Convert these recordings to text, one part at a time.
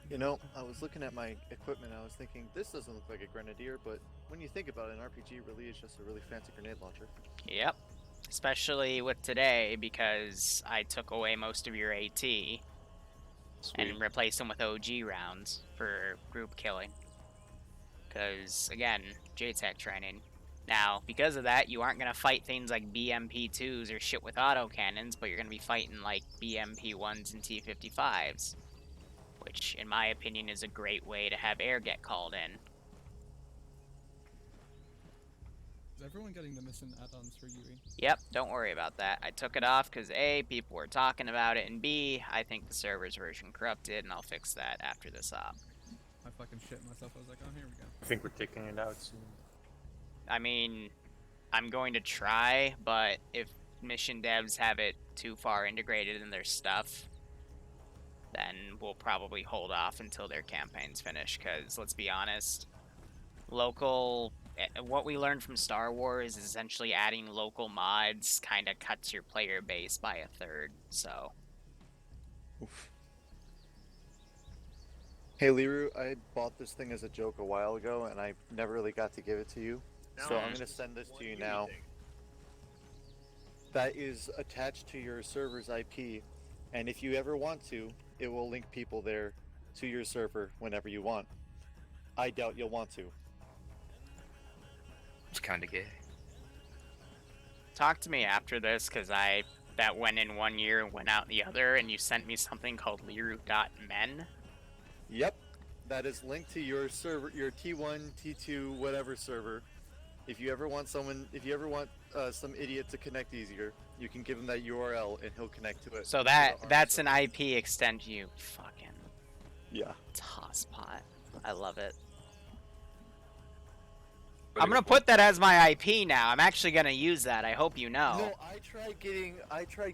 You know, I was looking at my equipment and I was thinking, this doesn't look like a grenadier, but when you think about it, an RPG really is just a really fancy grenade launcher. Yep. Especially with today, because I took away most of your AT and replaced them with OG rounds for group killing. Because, again, JTAC training. Now, because of that, you aren't going to fight things like BMP2s or shit with autocannons, but you're going to be fighting like BMP1s and T55s. Which, in my opinion, is a great way to have air get called in. Is everyone getting the mission add-ons for Yui? Yep, don't worry about that. I took it off because A, people were talking about it, and B, I think the server's version corrupted, and I'll fix that after this op. I fucking shit myself. I was like, oh, here we go. I think we're taking it out soon. I mean, I'm going to try, but if mission devs have it too far integrated in their stuff, then we'll probably hold off until their campaign's finished, because let's be honest, what we learned from Star Wars is essentially adding local mods kind of cuts your player base by a third, so. Oof. Hey Liru, I bought this thing as a joke a while ago and I never really got to give it to you. So I'm going to send this to you now. That is attached to your server's IP, and if you ever want to, it will link people there to your server whenever you want. I doubt you'll want to. It's kinda gay. Talk to me after this, because that went in one year and went out the other, and you sent me something called Liru.men. Yep, that is linked to your server, your T1, T2, whatever server. If you ever want some idiot to connect easier, you can give him that URL and he'll connect to it. So that's an IP extension, you fucking tosspot. I love it. I'm gonna put that as my IP now. I'm actually gonna use that. I hope you know. No, I tried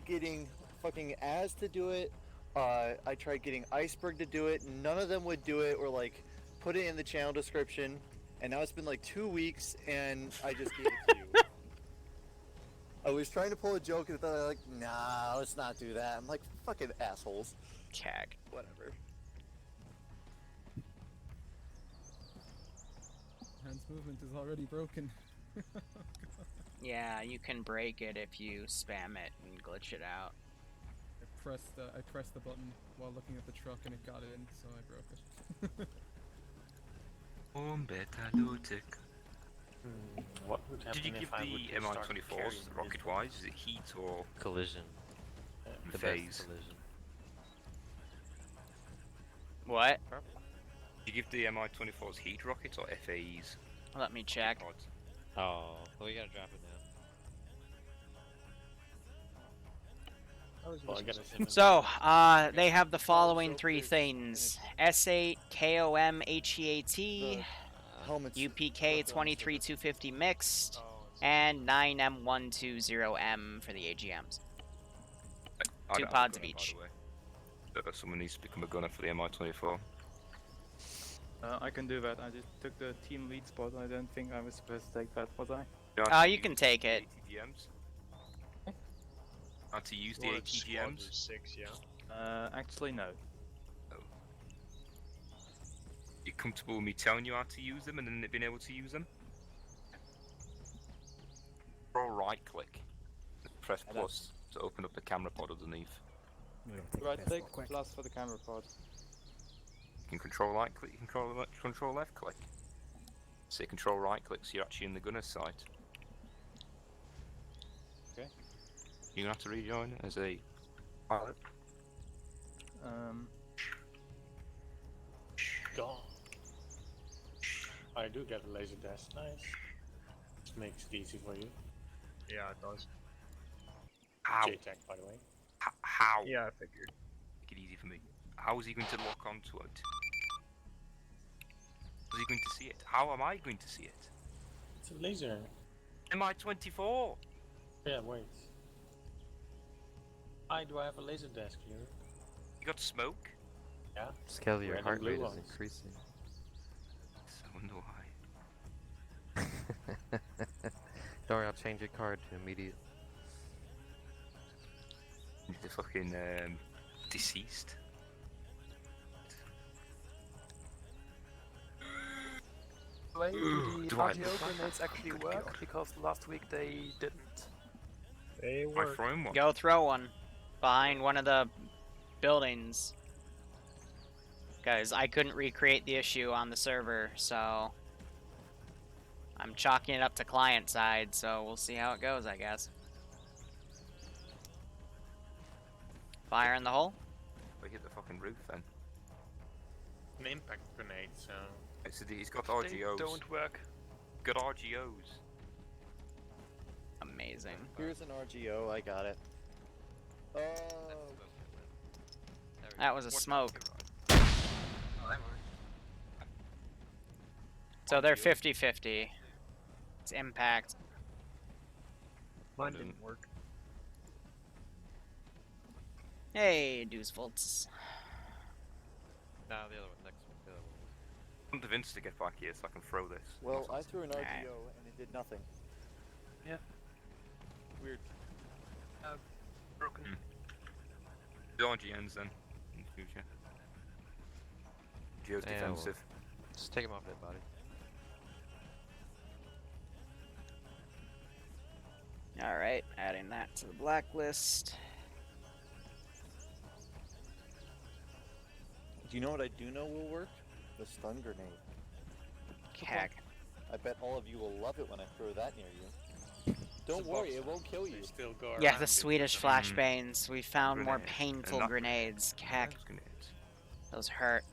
getting fucking Az to do it. I tried getting Iceberg to do it. None of them would do it or like put it in the channel description. And now it's been like 2 weeks and I just gave it to you. I was trying to pull a joke and they're like, nah, let's not do that. I'm like, fucking assholes. Cag. Whatever. Hand's movement is already broken. Yeah, you can break it if you spam it and glitch it out. I pressed the button while looking at the truck and it got in, so I broke it. What would happen Did you give if I the would start Mi-24s carrying rocket-wise? Is it heat or collision? The phase? best collision. What? Did you give the Mi-24s heat rockets or FAEs? Let me check. Pods? Oh, well, we gotta drop it now. Well, I gotta send them. So, they have the following three things: S8 KOM HEAT, Helmets. UPK 23250 mixed, and 9M120M for the AGMs. I Two don't have a pods of gunner, by each. the way. Someone needs to become a gunner for the Mi-24. I can do that. I just took the team lead spot. I don't think I was supposed to take that, was I? You can take it. ATGMs? How to use the ATGMs? 6, yeah. Actually no. You comfortable with me telling you how to use them and then being able to use them? Or right click. Press plus to open up the camera pod underneath. Right click, plus for the camera pod. You can control right click, you can control left click. So you control right click so you're actually in the gunner's sight. Okay. You're gonna have to rejoin as a pilot. Gone. I do get a laser dash. Nice. This makes it easy for you. Yeah, it does. How? JTAC, by the way. How? Yeah, I figured. Make it easy for me. How is he going to lock onto it? Is he going to see it? How am I going to see it? It's a laser. Mi-24! Yeah, wait. Why do I have a laser dash here? You got smoke? Yeah. Skelly, your Red and heart blue rate is ones. increasing. I wonder why. Don't worry, I'll change your card to immediate. The fucking deceased. explain? Do the Do I RGO look like grenades that? actually Good work? God. Because last week they didn't. They I work. throw him one. Go throw one behind one of the buildings. Because I couldn't recreate the issue on the server, so I'm chalking it up to client side, so we'll see how it goes, I guess. Fire in the hole? I hit the fucking roof then. An impact grenade, so He's got They RGOs. don't work. Got RGOs. Amazing. Here's an RGO. I got it. Oh. That was a What smoke. did you So they're RGO? 50-50. It's impact. mine didn't. didn't work. Hey, Deuce Volts. No, the other one, next one, the other one. I want Vince to get back here so I can throw this. Well, Not I threw an RGO Alright. and it did nothing. Weird. Broken. the RGNs then in the future. Geo's Yeah, well. defensive. Just take him off that body. Alright, adding that to the blacklist. Do you know what I do know will work? The stun grenade. Heck. I bet all of you will love it when I throw that near you. Don't worry, it won't kill you. They still go Yeah, around the it, Swedish so- flashbangs. We found more Grenade. painful Not grenades. Heck, Those grenades. those hurt.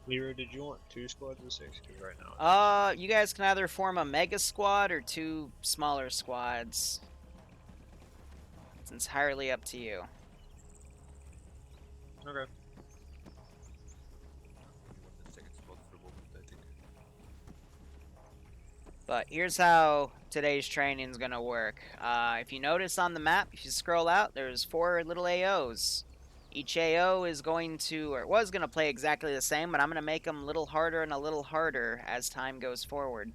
Liru, did you want 2 squads of 60 right now? You guys can either form a mega squad or 2 smaller squads. It's entirely up to you. Okay. But here's how today's training is gonna work. If you notice on the map, if you scroll out, there's 4 little AOs. Each AO is going to, or was gonna play exactly the same, but I'm gonna make them a little harder and a little harder as time goes forward.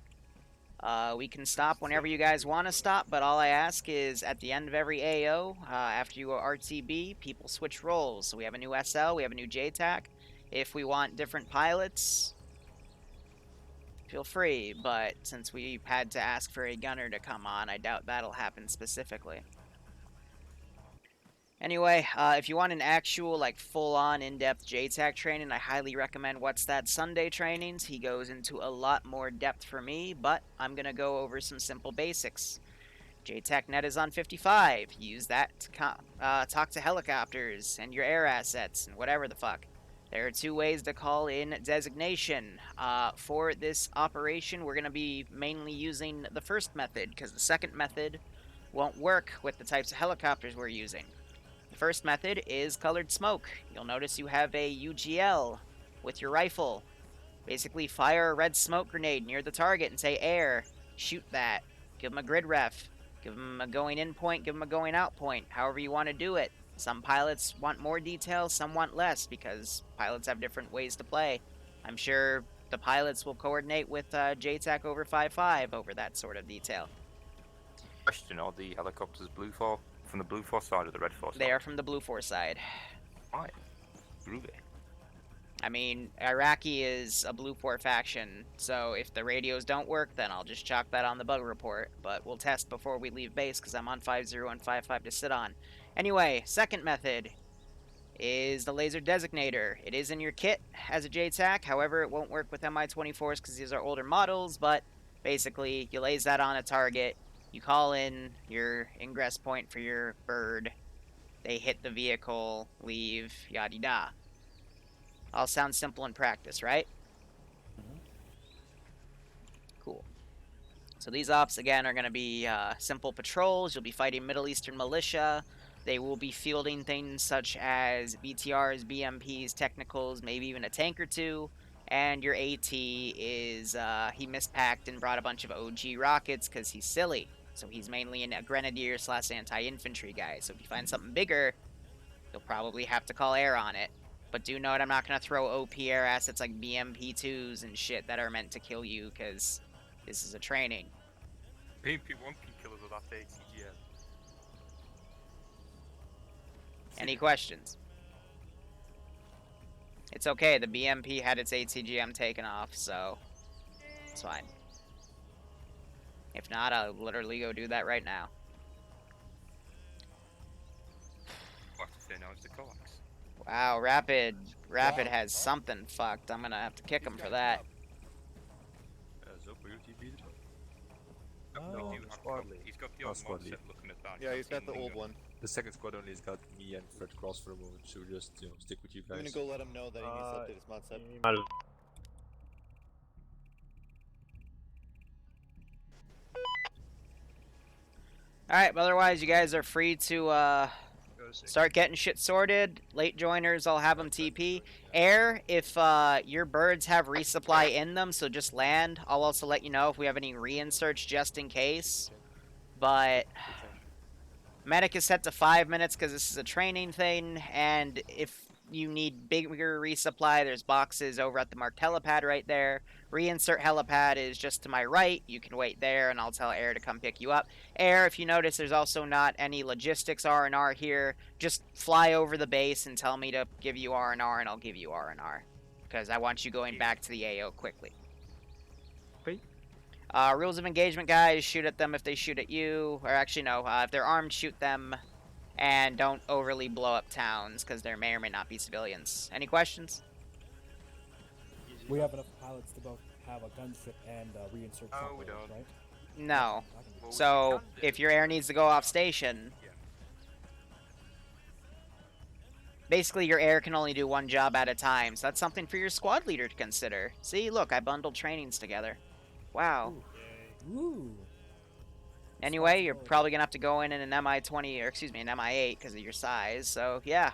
We can stop whenever you guys want to stop, but all I ask is at the end of every AO, after you go RTB, people switch roles. So we have a new SL, we have a new JTAC. If we want different pilots, feel free, but since we had to ask for a gunner to come on, I doubt that'll happen specifically. Anyway, if you want an actual, like, full-on, in-depth JTAC training, I highly recommend What's That Sunday trainings. He goes into a lot more depth for me, but I'm going to go over some simple basics. JTAC net is on 55. Use that to talk to helicopters and your air assets and whatever the fuck. There are 2 ways to call in designation. For this operation, we're going to be mainly using the first method, because the second method won't work with the types of helicopters we're using. The first method is colored smoke. You'll notice you have a UGL with your rifle. Basically, fire a red smoke grenade near the target and say air. Shoot that. Give them a grid ref. Give them a going in point, give them a going out point. However you want to do it. Some pilots want more detail, some want less, because pilots have different ways to play. I'm sure the pilots will coordinate with JTAC over 5.5 over that sort of detail. Question: are the helicopters from the blue 4 side or the red 4 side? They are from the Blue 4 side. Why? Groovy. I mean, Iraqi is a Blue 4 faction, so if the radios don't work, then I'll just chalk that on the bug report. But we'll test before we leave base, because I'm on 5.0 and 5.5 to sit on. Anyway, second method is the laser designator. It is in your kit as a JTAC, however, it won't work with Mi-24s because these are older models, but basically, you laze that on a target, you call in your ingress point for your bird, they hit the vehicle, leave, yada-da. All sounds simple in practice, right? Cool. So these ops, again, are going to be simple patrols. You'll be fighting Middle Eastern militia. They will be fielding things such as BTRs, BMPs, technicals, maybe even a tank or 2. And your AT is, he mispacked and brought a bunch of OG rockets because he's silly. So he's mainly a grenadier / anti-infantry guy. So if you find something bigger, you'll probably have to call air on it. But do note I'm not going to throw OP air assets like BMP2s and shit that are meant to kill you, because this is a training. BMP1 can kill us with that ATGM. Any questions? It's okay. The BMP had its ATGM taken off, so it's fine. If not, I'll literally go do that right now. What if they know it's the coax? Wow, Rapid has something fucked. I'm gonna have to kick him for that. No, he's got the old mod set looking at that. Yeah, he's got the old one. The second squad only has got me and Fred Cross for a moment, so just stick with you guys. I'm gonna go let him know that he needs to update his mod set. Alright, but otherwise you guys are free to start getting shit sorted. Late joiners, I'll have them TP. Air, if your birds have resupply in them, so just land. I'll also let you know if we have any reinserts just in case. But medic is set to 5 minutes because this is a training thing, and if you need bigger resupply, there's boxes over at the marked helipad right there. Reinsert helipad is just to my right. You can wait there, and I'll tell Air to come pick you up. Air, if you notice, there's also not any logistics R&R here. Just fly over the base and tell me to give you R&R, and I'll give you R&R. Because I want you going back to the AO quickly. Wait. Rules of engagement, guys. Shoot at them if they shoot at you. Or actually, no. If they're armed, shoot them. And don't overly blow up towns, because there may or may not be civilians. Any questions? We have enough pilots to both have a gunship and reinsert we don't. right? No. So, if your air needs to go off station, basically your air can only do one job at a time. So that's something for your squad leader to consider. See, look, I bundled trainings together. Wow. Ooh. Anyway, you're probably going to have to go in an MI-20, or excuse me, an MI-8 because of your size. So, yeah.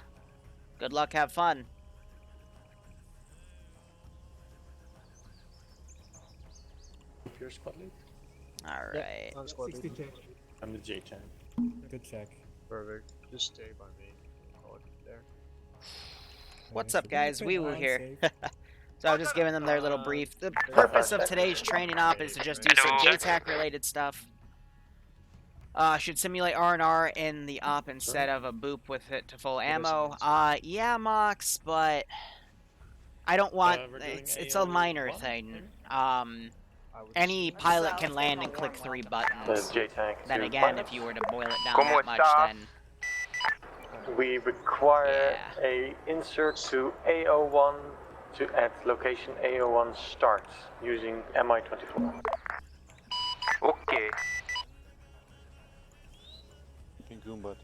Good luck, have fun. Your squad lead? Alright. I'm the JTAC. Good check. Perfect. Just stay by me. Call it there. What's up, guys? Wee Woo here. So I was just giving them their little brief. The purpose of today's training op is to just do some JTAC related stuff. Should simulate R&R in the op instead of a boop with it to full ammo. Yeah, Mox, but I don't want. It's a minor thing. Any pilot can land and click 3 buttons. Then again, if you were to boil it down that much, then we require a insert to AO1 at location AO1 start using MI-24. Okay. Goomba.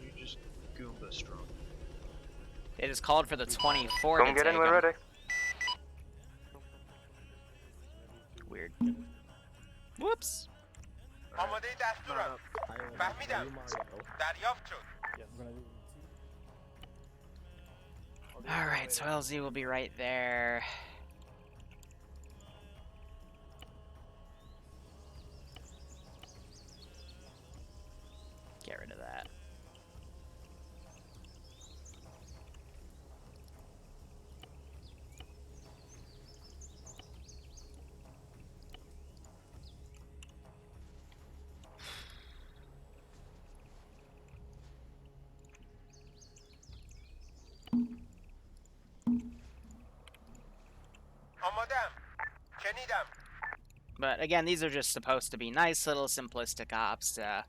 You just Goomba strong. it is called for the 24 Come to get take in, we're 'em. ready. Weird. Whoops. Alright, so LZ will be right there. Get rid of that. But again, these are just supposed to be nice little simplistic ops to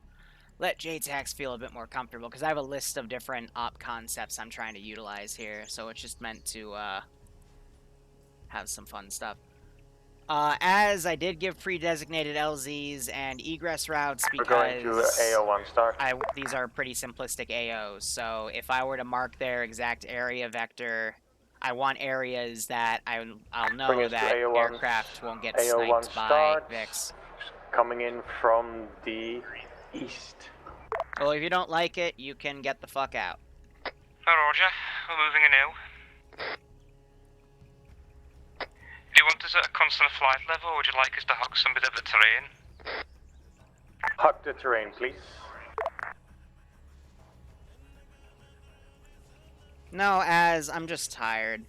let JTACs feel a bit more comfortable, because I have a list of different op concepts I'm trying to utilize here, so it's just meant to have some fun stuff. As I did give pre-designated LZs and egress routes because We're going to AO1 start. these are pretty simplistic AOs, so if I were to mark their exact area vector, I want areas that I'll know that aircraft won't get AO1 sniped by start. VIX. Coming in from the east. Well, if you don't like it, you can get the fuck out. Roger, we're moving anew. Do you want us at a constant flight level, or would you like us to hug some bit of the terrain? Hug the terrain, please. No, as I'm just tired.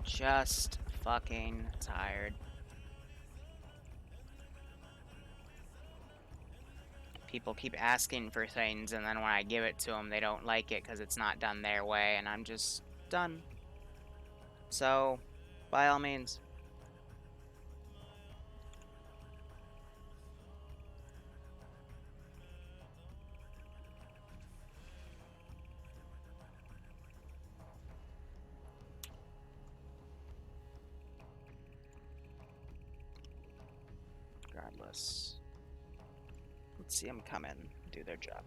Just fucking tired. people keep asking for things, and then when I give it to them, they don't like it because it's not done their way, and I'm just done. So, by all means. Regardless. Let's see them come in, do their job.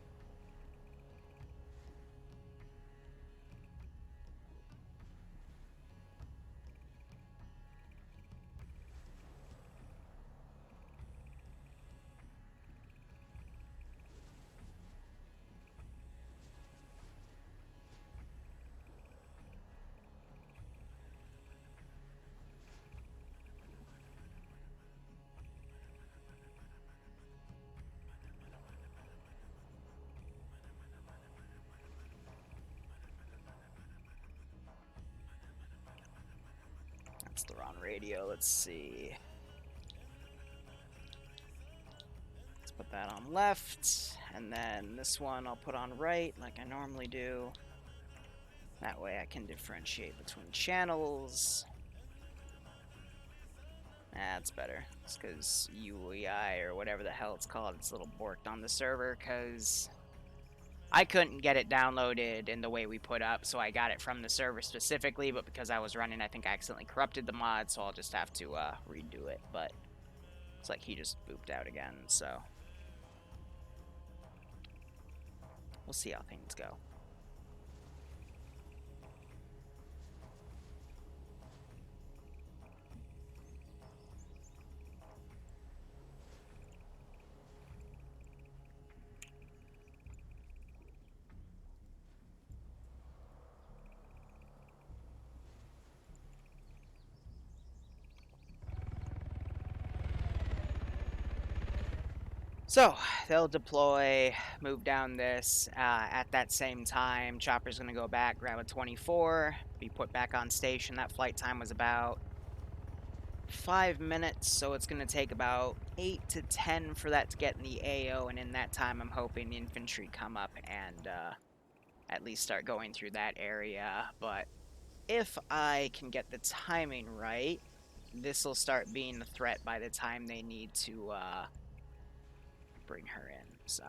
That's the wrong radio. Let's see. Let's put that on left, and then this one I'll put on right, like I normally do. That way I can differentiate between channels. That's better. It's because UEI, or whatever the hell it's called, it's a little borked on the server, because I couldn't get it downloaded in the way we put up, so I got it from the server specifically, but because I was running, I think I accidentally corrupted the mod, so I'll just have to redo it, but it's like he just booped out again, so we'll see how things go. So, they'll deploy, move down this, at that same time, Chopper's gonna go back, grab a 24, be put back on station. That flight time was about 5 minutes, so it's gonna take about 8 to 10 for that to get in the AO, and in that time I'm hoping the infantry come up and, at least start going through that area. But if I can get the timing right, this will start being a threat by the time they need to, bring her in, so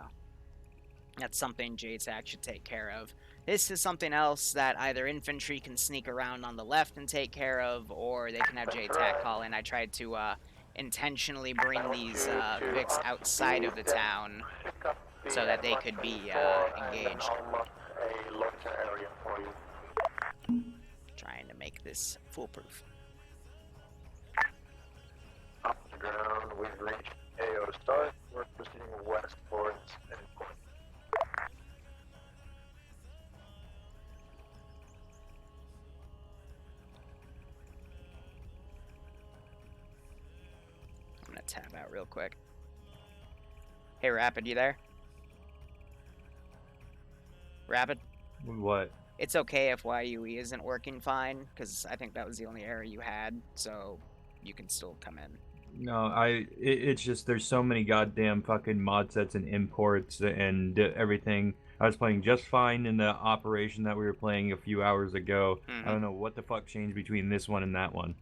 that's something JTAC should take care of. This is something else that either infantry can sneak around on the left and take care of, or they can have JTAC call in. I tried to intentionally bring these Vics outside of the town so that they could be engaged. Trying to make this foolproof. Off the ground, we've reached AO start. We're proceeding west towards endpoint. I'm gonna tab out real quick. Hey, Rapid, you there? Rapid? What? It's okay if YUE isn't working fine, because I think that was the only error you had, so you can still come in. No, it's just there's so many goddamn fucking mod sets and imports and everything. I was playing just fine in the operation that we were playing a few hours ago. Mm-hmm. I don't know what the fuck changed between this one and that one.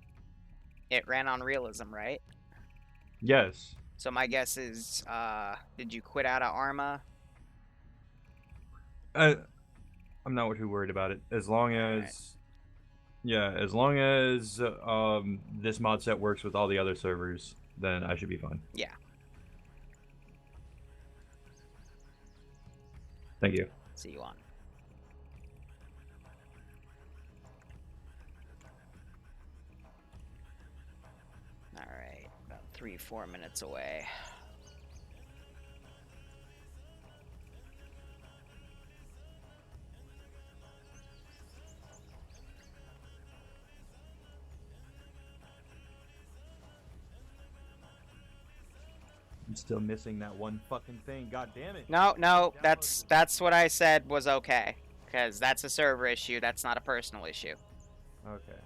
It ran on realism, right? Yes. So my guess is, did you quit out of Arma? I'm not too worried about it. As long as... Right. Yeah, as long as this mod set works with all the other servers, then I should be fine. Yeah. Thank you. See you on. Alright, about 3-4 minutes away. I'm still missing that one fucking thing. God damn it. No, that's what I said was okay. Because that's a server issue, that's not a personal issue. Okay.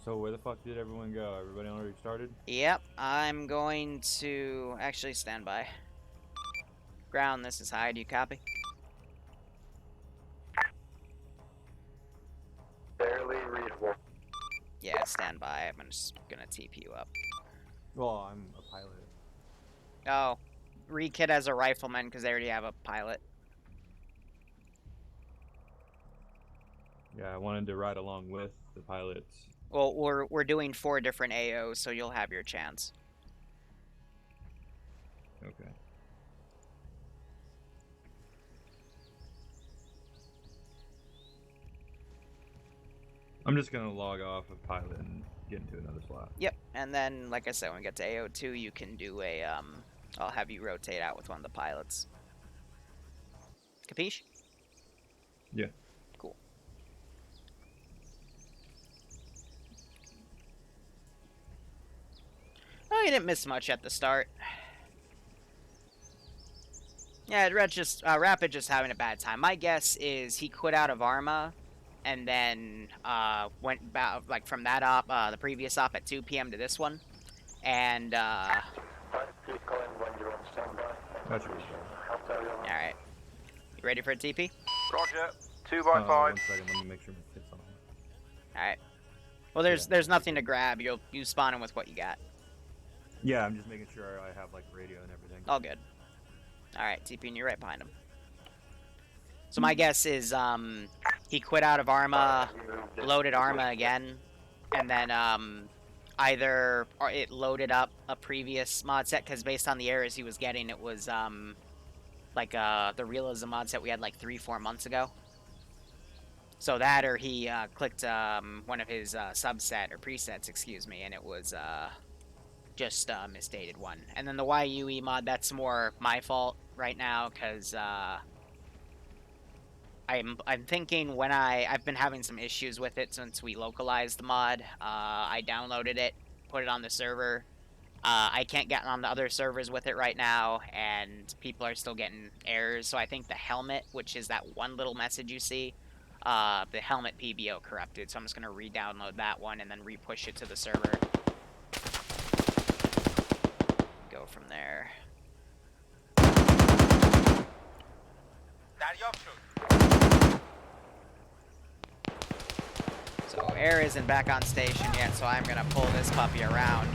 So where the fuck did everyone go? Everybody already started? Yep, I'm going to actually stand by. Ground, this is high. Do you copy? Barely readable. Yeah, stand by. I'm just gonna TP you up. Well, I'm a pilot. Oh, rekit as a rifleman because they already have a pilot. Yeah, I wanted to ride along with the pilots. Well, we're doing 4 different AOs, so you'll have your chance. Okay. I'm just gonna log off of pilot and get into another slot. Yep, and then, like I said, when we get to AO2, you can do a, I'll have you rotate out with one of the pilots. Capiche? Yeah. Cool. Oh, you didn't miss much at the start. Yeah, Rapid just having a bad time. My guess is he quit out of Arma, and then went about like from that op, the previous op at 2 p.m. to this one, and That should be all right. You ready for a TP? Roger. 2x5. 1 second, let me make sure my kit's on. All right. Well, there's nothing to grab. You spawn in with what you got. Yeah, I'm just making sure I have like radio and everything. All good. All right, TP, and you're right behind him. So my guess is he quit out of Arma, loaded Arma again, and then either it loaded up a previous mod set, because based on the errors he was getting, it was like the realism mod set we had like 3-4 months ago. So that, or he clicked one of his subset or presets, excuse me, and it was just a misstated one. And then the YUE mod, that's more my fault right now, because I'm thinking when I've been having some issues with it since we localized the mod. I downloaded it, put it on the server. I can't get on the other servers with it right now, and people are still getting errors. So I think the helmet, which is that one little message you see, the helmet PBO corrupted. So I'm just gonna re-download that one and then re-push it to the server. Go from there. So Air isn't back on station yet, so I'm gonna pull this puppy around.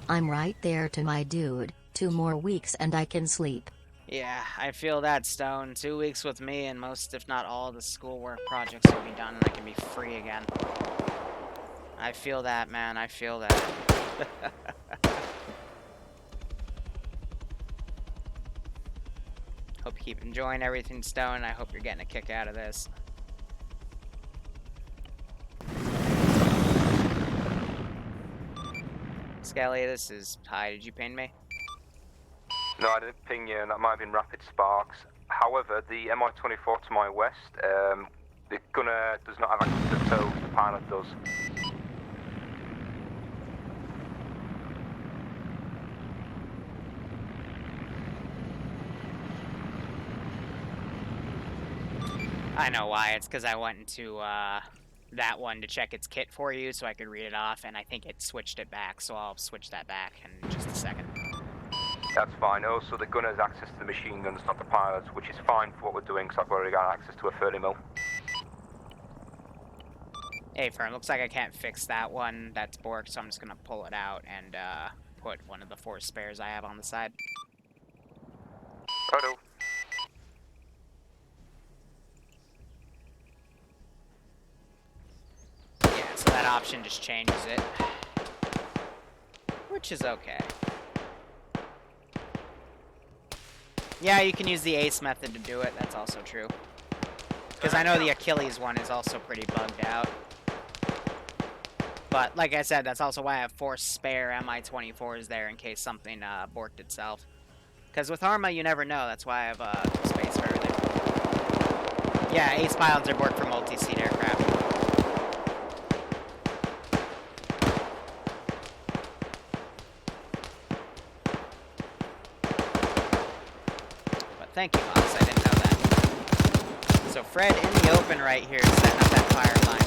I'm right there to my dude. 2 more weeks and I can sleep. Yeah, I feel that, Stone. 2 weeks with me and most, if not all, the schoolwork projects will be done and I can be free again. I feel that, man. I feel that. Hope you keep enjoying everything, Stone. I hope you're getting a kick out of this. Skelly, this is... Hi, did you ping me? No, I didn't ping you, and that might have been Rapid Sparks. However, the MI-24 to my west, the gunner does not have access to tow, the pilot does. I know why. It's because I went into that one to check its kit for you so I could read it off, and I think it switched it back, so I'll switch that back in just a second. That's fine. Also, the gunner has access to the machine guns, not the pilots, which is fine for what we're doing, because I've already got access to a 30mm. Hey, Firm, looks like I can't fix that one. That's borked, so I'm just going to pull it out and put one of the 4 spares I have on the side. Righto. Yeah, so that option just changes it. Which is okay. Yeah, you can use the ace method to do it. That's also true. Because I know the Achilles one is also pretty bugged out. But, like I said, that's also why I have 4 spare MI-24s there in case something borked itself. Because with Arma, you never know. That's why I have space for everything. Yeah, ace pilots are borked for multi-seat aircraft. But thank you, Mox. I didn't know that. So Fred in the open right here is setting up that fire line.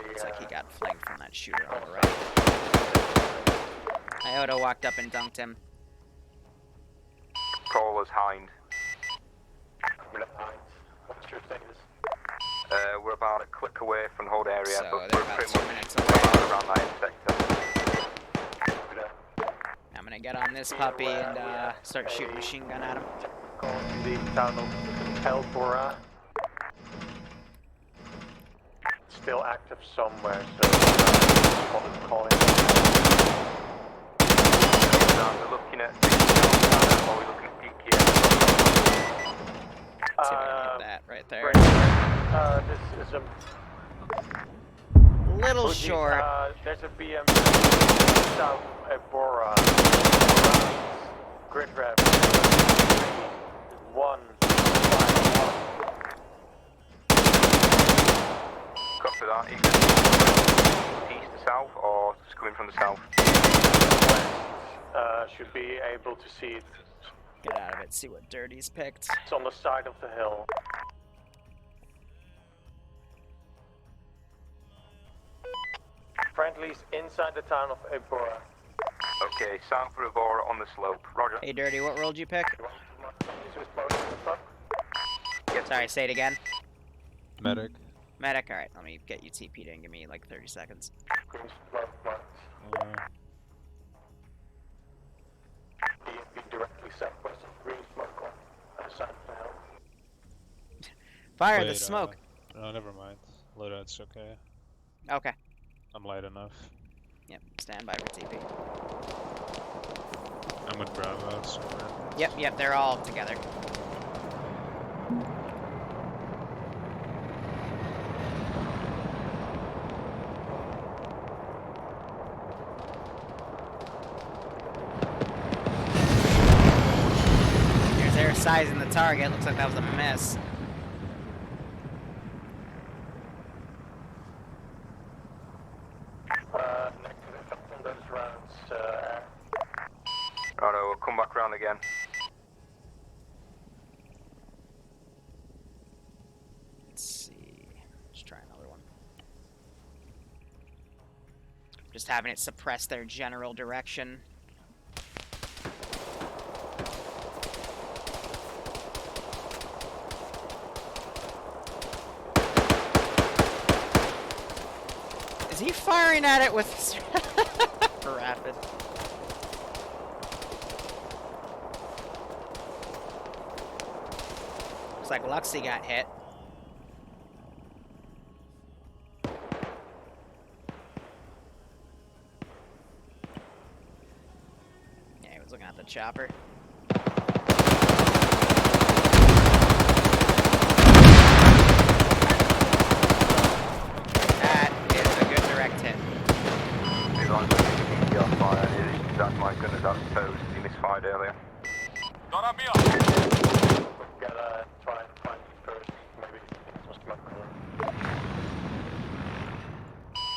Looks like he got flanked from that shooter on the right. Iota walked up and dunked him. Call us Hind. What's your status? We're about a click away from the hold area, So but they're we're about pretty 2 much minutes away. around that sector. I'm gonna get on this puppy and start shooting machine gun at him. Call to the town of Elbora. Still active somewhere, so calling. We're looking at or we're looking at peak here. See if I can get that right there. This is a Little short. There's a BM South Elbora. Grid rev. 151. Copy that. You can east to south or just coming from the south? West, should be able to see it. Get out of it, see what Dirty's picked. It's on the side of the hill. Friendlies inside the town of Elbora. Okay, south of Evora on the slope. Roger. Hey Dirty, what role did you pick? Sorry, say it again. Medic. Medic, alright, let me get you TP'd in, give me like 30 seconds. Directly southwest of green smoke on the side of the hill. Fire the smoke! No, never mind. Loadout's okay. Okay. I'm light enough. Yep, stand by for TP. I'm with Bravo somewhere. Yep, they're all together. Here's their sizing the target, looks like that was a miss. Oh no, we'll come back around again. Let's see. Let's try another one. Just having it suppress their general direction. Is he firing at it with rapid? Looks like Luxie got hit. Yeah, he was looking at the chopper. That is a good direct hit. That's my goodness, that's toast. He misfired earlier. Gotta try and find it first. Maybe it's must come up.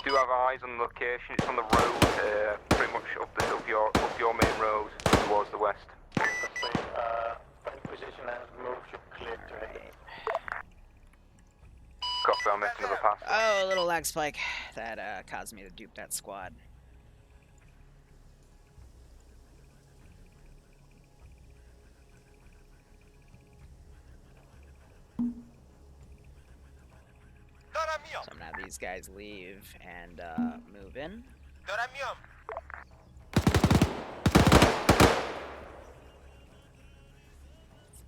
Do have eyes on the location. It's on the road, pretty much up your main road towards the west. Find position and move you clear to hit. Copy, I'm making another pass. Oh, a little lag spike. That caused me to dupe that squad. So I'm gonna have these guys leave and move in.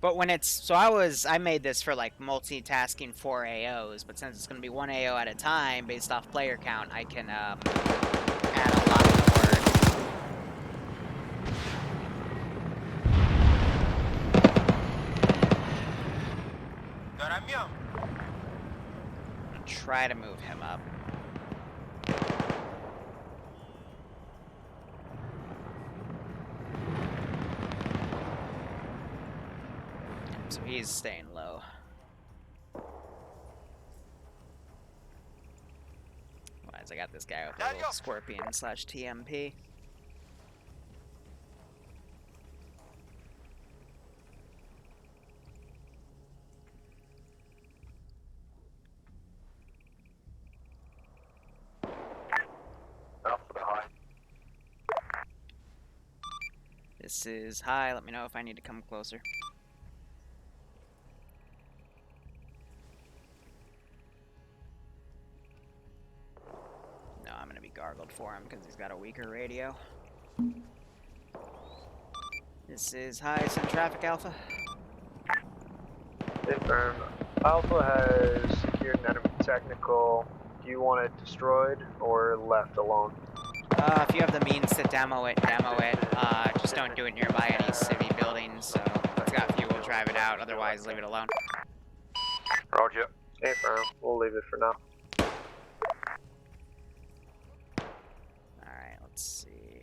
But when it's so I made this for like multitasking 4 AOs, but since it's gonna be 1 AO at a time based off player count, I can add a lot more. Try to move him up. So he's staying low. Otherwise, I got this guy with a little scorpion slash TMP. This is high. Let me know if I need to come closer. No, I'm gonna be gargled for him because he's got a weaker radio. This is high. Send traffic, Alpha. Confirm. Alpha has secured an enemy technical. Do you want it destroyed or left alone? If you have the means to demo it, demo it. Just don't do it nearby any city buildings, so if it's got fuel, drive it out, otherwise leave it alone. Roger. Confirm. We'll leave it for now. Alright, let's see.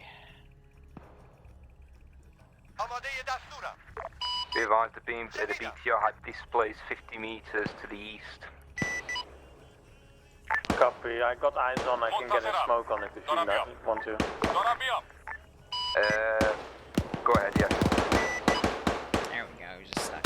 Be advised the beams at the BTR had displays 50 meters to the east. Copy. I got eyes on. I can get a smoke on it if you want to. Go ahead, yeah. There we go, he's just stuck.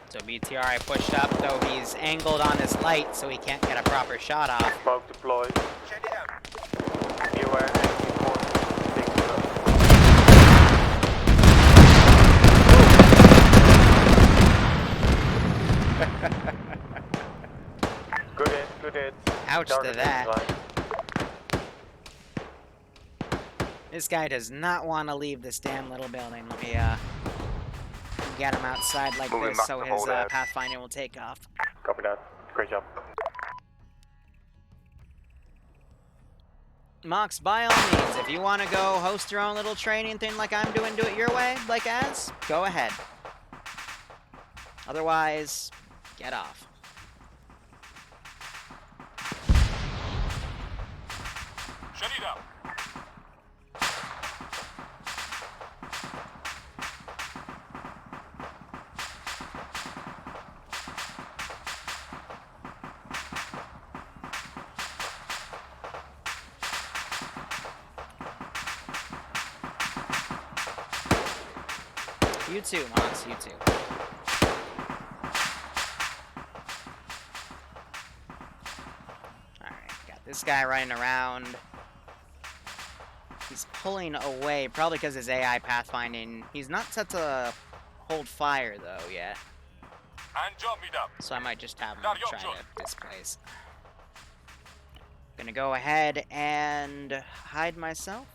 So BTR I pushed up, though he's angled on his light, so he can't get a proper shot off. Smoke deployed. Be aware. Good hit. Ouch to that. This guy does not want to leave this damn little building. Let me get him outside like Moving this so back to his hold out. Pathfinder will take off. Copy that. Great job. Mox, by all means, if you want to go host your own little training thing like I'm doing, do it your way, like Az, go ahead. Otherwise, get off. Shut it down. You too, Mox, you too. Alright, got this guy running around. He's pulling away, probably because his AI pathfinding. He's not set to hold fire, though, yet. So I might just have him try to displace. Gonna go ahead and hide myself.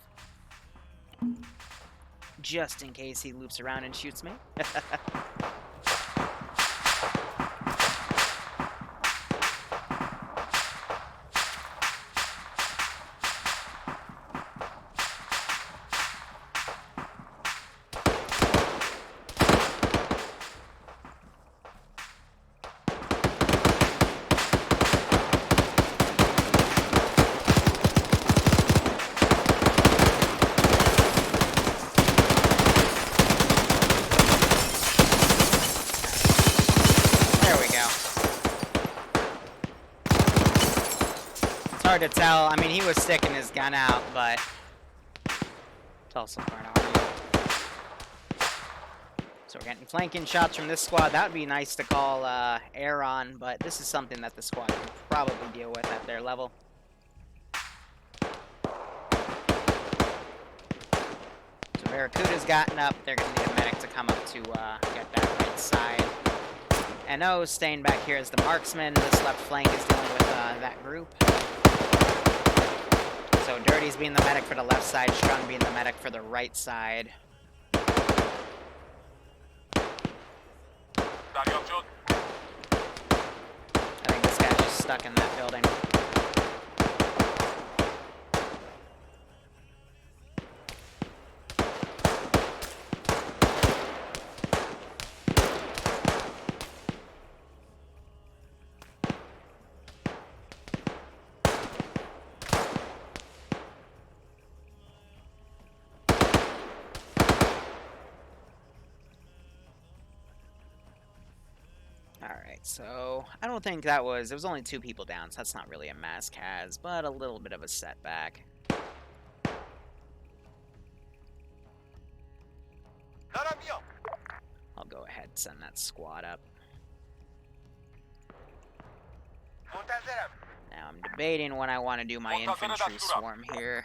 Just in case he loops around and shoots me. Hard to tell. I mean, he was sticking his gun out, but it's also hard on. So we're getting flanking shots from this squad. That would be nice to call air on, but this is something that the squad can probably deal with at their level. So Barracuda's gotten up. They're going to need a medic to come up to get that right side. And O staying back here as the marksman. This left flank is dealing with that group. So Dirty's being the medic for the left side, Strong being the medic for the right side. I think this guy's just stuck in that building. Alright, so I don't think that was... There was only 2 people down, so that's not really a mass cas, but a little bit of a setback. I'll go ahead and send that squad up. Now I'm debating when I want to do my infantry swarm here.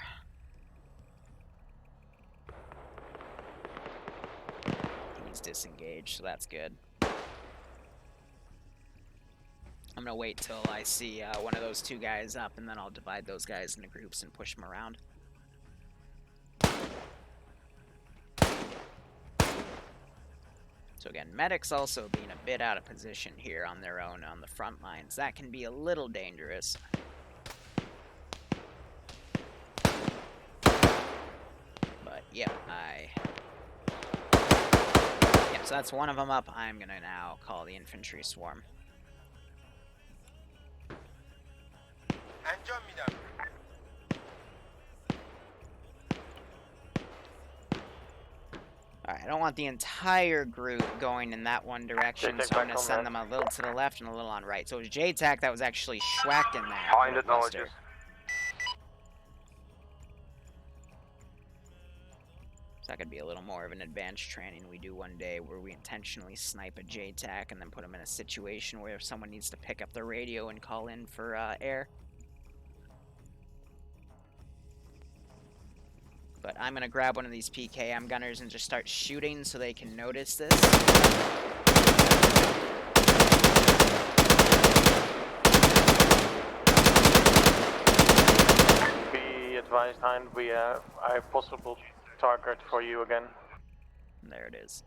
He's disengaged, so that's good. I'm gonna wait till I see one of those 2 guys up, and then I'll divide those guys into groups and push them around. So again, medics also being a bit out of position here on their own on the front lines. That can be a little dangerous. But yeah, so that's one of them up. I'm gonna now call the infantry swarm. Alright, I don't want the entire group going in that one direction, so I'm going to send them a little to the left and a little on right. So it was JTAC that was actually schwacked in that. Find acknowledges. So that could be a little more of an advanced training we do one day where we intentionally snipe a JTAC and then put them in a situation where if someone needs to pick up the radio and call in for air. But I'm going to grab one of these PKM gunners and just start shooting so they can notice this. Be advised, Hind, we have a possible target for you again. There it is.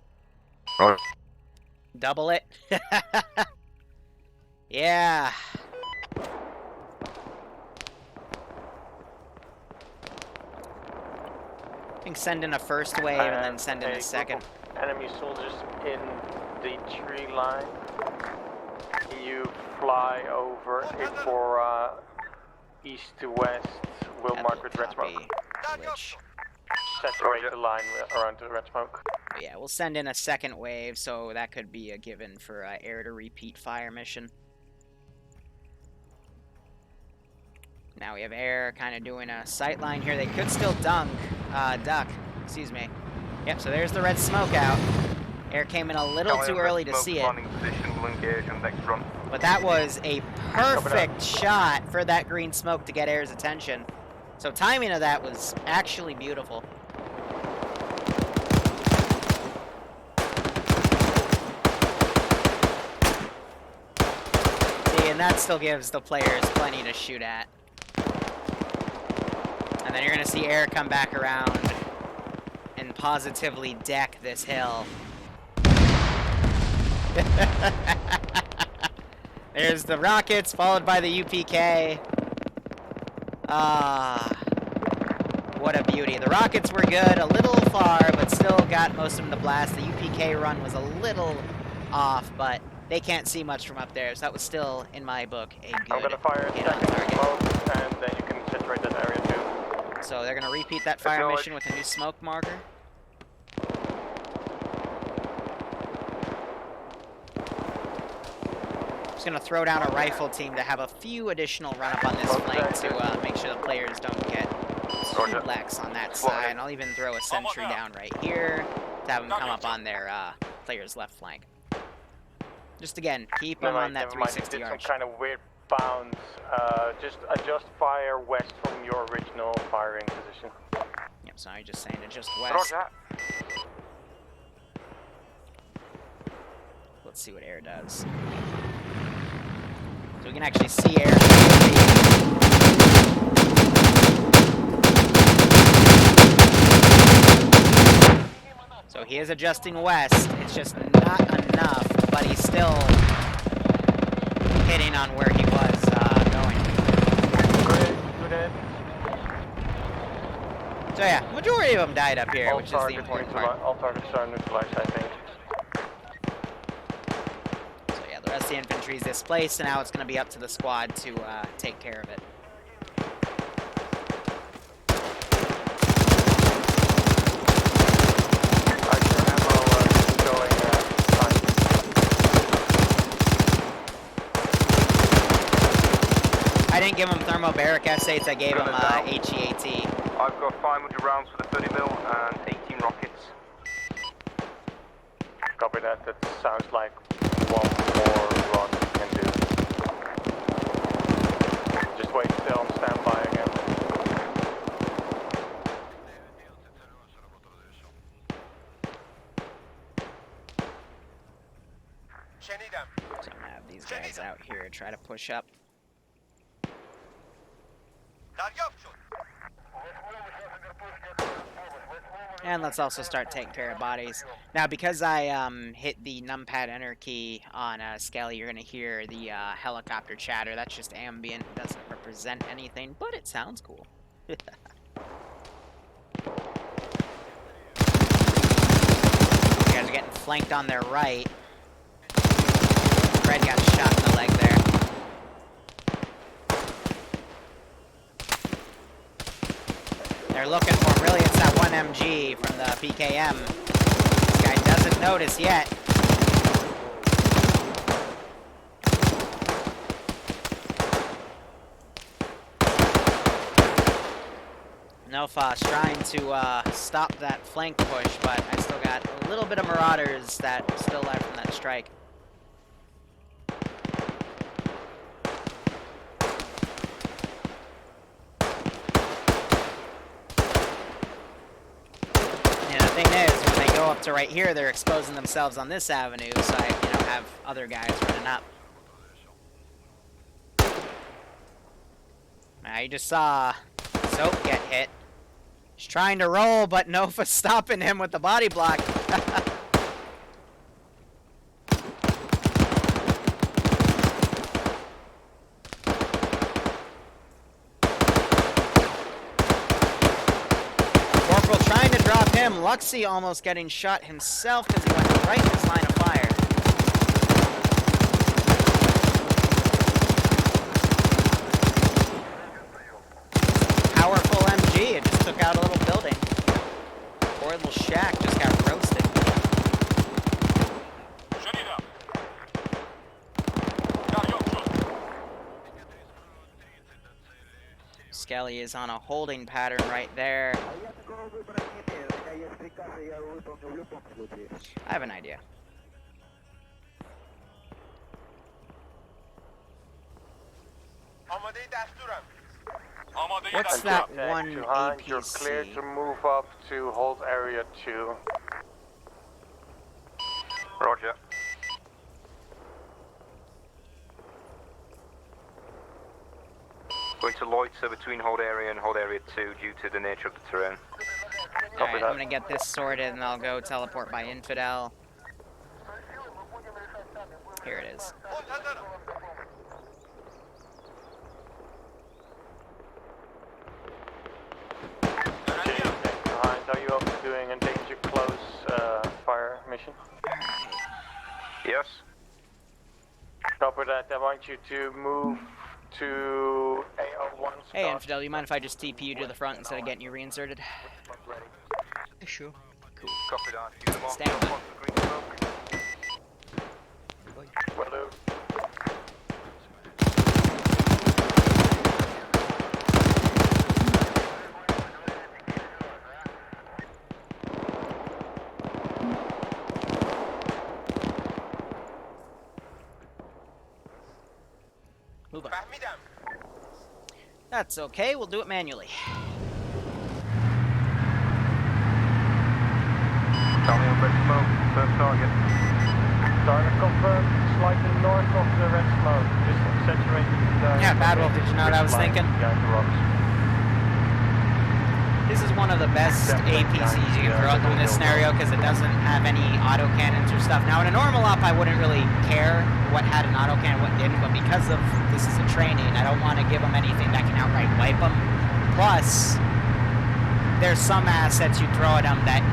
Oh. Double it. Yeah. I think send in a first wave and then send in a second. Enemy soldiers in the tree line. You fly over it for east to west. We'll mark with red smoke. Saturate the line around the red smoke. But yeah, we'll send in a second wave, so that could be a given for air to repeat fire mission. Now we have air kind of doing a sight line here. They could still duck, excuse me. Yep, so there's the red smoke out. Air came in a little too early to see it. But that was a perfect shot for that green smoke to get air's attention. So timing of that was actually beautiful. See, and that still gives the players plenty to shoot at. And then you're going to see air come back around and positively deck this hill. There's the rockets, followed by the UPK. What a beauty. The rockets were good, a little far, but still got most of them to blast. The UPK run was a little off, but they can't see much from up there, so that was still, in my book, a good I'm going to fire a second smoke, and then you can saturate that area too. So they're going to repeat that fire mission with a new smoke marker. Just going to throw down a rifle team to have a few additional run up on this flank to make sure the players don't get too lax on that side. I'll even throw a sentry down right here to have them come up on their player's left flank. Just again, keep them on that 360 yards. arch. Some kind of weird bounce. Just adjust fire west from your original firing position. Yep, so I'm just saying adjust west. Let's see what air does. So we can actually see air. So he is adjusting west. It's just not enough, but he's still hitting on where he was going. So yeah, majority of them died up here, which is the important part. All targets are neutralized, I think. So yeah, the rest of the infantry is displaced, and now it's going to be up to the squad to take care of it. give him thermobaric essays. I gave him HEAT. I've got 500 rounds for the 30 mil and 18 rockets. Copy that. That sounds like one more run you can do. Just wait till on standby again. So I'm gonna have these guys out here try to push up. And let's also start taking care of bodies. Now, because I hit the numpad enter key on Skelly, you're gonna hear the helicopter chatter. That's just ambient. It doesn't represent anything, but it sounds cool. You guys are getting flanked on their right. Fred got shot in the leg there. They're looking for him. Really, it's that 1MG from the PKM. This guy doesn't notice yet. Nofos trying to stop that flank push, but I still got a little bit of Marauders that still left from that strike. Up to right here, they're exposing themselves on this avenue, so I, have other guys running up. Now you just saw Soap get hit. He's trying to roll, but Nofa's stopping him with the body block. Luxie almost getting shot himself because he went right in his line of fire. Powerful MG, it just took out a little building. Poor little shack just got roasted. Skelly is on a holding pattern right there. I have an idea. What's that one APC? You're clear to move up to hold area 2. Roger. Going to loiter between hold area and hold area 2 due to the nature of the terrain. Alright, I'm gonna get this sorted and I'll go teleport by Infidel. Here it is. Behind, are you up to doing a danger close fire mission? Yes. Copy that. I want you to move to AO1. Hey Infidel, you mind if I just TP you to the front instead of getting you reinserted? Sure. Cool. Copy that. Stand by. Will do. Move up. That's okay, we'll do it manually. Tell me on red smoke, first target. Target confirmed, slightly north of the red smoke, just saturated. Yeah, Bad Wolf, did you know what I was thinking? Behind the rocks. This is one of the best APCs you can throw in this scenario because it doesn't have any autocannons or stuff. Now, in a normal op, I wouldn't really care what had an autocannon, what didn't, but because of this is a training, I don't want to give them anything that can outright wipe them. Plus, there's some assets you throw at them that,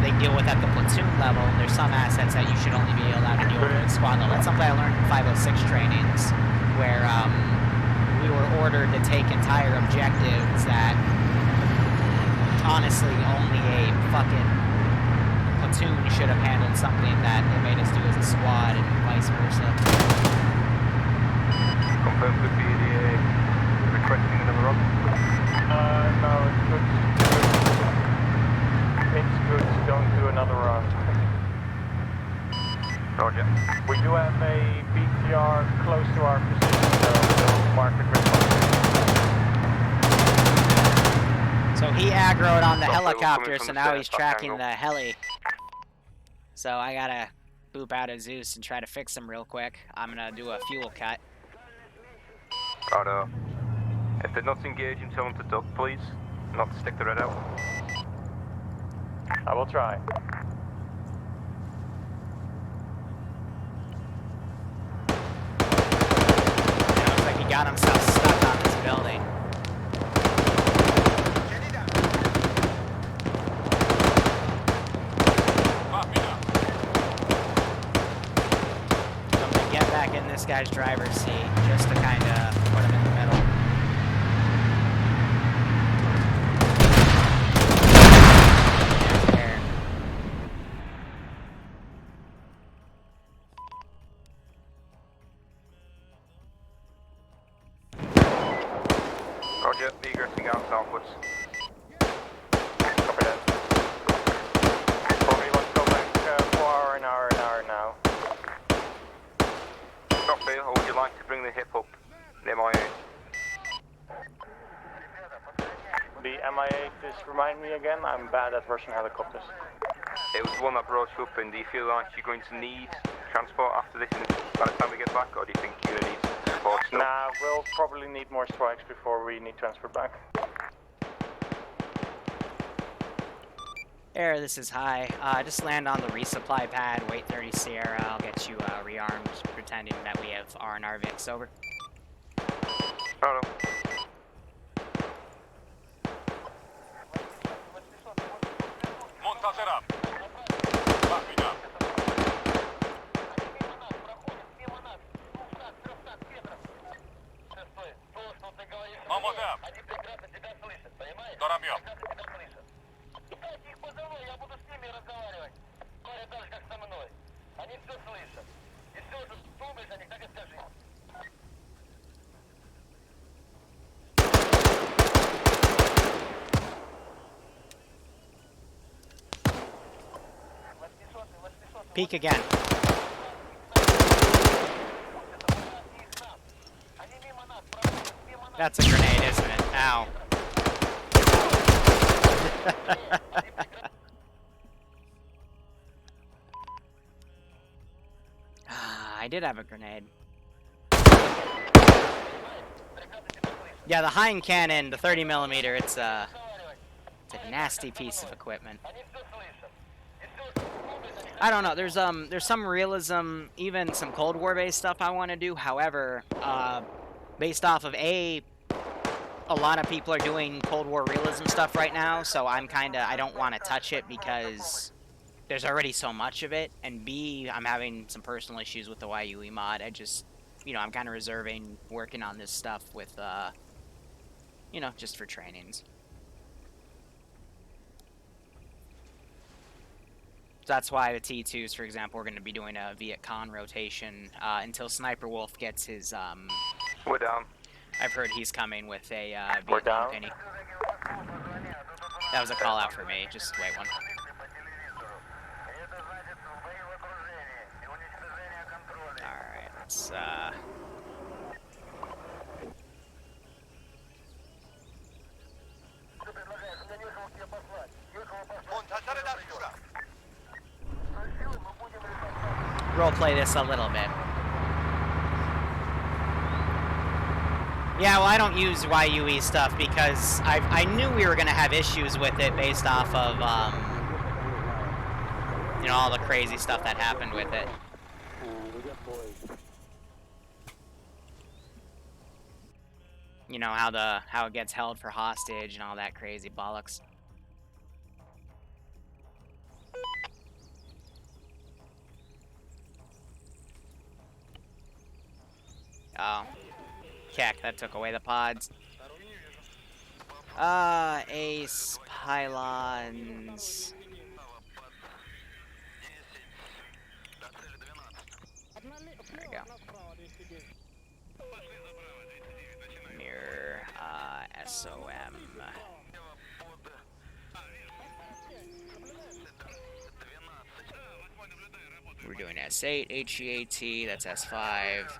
they deal with at the platoon level. There's some assets that you should only be allowed to deal with at squad level. That's something I learned in 506 trainings, where we were ordered to take entire objectives that honestly only a fucking platoon should have handled something that they made us do as a squad and vice versa. Confirmed with BDA. requesting another run? No, it's good. It's good. Don't do another run. Roger. We do have a BTR close to our position, so we'll mark it responsible. So he aggroed on the Roughly, we're helicopter, coming so from the now stairs, he's back tracking angle. the heli. So I gotta boop out of Zeus and try to fix him real quick. I'm gonna do a fuel cut. Righto. If they're not engaging, tell them to duck, please. Not to stick the red out. I will try. It looks like he got himself stuck on this building. So I'm gonna get back in this guy's driver's seat just to kind of put him in the middle. There. Roger, egressing out southwards. Copy that. Probably want to go back for R&R now. Copy, or would you like to bring the hip up? The MI8. The MI8 is, remind me again, I'm bad at Russian helicopters. It was the one that brought you up in. Do you feel like you're going to need transport after this by the time we get back, or do you think you're going to need support still? Nah, we'll probably need more strikes before we need transfer back. Air, this is high. Just land on the resupply pad, wait 30 Sierra. I'll get you rearmed, pretending that we have R&R Vix over. Oh, no. Montager up. Backing up. Mama down. Дорамьем. Peek again. That's a grenade, isn't it? Ow. I did have a grenade. Yeah, the Hein cannon, the 30mm, it's a nasty piece of equipment. I don't know. There's some realism, even some Cold War based stuff I want to do. However, based off of a lot of people are doing Cold War realism stuff right now, so I don't want to touch it because there's already so much of it, and B, I'm having some personal issues with the YUE mod. I'm kind of reserving working on this stuff with, just for trainings. So that's why the T2s, for example, we're going to be doing a Viet Con rotation until Sniper Wolf gets his, We're down. I've heard he's coming with a We're Vietnam down. penny. That was a call out for me, just wait one. Alright, let's roleplay this a little bit. Yeah, well, I don't use YUE stuff because I knew we were going to have issues with it based off of, all the crazy stuff that happened with it. You know, how it gets held for hostage and all that crazy bollocks. Oh. Keck, that took away the pods. Ace, pylons. There we go. Mirror, SOM. We're doing S8, HEAT, that's S5.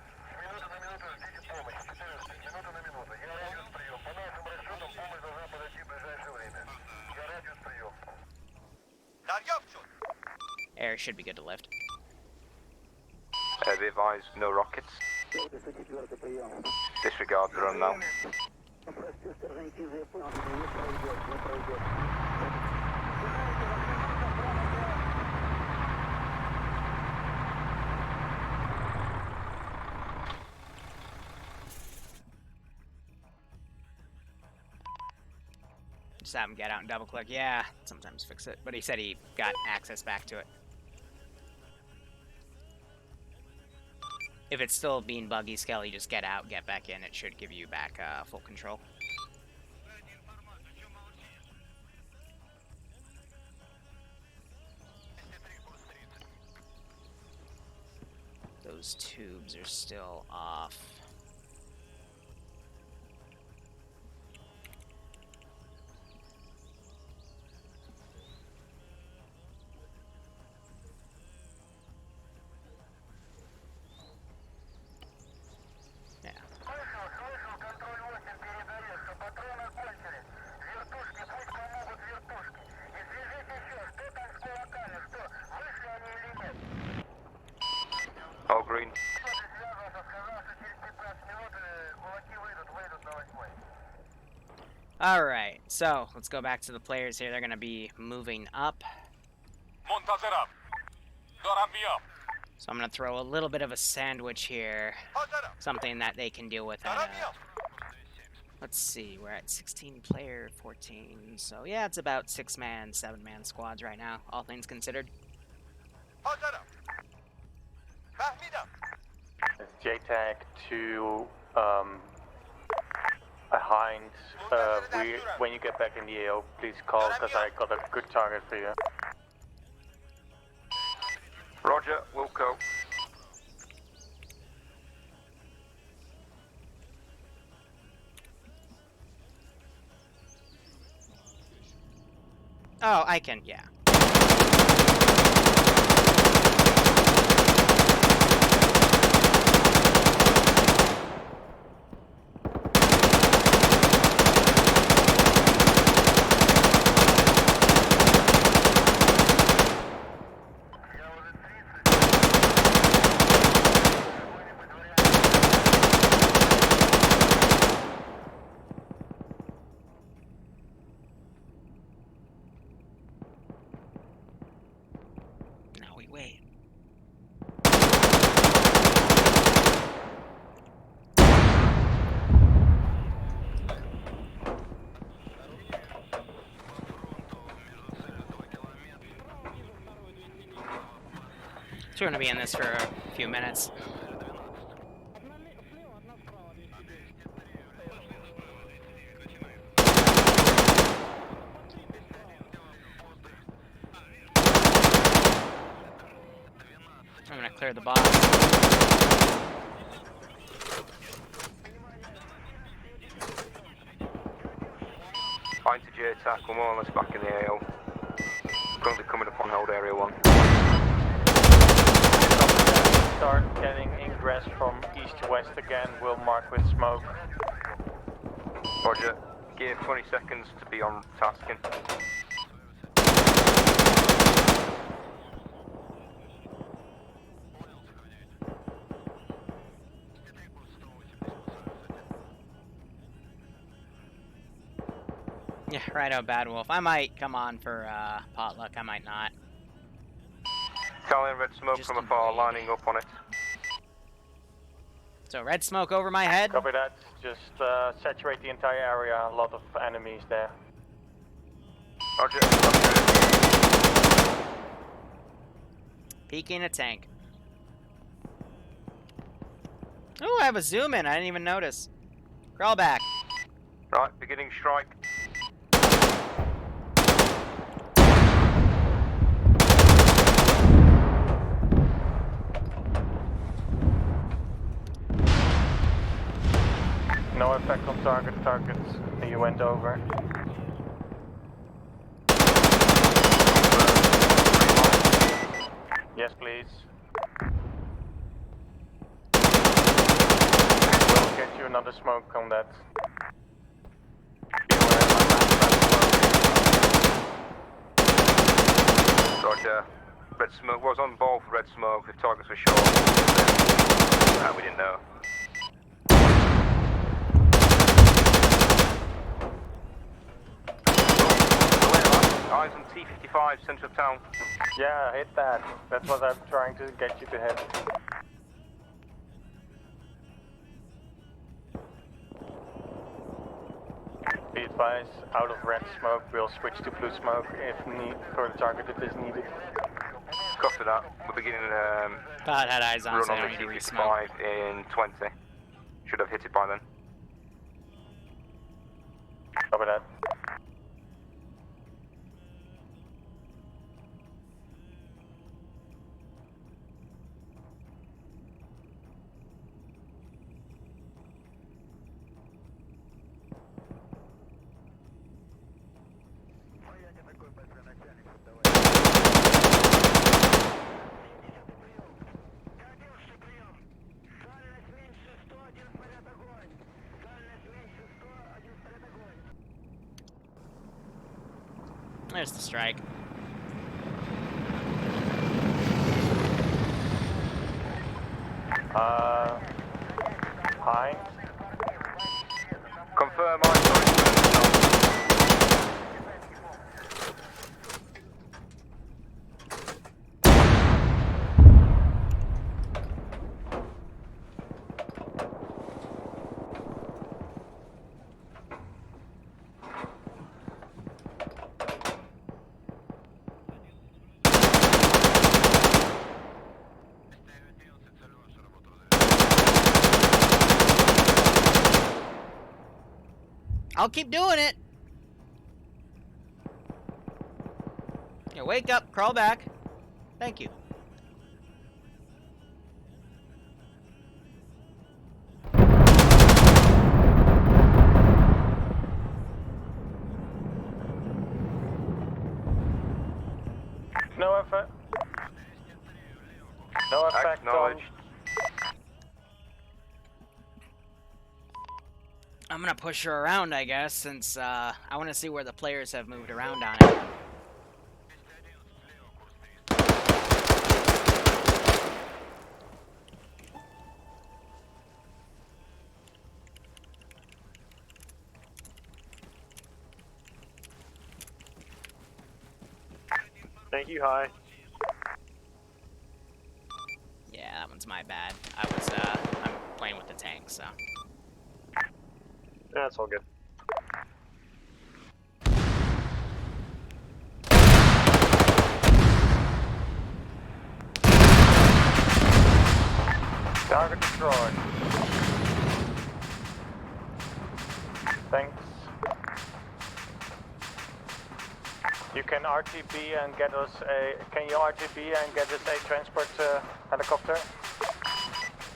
Air should be good to lift. Be advised, no rockets. Disregard the run now. Just have him get out and double click. Yeah, sometimes fix it. But he said he got access back to it. If it's still being buggy, Skelly, just get out, get back in. It should give you back full control. Those tubes are still off. All green. Alright, so let's go back to the players here. They're going to be moving up. So I'm going to throw a little bit of a sandwich here. Something that they can deal with. Let's see, we're at 16 player, 14. So yeah, it's about 6-man, 7-man squads right now, all things considered. It's JTAC to behind. When you get back in the AO, please call because I got a good target for you. Roger, we'll go. Oh, I can, yeah. Wait. So we're going to be in this for a few minutes. I'm gonna clear the box. Fine to JTAC, we're more or less back in the AO. Currently coming up on hold area 1. Start getting ingress from east to west again, we'll mark with smoke. Roger, give 20 seconds to be on tasking. Yeah, righto, Bad Wolf. I might come on for potluck, I might not. Italian red smoke from afar, lining up on it. So red smoke over my head? Copy that. Just saturate the entire area, a lot of enemies there. Roger. Peeking a tank. Oh, I have a zoom in, I didn't even notice. Crawl back. Right, beginning strike. No effect on target. Target's after you went over. Yes, please. We'll get you another smoke on that. Roger. Red smoke was on ball for red smoke if targets were short. We didn't know. Eyes on T55, centre of town. Yeah, hit that. That's what I'm trying to get you to hit. Be advised, out of red smoke, we'll switch to blue smoke if need for the target if is needed. Copy that. We're beginning Thought had eyes on, run so I on don't the need to re-smoke. T55 in 20. Should have hit it by then. Copy that. There's the strike. Hi. Confirm I'll keep doing it. Yeah, wake up, crawl back. Thank you. No effect. No effect on. I'm gonna push her around, I guess, since I want to see where the players have moved around on it. Thank you, hi. Yeah, that one's my bad. I'm playing with the tank, so. That's all good. Target destroyed. Thanks. You can RTB and get us a. Can you RTB and get us a transport helicopter?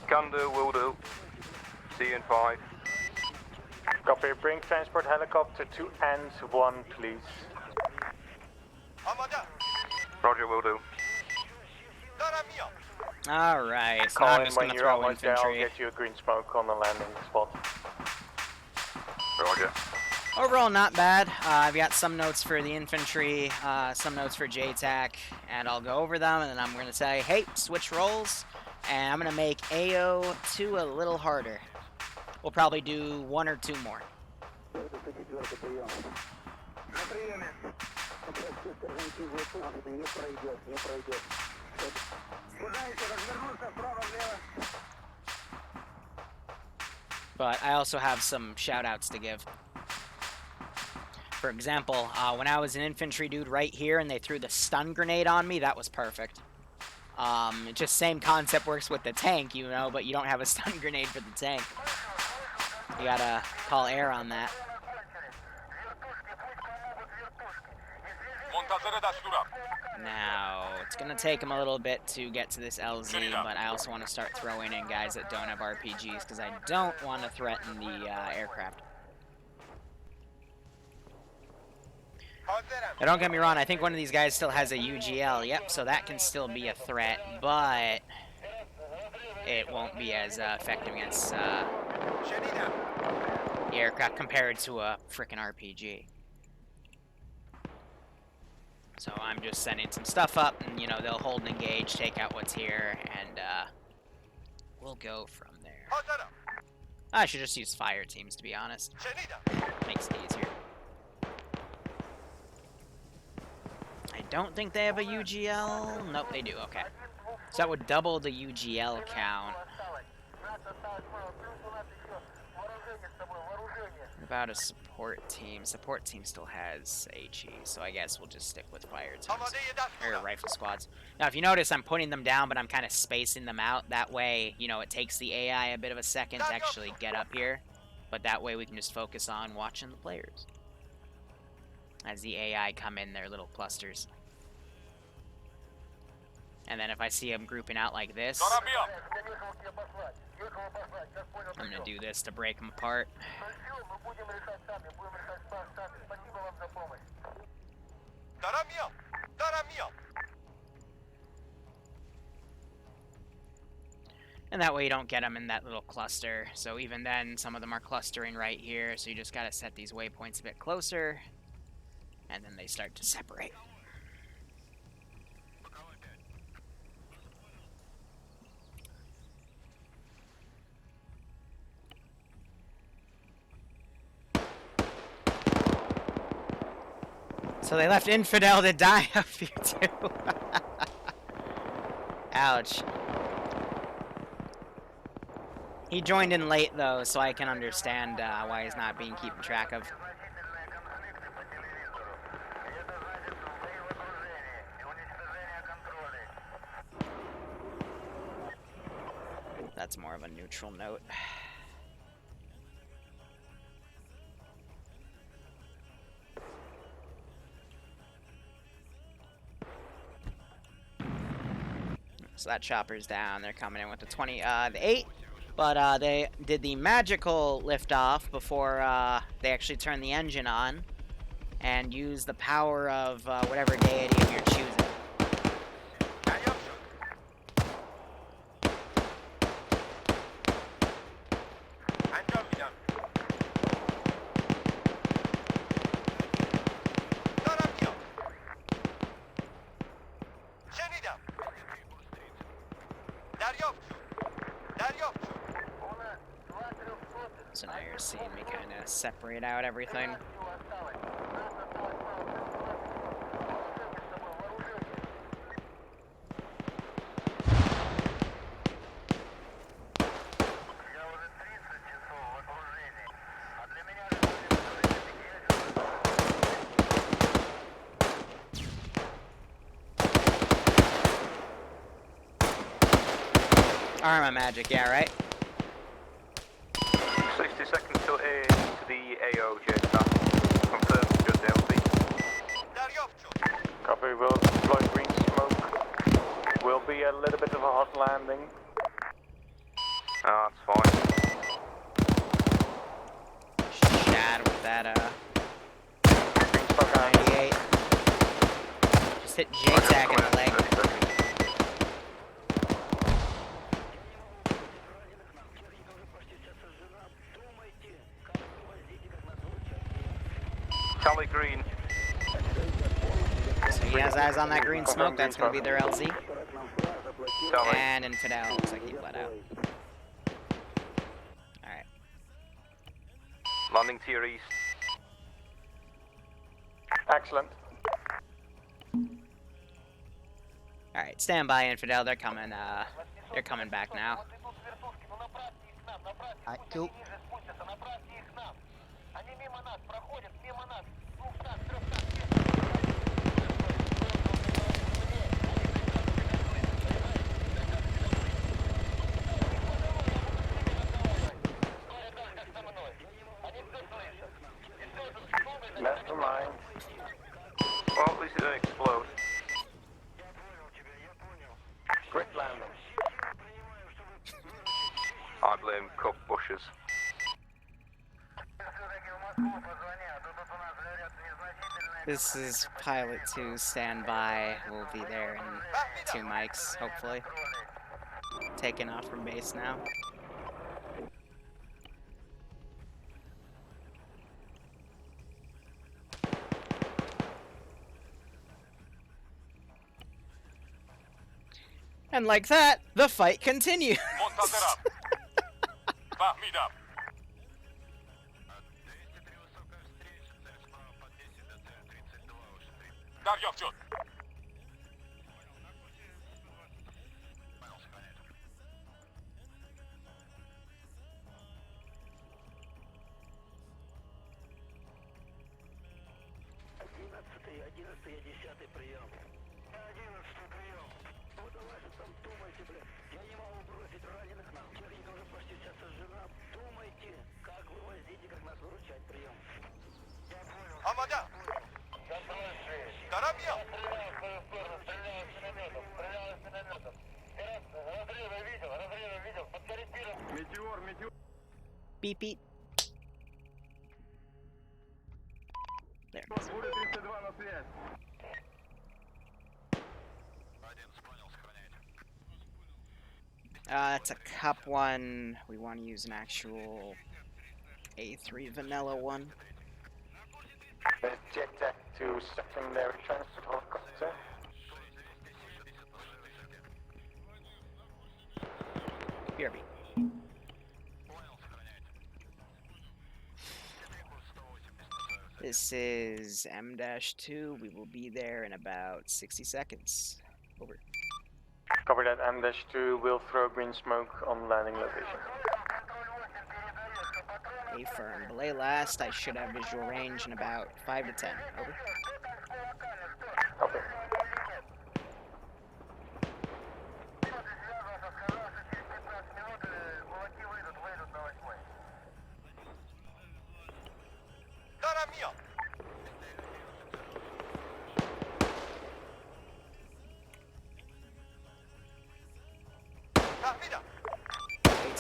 Can do, will do. See you in 5. Copy. Bring transport helicopter to N1, please. Roger, will do. Alright, so Call now I'm in just when gonna you're throw almost there. I'll infantry. get you a green smoke on the landing spot. Roger. Overall, not bad. I've got some notes for the infantry, some notes for JTAC, and I'll go over them, and then I'm going to say, hey, switch roles, and I'm going to make AO2 a little harder. We'll probably do 1 or 2 more. But I also have some shout-outs to give. For example, when I was an infantry dude right here and they threw the stun grenade on me, that was perfect. Just same concept works with the tank, you know, but you don't have a stun grenade for the tank. You gotta call air on that. Now, it's gonna take him a little bit to get to this LZ, but I also want to start throwing in guys that don't have RPGs, because I don't want to threaten the aircraft. Now, don't get me wrong, I think one of these guys still has a UGL. Yep, so that can still be a threat, but it won't be as effective against the aircraft compared to a frickin' RPG. So I'm just sending some stuff up, and, you know, they'll hold and engage, take out what's here, and we'll go from there. I should just use fire teams, to be honest. Makes it easier. I don't think they have a UGL. Nope, they do. Okay. So that would double the UGL count. What about a support team? Support team still has HE, so I guess we'll just stick with fire teams. Or rifle squads. Now, if you notice, I'm putting them down, but I'm kind of spacing them out. That way, you know, it takes the AI a bit of a second to actually get up here. But that way we can just focus on watching the players as the AI come in their little clusters. And then if I see them grouping out like this, I'm going to do this to break them apart. And that way you don't get them in that little cluster. So even then, some of them are clustering right here. So you just got to set these waypoints a bit closer. And then they start to separate. So they left Infidel to die up here too. Ouch. He joined in late though, so I can understand why he's not being keeping track of. That's more of a neutral note. So that chopper's down. They're coming in with the 8, but they did the magical liftoff before they actually turned the engine on and used the power of whatever deity of your choosing. So now you're seeing me kind of separate out everything. Arma magic, yeah, right? 60 seconds till A to the AO, JTAC. Confirm, just LB. Copy, we'll deploy green smoke. Will be a little bit of a hot landing. Ah, that's fine. Shad with that, green smoke 98. Just hit JTAC in the leg. Tally green. So he has eyes on that green smoke. That's going to be their LZ. Tally. And Infidel looks like he bled out. Alright. Landing to your east. Excellent. Alright, stand by, Infidel. They're coming back now. Alright, cool. Never mind. Well, at least it didn't explode. Great landing. I blame cup bushes. This is Pilot 2 standby. We'll be there in 2 mics, hopefully. Taking off from base now. And like that, the fight continues. Beep beep. There it is. That's a cup one. We want to use an actual A3 vanilla one. JTAC to secondary transport helicopter. BRB. This is M-2. We will be there in about 60 seconds. Over. Copy that. M-2 will throw green smoke on landing location. A firm. Belay last. I should have visual range in about 5 to 10. Over. Copy.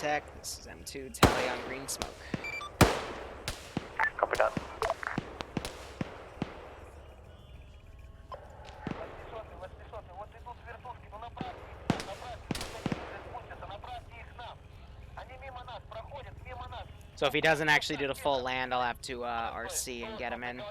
JTAC, this is M2, tally on green smoke. Copy that. So if he doesn't actually do the full land, I'll have to RC and get him in.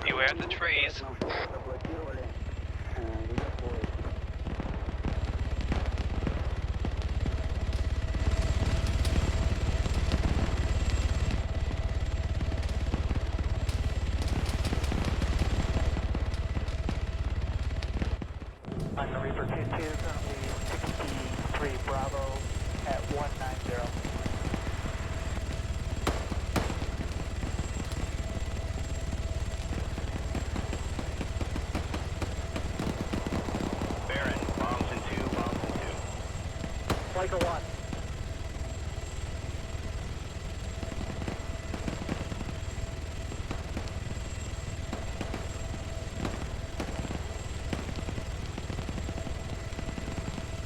Beware of the trees. On the Reaper 2-2, currently 63 Bravo at 190. Baron, bombs in 2, bombs in 2. Like a 1.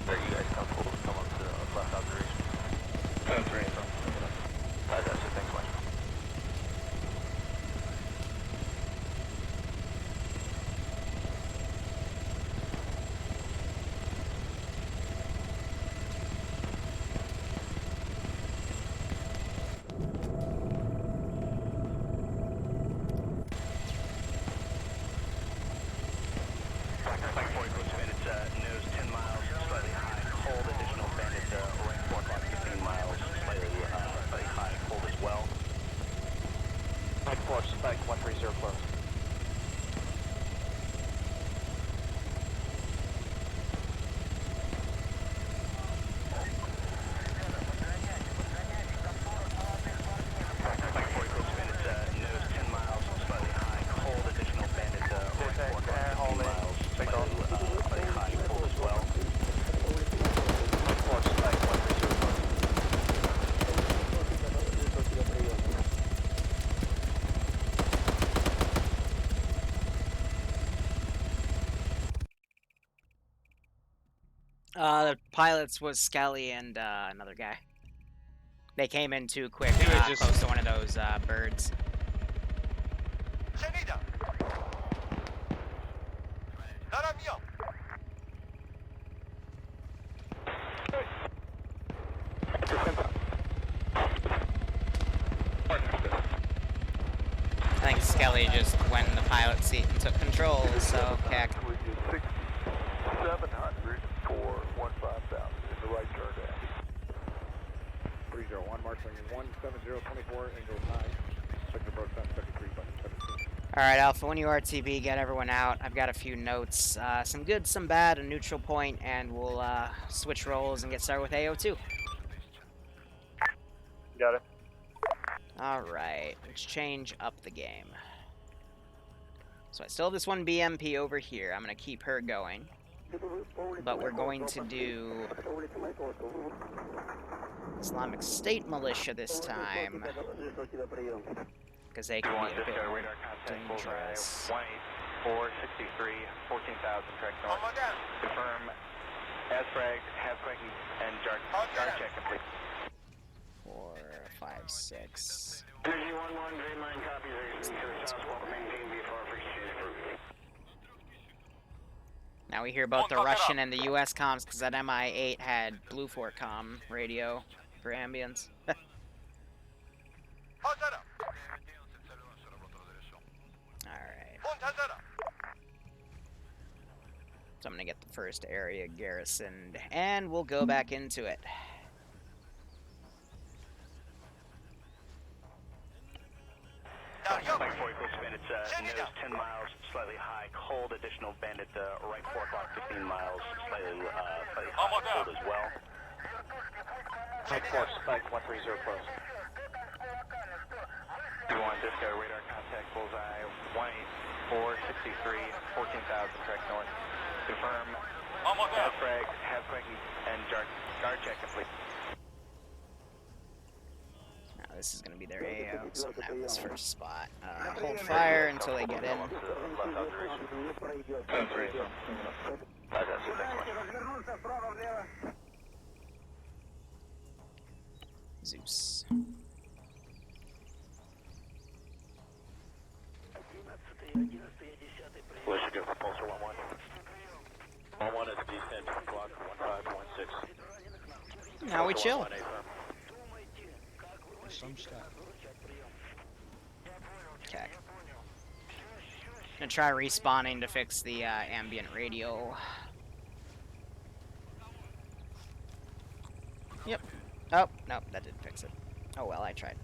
You guys comfortable? Come up to last observation. That's right. That's it. Thanks much. The pilots was Skelly and another guy. They came in too quick, close to one of those birds. I think Skelly just went in the pilot seat and took control, so cack. 700 for 15,000 in the right turn down. 301, March 17024, angle 9. Sector approach 733, button 17. Alright, Alpha, when you RTB, get everyone out. I've got a few notes. Some good, some bad, a neutral point, and we'll switch roles and get started with AO2. Got it. Alright, let's change up the game. So I still have this one BMP over here. I'm going to keep her going. But we're going to do Islamic State Militia this time. Because they can be a bit more dangerous. 463, 14,000, track north. Confirm, as fragged, have quick, and guard check complete. 4, 5, 6. Energy 1-1, green line copies, maintain before appreciated. Now we hear about the Russian and the US comms, because that MI-8 had Blue Fort comm radio for ambience. Alright. So I'm going to get the first area garrisoned, and we'll go back into it. Flight 4 equals bandits, nose 10 miles, slightly high, cold, additional bandit, right 4 o'clock, 15 miles, slightly high, cold as well. Flight 4, spike 130 close. 2-1, disco, radar contact, bullseye, 18463, 14,000, track north. Confirm, have frag, have quick, and guard check complete. This is going to be their AO, so I'm going to have this first spot. Hold fire until they get in. Zeus. Let's go for Pulsar 1-1. 1-1 is descent, 10 o'clock, 1516. Now we chill. Okay. Gonna try respawning to fix the ambient radio. Yep. Oh, no, that didn't fix it. Oh well, I tried.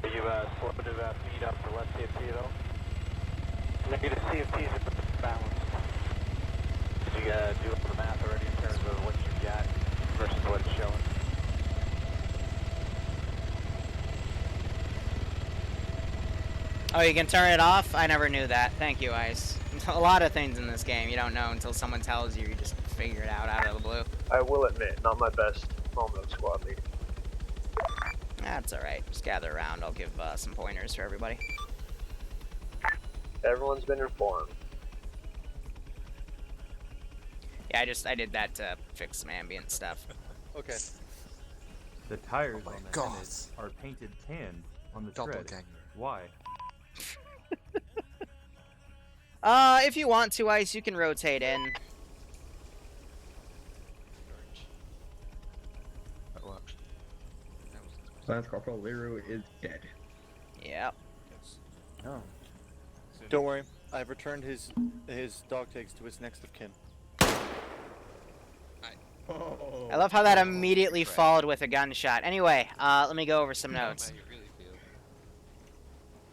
You slowed to feed up for left CFT though? Negative CFTs are balanced. Did you do all the math already in terms of what you got versus what it's showing? Oh, you can turn it off? I never knew that. Thank you, Ice. A lot of things in this game you don't know until someone tells you. You just figure it out of the blue. I will admit, not my best moment of squad lead. That's alright. Just gather around. I'll give some pointers for everybody. Everyone's been informed. Yeah, I did that to fix some ambient stuff. Okay. The tires on the helmet are painted tan on the tread. Why? If you want to, Ice, you can rotate in. That works. Lance Corporal Liru is dead. Yep. Oh. Don't worry, I've returned his dog tags to his next of kin. I love how that immediately followed with a gunshot. Anyway, let me go over some notes.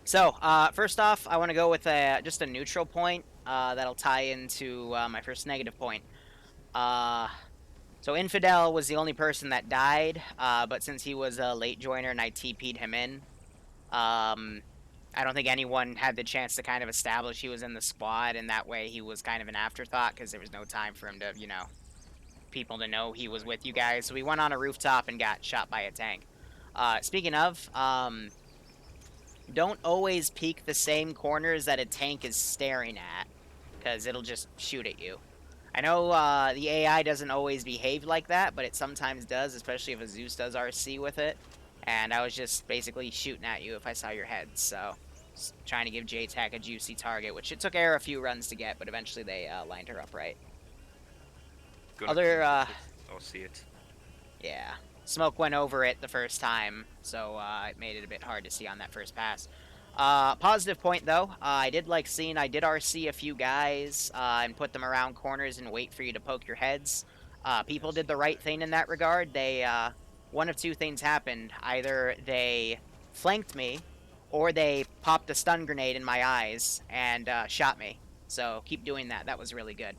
So, first off, I want to go with just a neutral point that'll tie into my first negative point. So Infidel was the only person that died, but since he was a late joiner and I TP'd him in, I don't think anyone had the chance to kind of establish he was in the squad, and that way he was kind of an afterthought because there was no time for him to, you know, people to know he was with you guys. So we went on a rooftop and got shot by a tank. Speaking of, don't always peek the same corners that a tank is staring at, because it'll just shoot at you. I know the AI doesn't always behave like that, but it sometimes does, especially if a Zeus does RC with it. And I was just basically shooting at you if I saw your head, so just trying to give JTAC a juicy target, which it took Air a few runs to get, but eventually they lined her up right. I'll see it. Yeah. Smoke went over it the first time, so it made it a bit hard to see on that first pass. Positive point, though, I did like seeing I did RC a few guys and put them around corners and wait for you to poke your heads. People did the right thing in that regard. They, one of two things happened. Either they flanked me, or they popped a stun grenade in my eyes and shot me. So keep doing that. That was really good.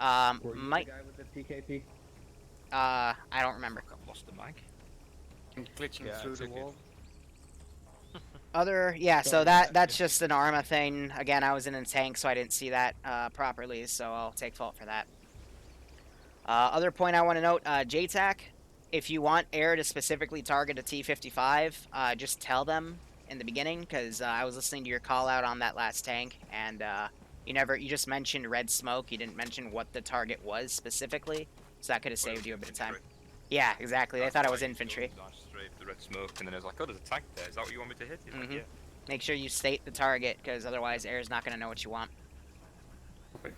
Were you the guy with the PKP? I don't remember. Lost the mic. Glitching through the wall. So that's just an Arma thing. Again, I was in a tank, so I didn't see that properly, so I'll take fault for that. Other point I want to note, JTAC, if you want Air to specifically target a T-55, just tell them in the beginning, because I was listening to your call out on that last tank, and you just mentioned red smoke. You didn't mention what the target was specifically, so that could have saved you a bit of time. Yeah, exactly. They thought it was infantry. The red smoke, and then I was like, oh, there's a tank there. Is that what you want me to hit? He's like, yeah. Make sure you state the target, because otherwise Air's not going to know what you want. Okay.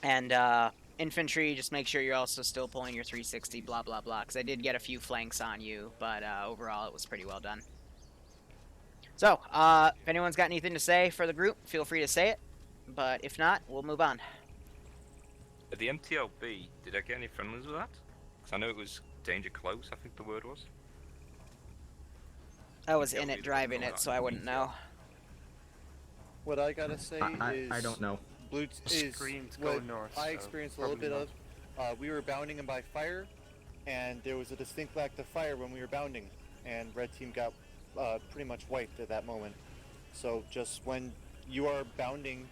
And infantry, just make sure you're also still pulling your 360, blah, blah, blah, because I did get a few flanks on you, but overall it was pretty well done. So, if anyone's got anything to say for the group, feel free to say it, but if not, we'll move on. At the MTLB, did I get any friendlies with that? Because I know it was danger close, I think the word was. I was in it driving it, so I wouldn't know. What I gotta say is... I don't know. Blue is go north, I experienced a little bit of. We were bounding them by fire, and there was a distinct lack of fire when we were bounding, and red team got pretty much wiped at that moment. So just when you are bounding,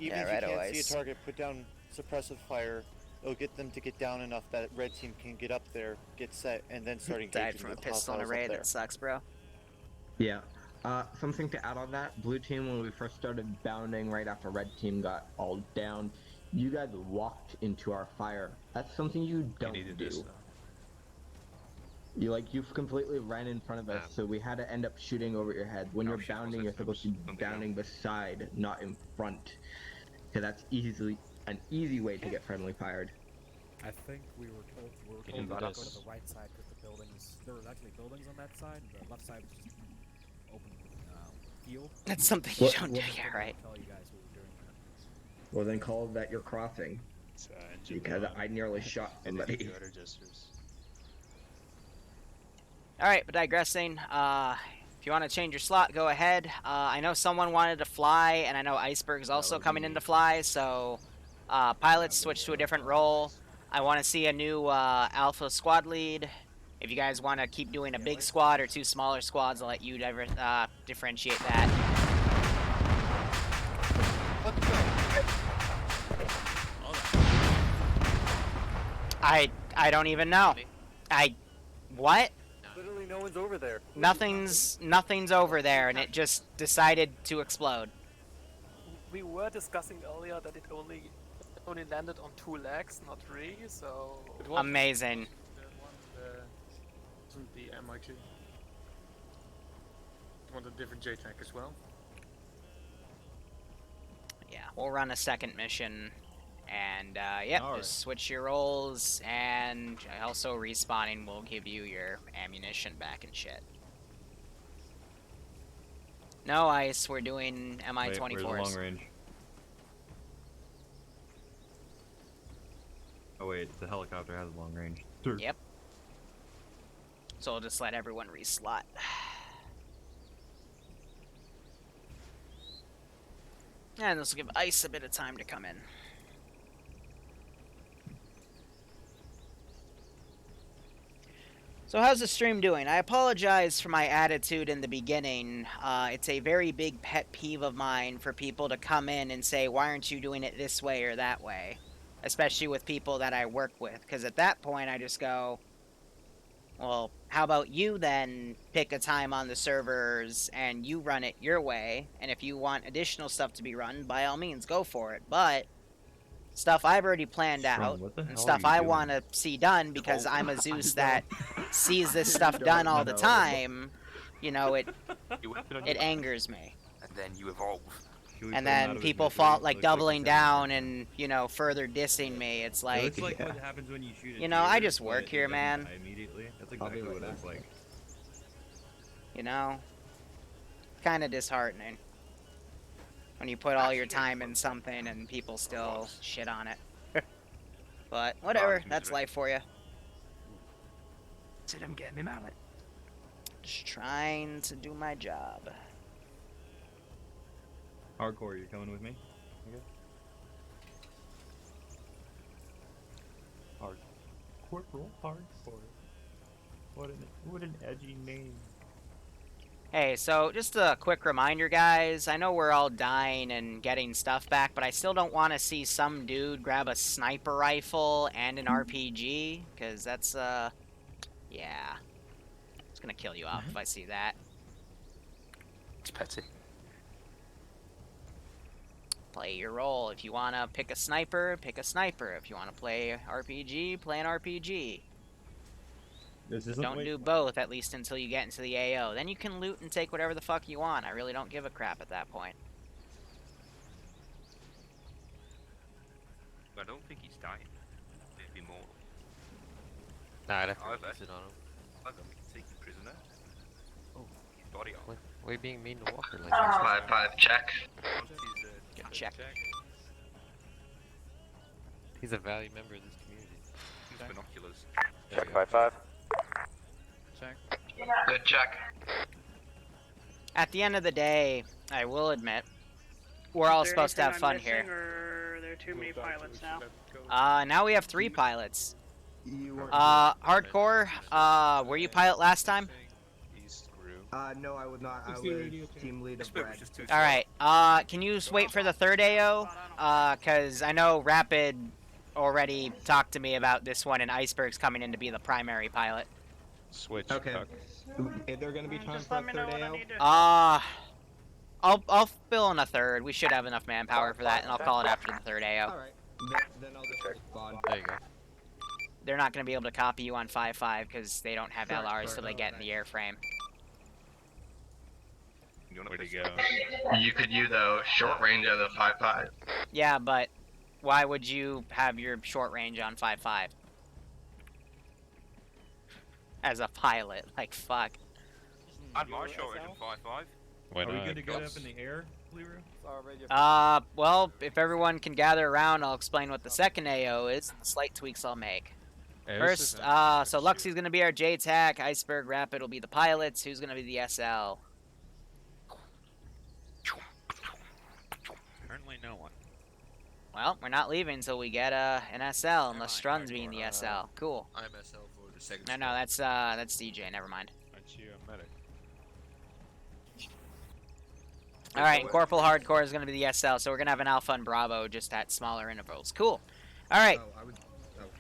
even if you can't see a target, put down suppressive fire. It'll get them to get down enough that red team can get up there, get set, and then start engaging. Died from a pistol and a raid. That sucks, bro. Yeah. Something to add on that, blue team, when we first started bounding right after red team got all down, you guys walked into our fire. That's something you don't do. You've completely ran in front of us, so we had to end up shooting over your head. When you're bounding, you're supposed to be bounding beside, not in front. So that's an easy way to get friendly fired. I think we were told to go to the right side because the buildings, there was actually buildings on that side, and the left side was just open field. That's something you don't do, yeah, right. Tell you guys we were doing that. Well, then call that you're crossing. Because I nearly shot somebody. Alright, but digressing, if you want to change your slot, go ahead. I know someone wanted to fly, and I know Iceberg's also coming in to fly, so pilots switch to a different role. I want to see a new Alpha squad lead. If you guys want to keep doing a big squad or two smaller squads, I'll let you differentiate that. I don't even know. What? Literally no one's over there. Nothing's over there, and it just decided to explode. We were discussing earlier that it only landed on 2 legs, not 3, so... Amazing. Wasn't the MI2? Want a different JTAC as well? Yeah, we'll run a second mission, and just switch your roles, and also respawning will give you your ammunition back and shit. No ice, we're doing MI-24s. Where's long range? Oh wait, the helicopter has long range. Yep. So I'll just let everyone reslot. And this will give Ice a bit of time to come in. So how's the stream doing? I apologize for my attitude in the beginning. It's a very big pet peeve of mine for people to come in and say, why aren't you doing it this way or that way? Especially with people that I work with. Because at that point I just go, well, how about you then pick a time on the servers and you run it your way, and if you want additional stuff to be run, by all means, go for it. But stuff I've already planned out, what the and hell stuff are you I doing? want to see done because I'm a Zeus that sees this stuff done all the time, you know, it angers me. And then you evolve. And then people fall like doubling down and, you know, further dissing me. It's It like, looks like what happens when you shoot a you know, I deer, just work but here, it doesn't man. die immediately. That's I'll exactly be what it with looks like. You know, kind of disheartening when you put all your time in something and people still shit on it. But whatever, that's life for you. Said I'm getting me mallet. Just trying to do my job. Hardcore, you coming with me? Okay. Hard. Corporal Hardcore. What an edgy name. Hey, so just a quick reminder, guys. I know we're all dying and getting stuff back, but I still don't want to see some dude grab a sniper rifle and an RPG, because that's, yeah. It's gonna kill you off if I see that. It's petty. Play your role. If you want to pick a sniper, pick a sniper. If you want to play RPG, play an RPG. Don't do both, at least until you get into the AO. Then you can loot and take whatever the fuck you want. I really don't give a crap at that point. I don't think he's dying. Maybe more. Nah, I'd have to sit on him. I've got to take the prisoner. Oh, his body off. Why are you being mean to Walker like 5-5 check. Check. He's a valued member of this community. Use binoculars. Check 5-5. Check. Good check. At the end of the day, I will admit, we're all supposed to have fun here. Or are there too many pilots now? Now we have 3 pilots. Hardcore, were you pilot last time? No, I would not. I was team lead of Red. Alright, can you wait for the 3rd AO? Cause I know Rapid already talked to me about this one and Iceberg's coming in to be the primary pilot. Switch. Okay. Is there gonna be time for a 3rd AO? I'll fill in a 3rd. We should have enough manpower for that, and I'll call it after the 3rd AO. Alright. Then I'll just respond. There you go. They're not going to be able to copy you on 5-5 because they don't have LRs till they get in the airframe. Way to go. You could use though short range of the 5-5. Yeah, but why would you have your short range on 5-5? As a pilot, like fuck. I'd my short range on 5-5. Why Are we not? good to get up in the air, Liru? Well, if everyone can gather around, I'll explain what the 2nd AO is, and the slight tweaks I'll make. First, so Luxie's gonna be our JTAC, Iceberg Rapid will be the pilots, who's gonna be the SL? Currently no one. Well, we're not leaving until we get an SL, unless Strun's being the SL. Cool. I'm SL for the second. No, that's DJ, never mind. Aren't you a medic? Alright, and Corporal Hardcore is going to be the SL, so we're going to have an Alpha and Bravo just at smaller intervals. Cool. Alright.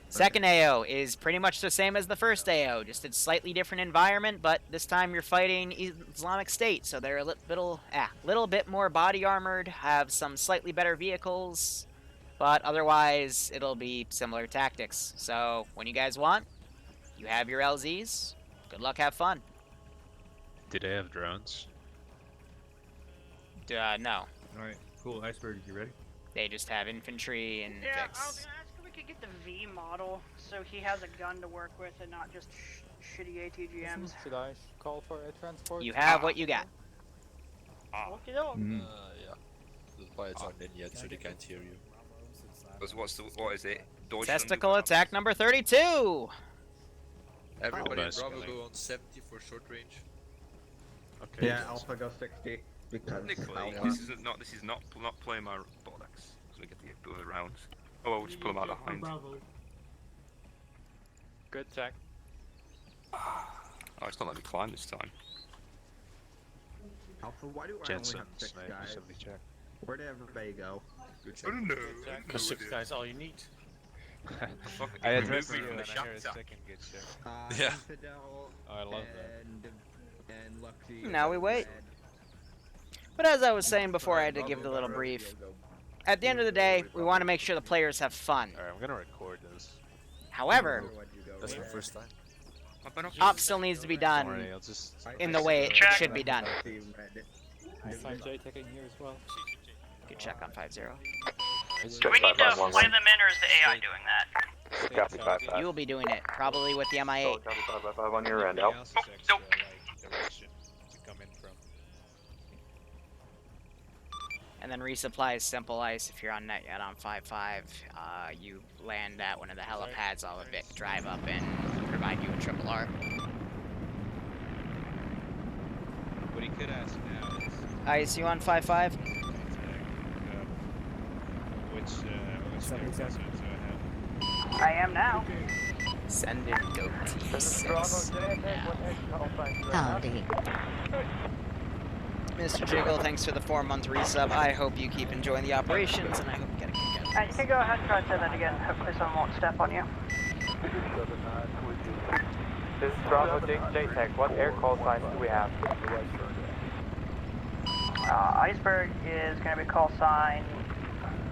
2nd AO is pretty much the same as the 1st AO, just a slightly different environment, but this time you're fighting Islamic State, so they're a little bit more body armored, have some slightly better vehicles, but otherwise it'll be similar tactics. So when you guys want, you have your LZs. Good luck, have fun. Did they have drones? No. Alright, cool. Iceberg, you ready? They just have infantry and Yeah, I fix. was gonna ask if we could get the V model so he has a gun to work with and not just shitty ATGMs. Should I call for a transport? You have what you got. Okie doke. Yeah. The pilots aren't in yet, so they can't hear you. What is it? Testicle attack number 32! Everybody in best Bravo feeling. go on 70 for short range. Okay. Yeah, Alpha go 60 because Technically, Alpha. this is not playing my bollocks. So we get the other rounds. Oh, well, we'll just pull them out behind. Good check. Oh, it's not letting me climb this time. Alpha, why do I Jensen, only have 6 sniper, guys? 70 check. Where did everybody go? Good check. I don't know. Because 6 guys all you need. I had Remove to me you from the and I shop, heard a Zach. second good show. Yeah. Infidel Oh, I love and Luxy. Now we wait. But as I was saying before, I had to give the little brief. At the end of the day, we want to make sure the players have fun. Alright, I'm gonna record this. However, That's my first time. op still needs to be done Don't worry, I'll just in the way it should be done. Next time JTAC here as well. Good check on 5-0. Do we need to fly them in, or is the AI doing that? Copy 5-5. You will be doing it, probably with the MI8. Copy 5-5 on your end, out. direction to come in from. And then resupply is simple ice. If you're on net yet on 5-5, you land at one of the helipads. I'll have Vic drive up and provide you a triple R. What he could ask now is Ice, you on 5-5? which episodes I have. I am now. Send it go T6. Howdy. Mr. Jiggle, thanks for the 4-month resub. I hope you keep enjoying the operations, and I hope you get a kick out of it. You can go ahead and try to say that again. Hopefully someone won't step on you. This is Bravo JTAC. What air call signs do we have? Iceberg is going to be call sign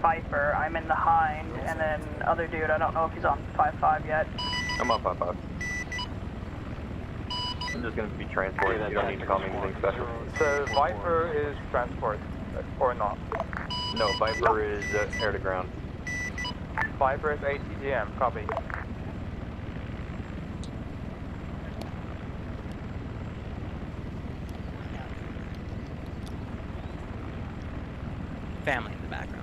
Viper. I'm in the hind, and then other dude, I don't know if he's on 5-5 yet. I'm on 5-5. I'm just going to be transported. You don't need to call me anything special. So Viper is transport, or not? No, Viper is air to ground. Viper is ATGM, copy. Family in the background.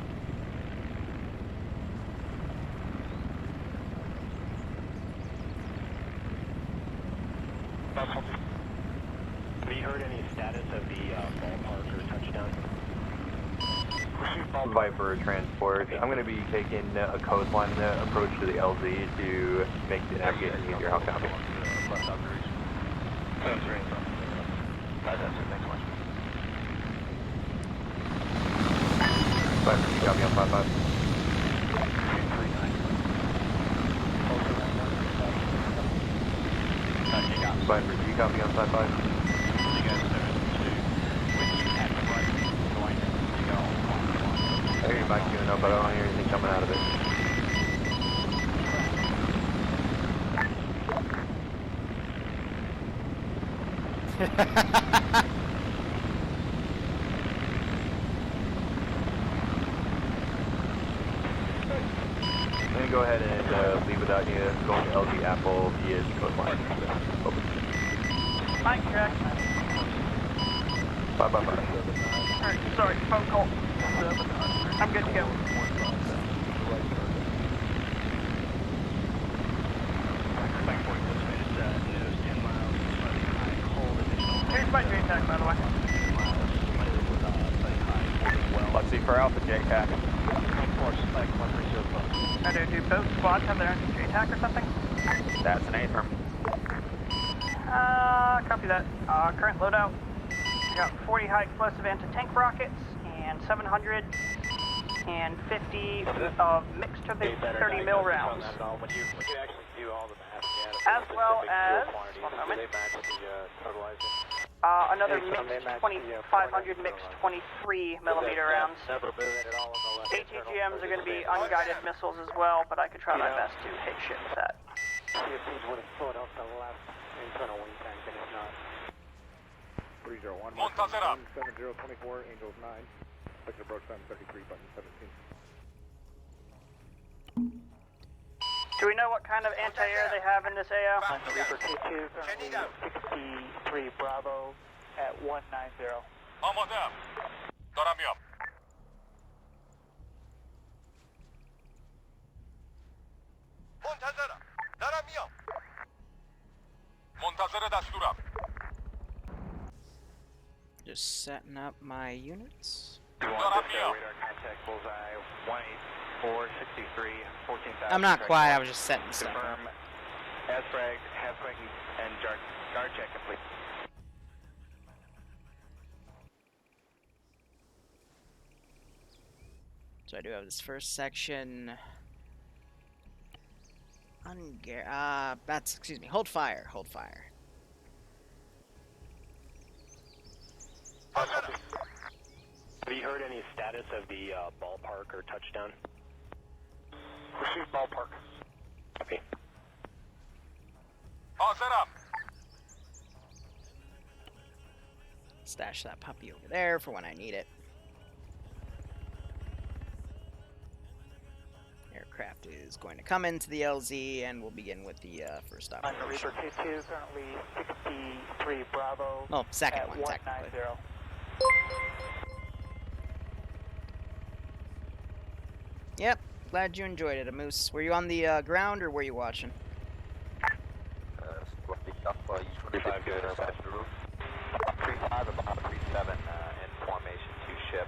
Have you heard any status of the ballpark or touchdown? Viper transport. I'm going to be taking a coastline approach to the LZ to make the navigation easier. How copy? Viper, you copy on 5-5? Viper, do you copy on 5-5? I hear you back queuing up, but I don't hear anything coming out of it. I'm gonna go ahead and leave without you going to LG Apple via coastline. Open. Mike, check. 5-5. Alright, sorry, phone call. I'm good to go. Here's my JTAC, by the way. Let's see for Alpha JTAC. Do both squads have their own JTAC or something? That's an A-firm. Copy that. Current loadout. I got 40 high explosive anti-tank rockets and 750 of mixed to 30 mil rounds. As well as, one moment, another mixed 500 mixed 23 millimeter rounds. ATGMs are going to be unguided missiles as well, but I could try my best to hit shit with that. Montasera. 7024, Angels 9. Sector approach time 33, button 17. Do we know what kind of anti-air they have in this AO? Reaper K2, currently 63 Bravo at 190. Vamos there. Dorami up. Montazera. Dorami up. Montazera dastur up. Just setting up my units. Radar contact bullseye 18463 14,000. I'm not quiet, I was just setting stuff up. Confirm ASFRAG, HASFRAG, and guard check complete. So I do have this first section. That's, excuse me, hold fire, hold fire. Have you heard any status of the ballpark or touchdown? Receive ballpark. Copy. All set up. Stash that puppy over there for when I need it. Aircraft is going to come into the LZ, and we'll begin with the first operation. Reaper 2-2, currently 63 Bravo. Well, second one, technically. Yep, glad you enjoyed it, Moose. Were you on the ground, or were you watching? 35 good, 35 about 37 in formation, 2 ship.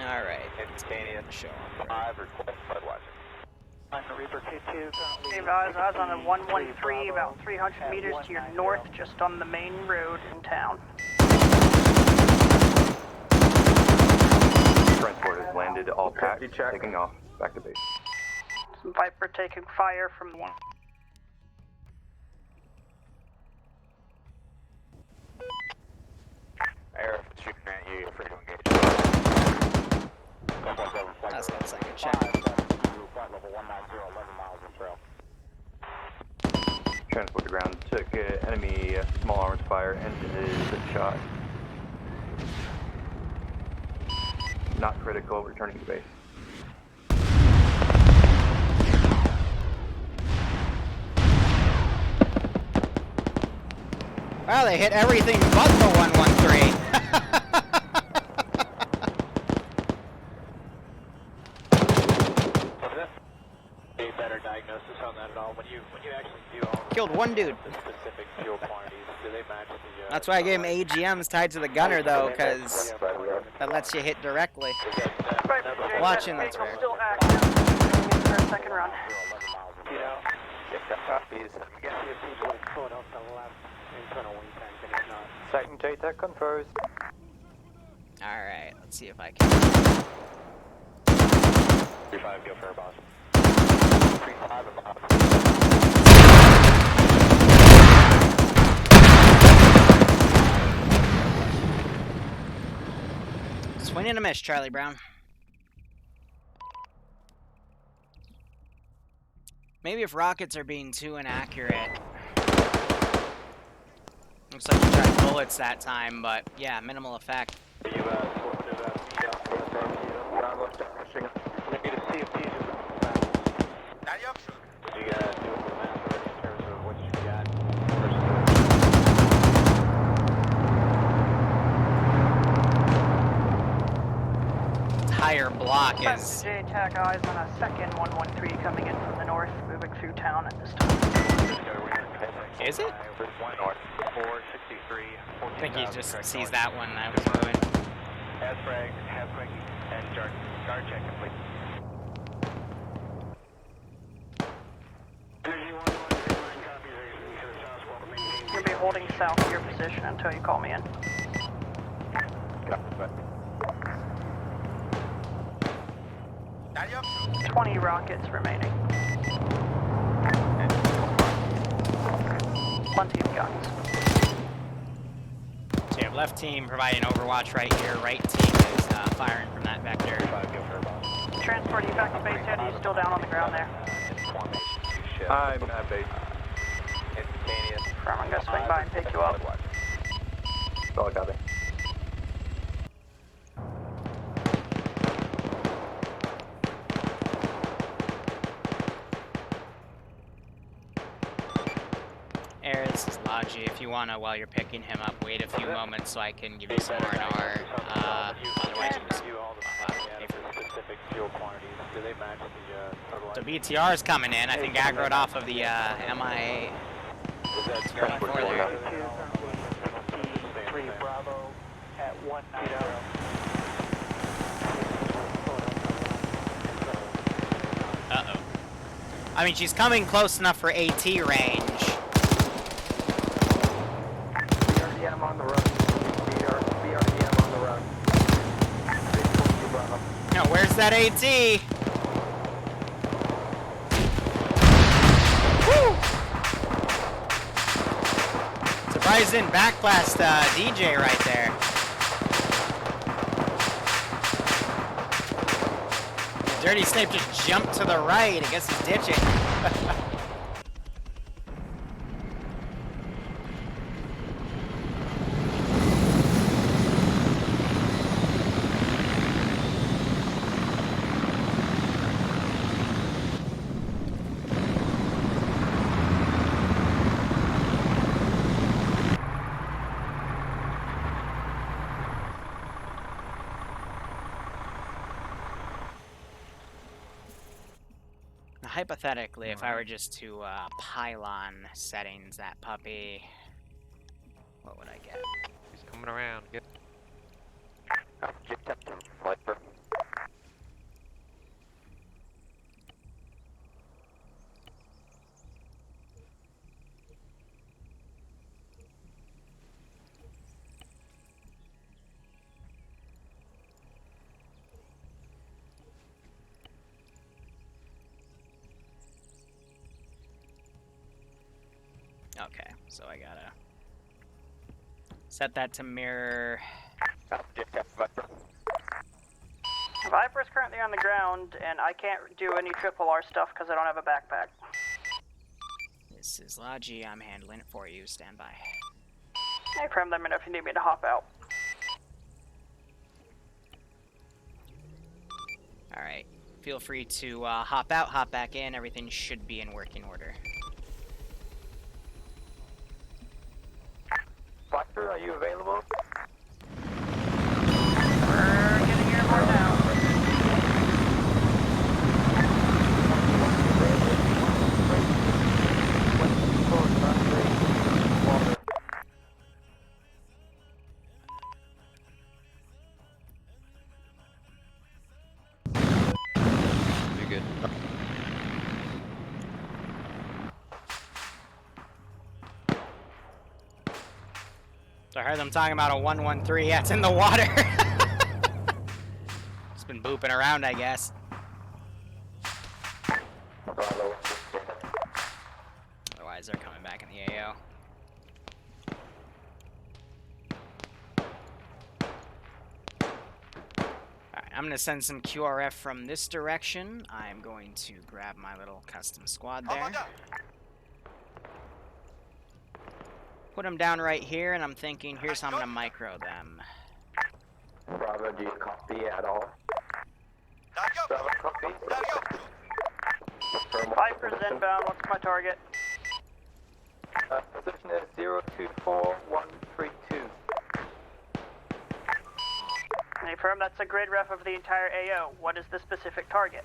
Alright. Instantaneous, 5 request flood watching. Reaper 2-2, currently. I was on a 113, about 300 meters to your north, just on the main road in town. Transport has landed, all packed, taking off, back to base. Some Viper taking fire from one. Air, shooting at you, you're free to engage. That's got a second check. Flight level 190, 11 miles in trail. Transport to ground, took enemy small arms fire, and is shot. Not critical, returning to base. Wow, they hit everything but the 113. A better diagnosis on that at all? When you actually do all Killed one dude. the specific fuel quantities, do they match the... That's why I gave him AGMs tied to the gunner, though, because that lets you hit directly. Watching, that's rare. Still active. For a second run. You know, if that copies, I'm guessing if he's really pulling off the left internal wing tank, and it's not. Second JTAC confers. Alright, let's see if I can. 3-5, go for her, boss. 3-5, about. Swing and a miss, Charlie Brown. Maybe if rockets are being too inaccurate. Looks like you tried bullets that time, but yeah, minimal effect. Entire block is... JTAC eyes on a second 113 coming in from the north, moving through town at this time. Is it? North, 463, I think he just sees that one I was moving. Has frag, and guard check complete. You'll be holding south of your position until you call me in. 20 rockets remaining. Plenty of guns. So you have left team providing overwatch right here, right team is firing from that vector. Transport you back to base yet? Are you still down on the ground there? I'm at base. Instantaneous. I'm gonna swing by and pick you up. That's all I got there. Air, this is Logi. If you wanna, while you're picking him up, wait a few moments so I can give you some R&R. Otherwise, you just specific fuel quantities. Do they match the So BTR is coming in. I think aggroed off of the MIA. It's going further. 3 Bravo at 190. Uh-oh. I mean, she's coming close enough for AT range. BRDM on the run. BRDM on the run. No, where's that AT? Horizon backblast DJ right there. Dirty Snape just jumped to the right. I guess he's ditching. Hypothetically, if I were just to pylon settings that puppy, what would I get? He's coming around. Get. Viper. Okay, so I gotta set that to mirror. Viper's currently on the ground, and I can't do any triple R stuff because I don't have a backpack. This is Logi. I'm handling it for you. Stand by. Hey, Prem, let me know if you need me to hop out. Alright, feel free to hop out, hop back in. Everything should be in working order. Viper, are you available? We're getting airborne now. You're good. So I heard them talking about a 113. Yeah, it's in the water. It's been booping around, I guess. Otherwise, they're coming back in the AO. Alright, I'm going to send some QRF from this direction. I'm going to grab my little custom squad there. Put them down right here, and I'm thinking, here's how I'm going to micro them. Bravo, do you copy at all? Bravo, copy. Viper's inbound. What's my target? Position is 024132. Hey, Firm, that's a grid ref of the entire AO. What is the specific target?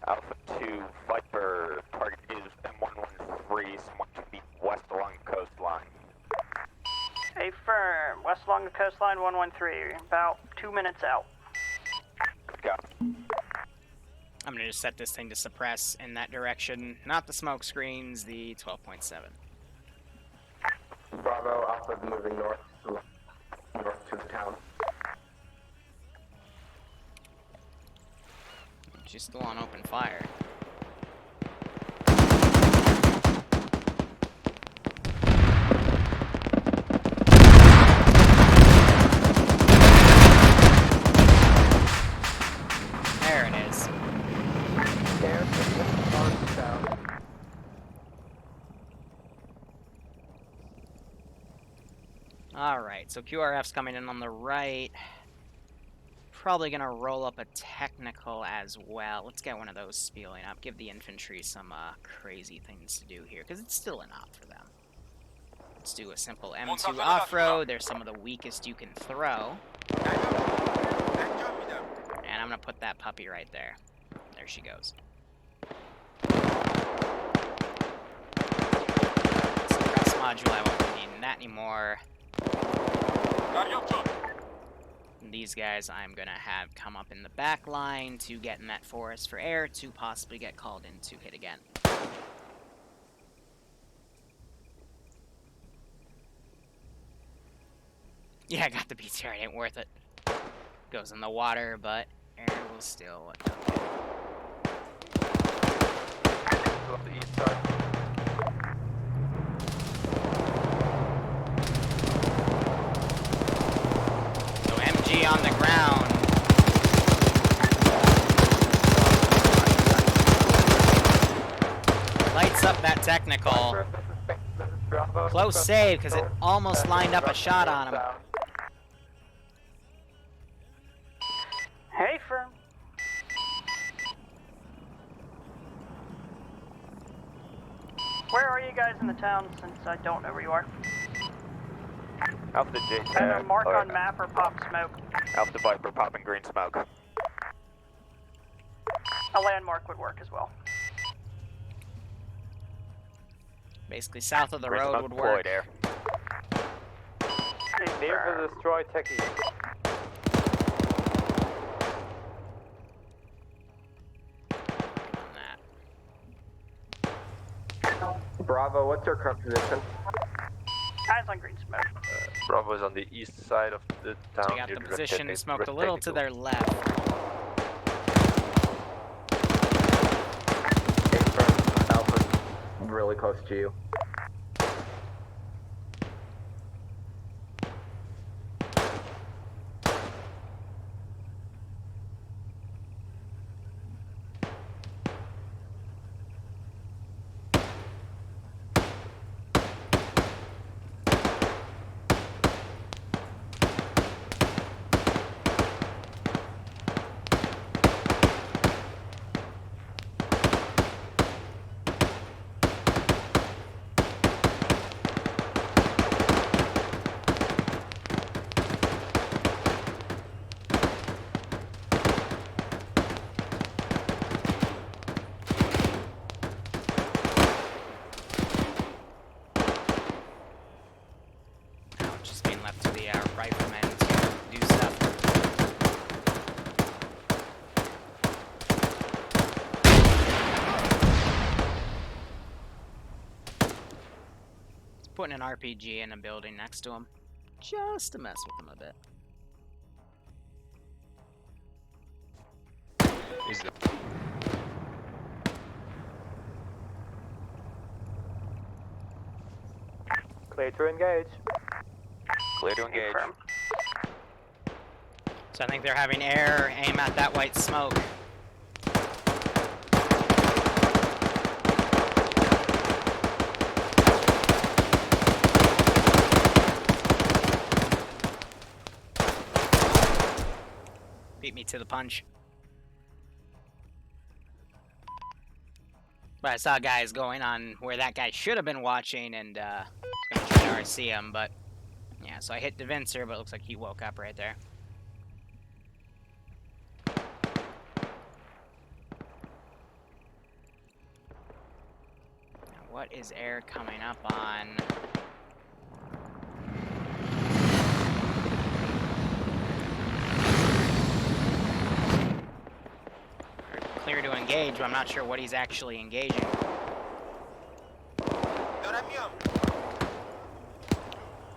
Alpha 2, Viper, target is M113, someone to be west along the coastline. Hey, Firm, west along the coastline, 113, about 2 minutes out. Got it. I'm going to just set this thing to suppress in that direction. Not the smoke screens, the 12.7. Bravo, Alpha moving north to the town. She's still on open fire. There it is. Alright, so QRF's coming in on the right. Probably gonna roll up a technical as well. Let's get one of those spieling up. Give the infantry some crazy things to do here, because it's still an op for them. Let's do a simple M2 off-road. They're some of the weakest you can throw. And I'm gonna put that puppy right there. There she goes. Suppress module, I won't be needing that anymore. And these guys I'm gonna have come up in the back line to get in that forest for air to possibly get called in to hit again. Yeah, I got the BTR, it ain't worth it. Goes in the water, but air will still... Off the east side. up that technical. Close save, because it almost lined up a shot on him. Hey, firm. Where are you guys in the town, since I don't know where you are? Alpha JTAC. And a mark on map or pop smoke. Alpha Viper popping green smoke. A landmark would work as well. Basically, south of the Green road smoke would deployed work. air. Near to destroy techie. Bravo, what's your current position? Eyes on green smoke. Bravo is on the east side of the town. So you got near the red position technical- smoked red a little to technical. their left. Alpha's really close to you. Just being left to the riflemen to do stuff. Just putting an RPG in a building next to him, just to mess with him a bit. Is the Clear to engage. Clear to engage. So I think they're having air aim at that white smoke. Beat me to the punch. But I saw guys going on where that guy should have been watching and gonna try to RC him, but yeah, so I hit Devincer, but it looks like he woke up right there. Now, what is air coming up on? Clear to engage, but I'm not sure what he's actually engaging.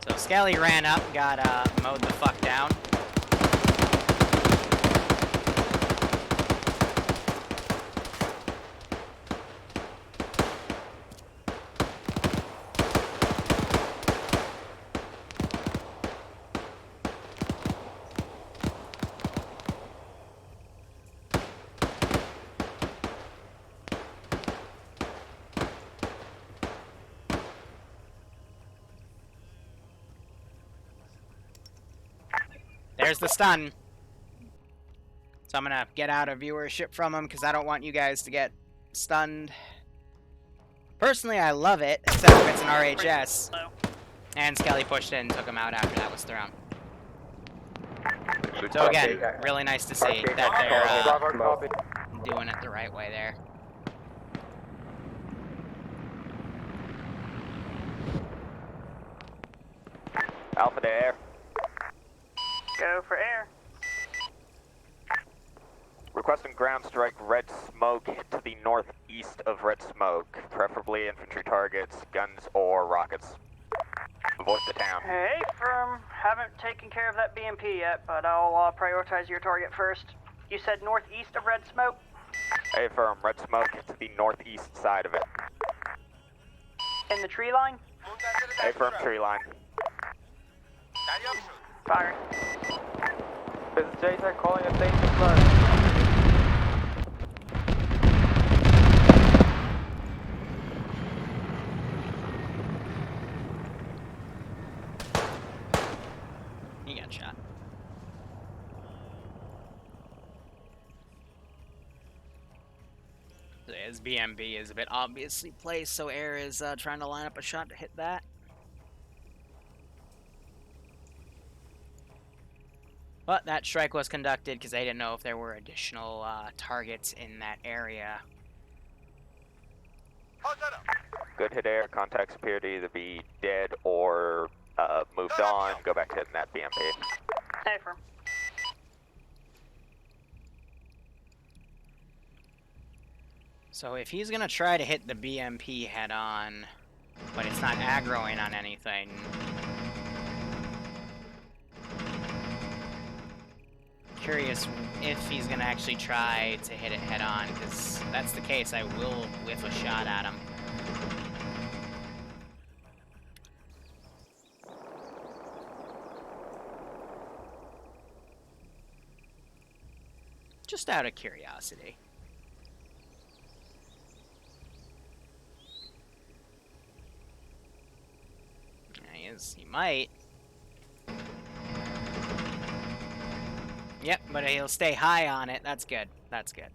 So Skelly ran up, got mowed the fuck down. There's the stun. So I'm gonna get out of viewership from him because I don't want you guys to get stunned. Personally, I love it, except if it's an RHS. And Skelly pushed in and took him out after that was thrown. So again, really nice to see that they're doing it the right way there. Alpha to air. Go for air. Requesting ground strike red smoke to the northeast of red smoke, preferably infantry targets, guns, or rockets. Avoid the town. Hey, firm. Haven't taken care of that BMP yet, but I'll prioritize your target first. You said northeast of red smoke? Hey, firm. Red smoke to the northeast side of it. In the tree line? Hey, firm. Tree line. Fire. This is JTAC calling a station flag. His BMB is a bit obviously placed, so Air is trying to line up a shot to hit that. But that strike was conducted because they didn't know if there were additional targets in that area. Good hit, Air. Contacts appear to either be dead or moved on. Go back to hitting that BMP. Hey, firm. So if he's gonna try to hit the BMP head on, but it's not aggroing on anything. Curious if he's gonna actually try to hit it head on, because if that's the case, I will whiff a shot at him. Just out of curiosity. He might. Yep, but he'll stay high on it. That's good. That's good.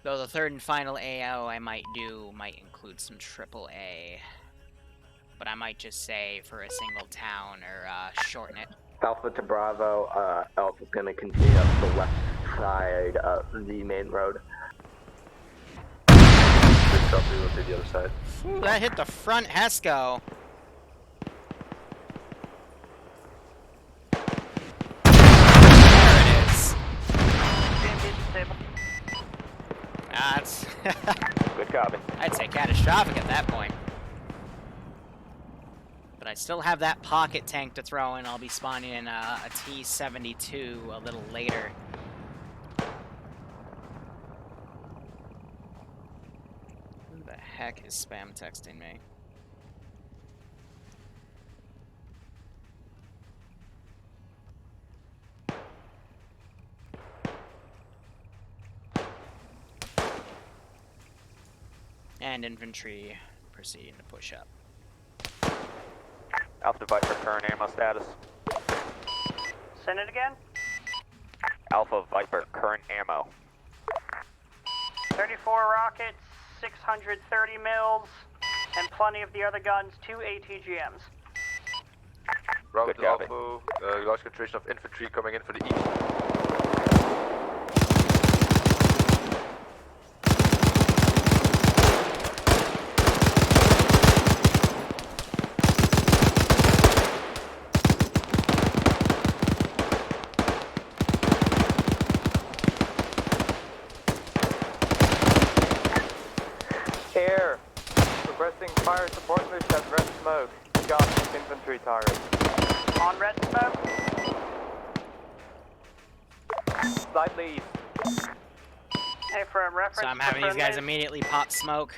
Though the third and final AO I might do might include some AAA. But I might just say for a single town or shorten it. Alpha to Bravo, Alpha's gonna continue up the west side of the main road. Copy, we'll do the other side. Ooh, that hit the front Hesco. There it is. That's good copy. I'd say catastrophic at that point. But I still have that pocket tank to throw in. I'll be spawning in a T-72 a little later. Who the heck is spam texting me? And infantry proceeding to push up. Alpha Viper, current ammo status. Send it again. Alpha Viper, current ammo. 34 rockets, 630 mils, and plenty of the other guns, 2 ATGMs. Route Good copy. Alpha, large concentration of infantry coming in for the east. Air. Requesting fire support mission at red smoke. Got infantry target. On red smoke. Slightly east. Hey, for a reference. So I'm having these guys immediately pop smoke.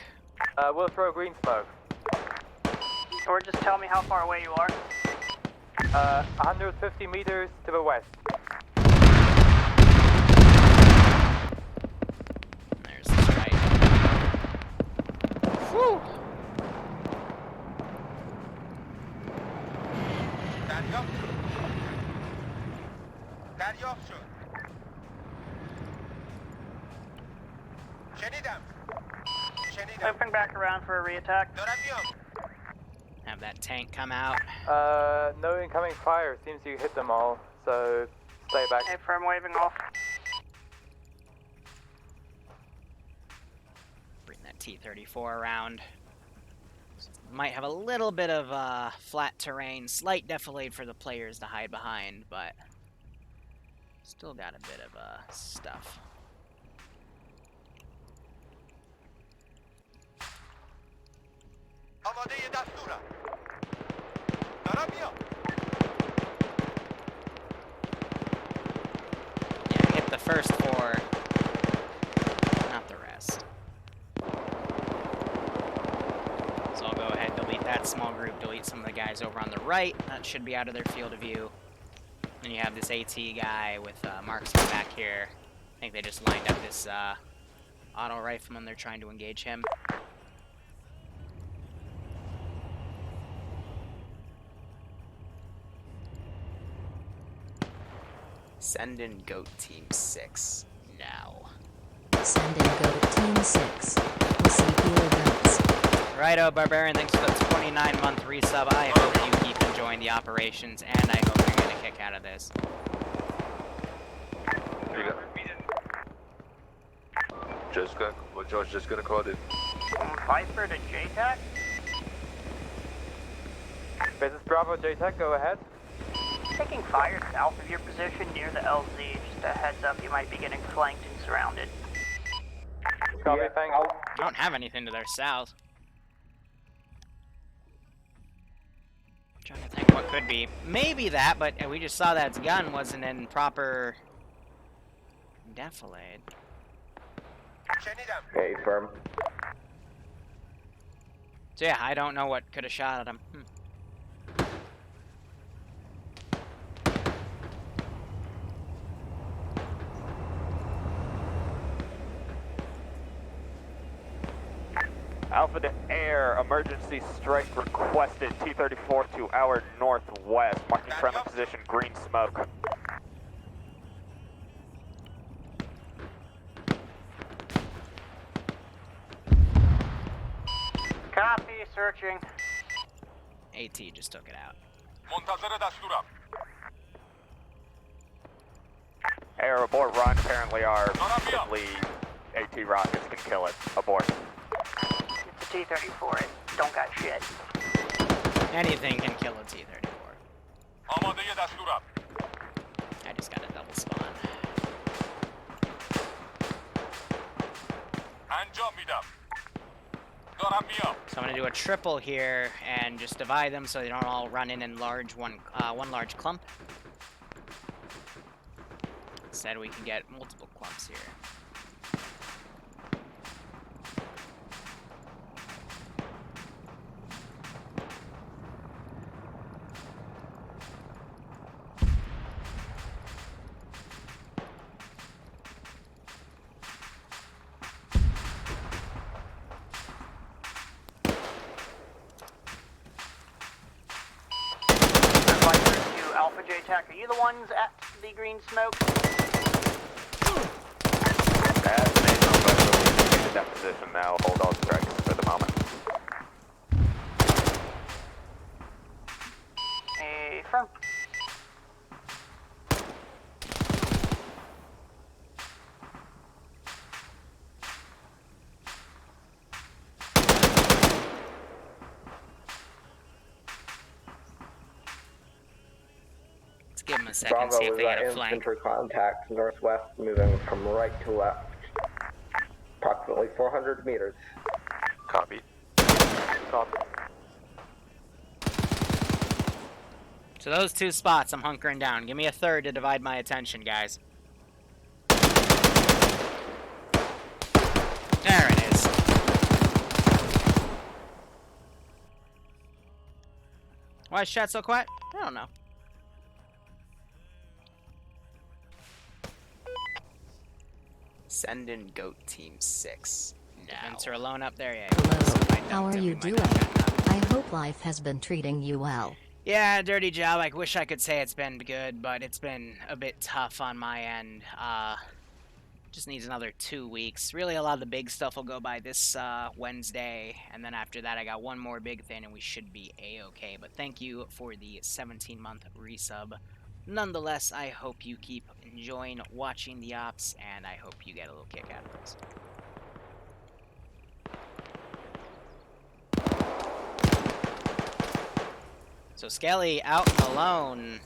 We'll throw green smoke. Or just tell me how far away you are. 150 meters to the west. There's the strike. Whew. دریافت شد. شنیدم. Looping back around for a reattack. Have that tank come out. No incoming fire. Seems you hit them all, so stay back. Hey, firm waving off. Bring that T-34 around. Might have a little bit of flat terrain, slight defilade for the players to hide behind, but still got a bit of stuff. آماده دستورم. دارم میام. Yeah, hit the first four, not the rest. So I'll go ahead and delete that small group, delete some of the guys over on the right. That should be out of their field of view. Then you have this AT guy with marksman back here. I think they just lined up this auto rifleman. They're trying to engage him. Send in Goat Team 6 now. Send in Goat Team 6. We'll see fewer goats. Righto, Barbarian, thanks for the 29-month resub. I hope you keep enjoying the operations, and I hope you're getting a kick out of this. George just got recorded. Viper to JTAC? Business Bravo, JTAC, go ahead. Taking fire south of your position near the LZ. Just a heads up, you might be getting flanked and surrounded. Copy, thanks. I don't have anything to their south. Trying to think what could be. Maybe that, but we just saw that gun wasn't in proper defilade. Hey, firm. So yeah, I don't know what could have shot at him. Alpha to air, emergency strike requested, T-34 to our northwest, marking friendly position, green smoke. Copy, searching. AT just took it out. Air, abort run, apparently our AT rockets can kill it. Abort. It's a T-34, it don't got shit. Anything can kill a T-34. I just got a double spawn. So I'm gonna do a triple here and just divide them so they don't all run in one large clump. Instead, we can get multiple clumps here. Alpha JTAC, are you the ones at the green smoke? That's an April, but we'll be in that position now. Hold all strikes for the moment. Affirm. Give them a second, see if they get a flank. Infantry contact northwest, moving from right to left. Approximately 400 meters. Copy. Copy. So those two spots, I'm hunkering down. Give me a third to divide my attention, guys. There it is. Why is chat so quiet? I don't know. Send in Goat Team 6 now. Defense are alone up there, yeah. Hello, how are you doing? I hope life has been treating you well. Yeah, dirty job. I wish I could say it's been good, but it's been a bit tough on my end. Just needs another 2 weeks. Really, a lot of the big stuff will go by this Wednesday, and then after that, I got one more big thing, and we should be a-okay. But thank you for the 17-month resub. Nonetheless, I hope you keep enjoying watching the ops, and I hope you get a little kick out of this. So Skelly out and alone.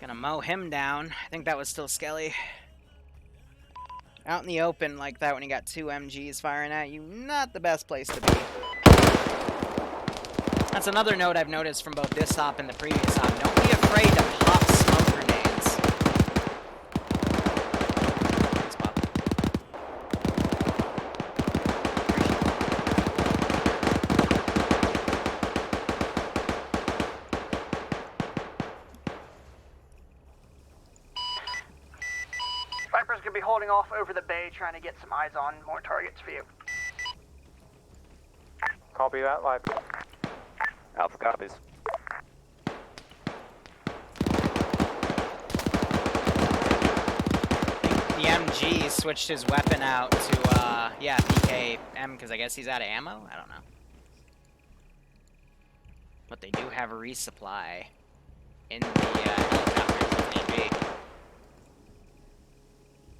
Gonna mow him down. I think that was still Skelly. Out in the open like that when you got two MGs firing at you, not the best place to be. That's another note I've noticed from both this op and the previous op. Don't be afraid to pop smoke grenades. Thanks, Bob. Viper's gonna be holding off over the bay, trying to get some eyes on more targets for you. Copy that, Viper. Alpha copies. The MG switched his weapon out to, yeah, PKM, because I guess he's out of ammo? I don't know. But they do have a resupply in the helicopters if need be.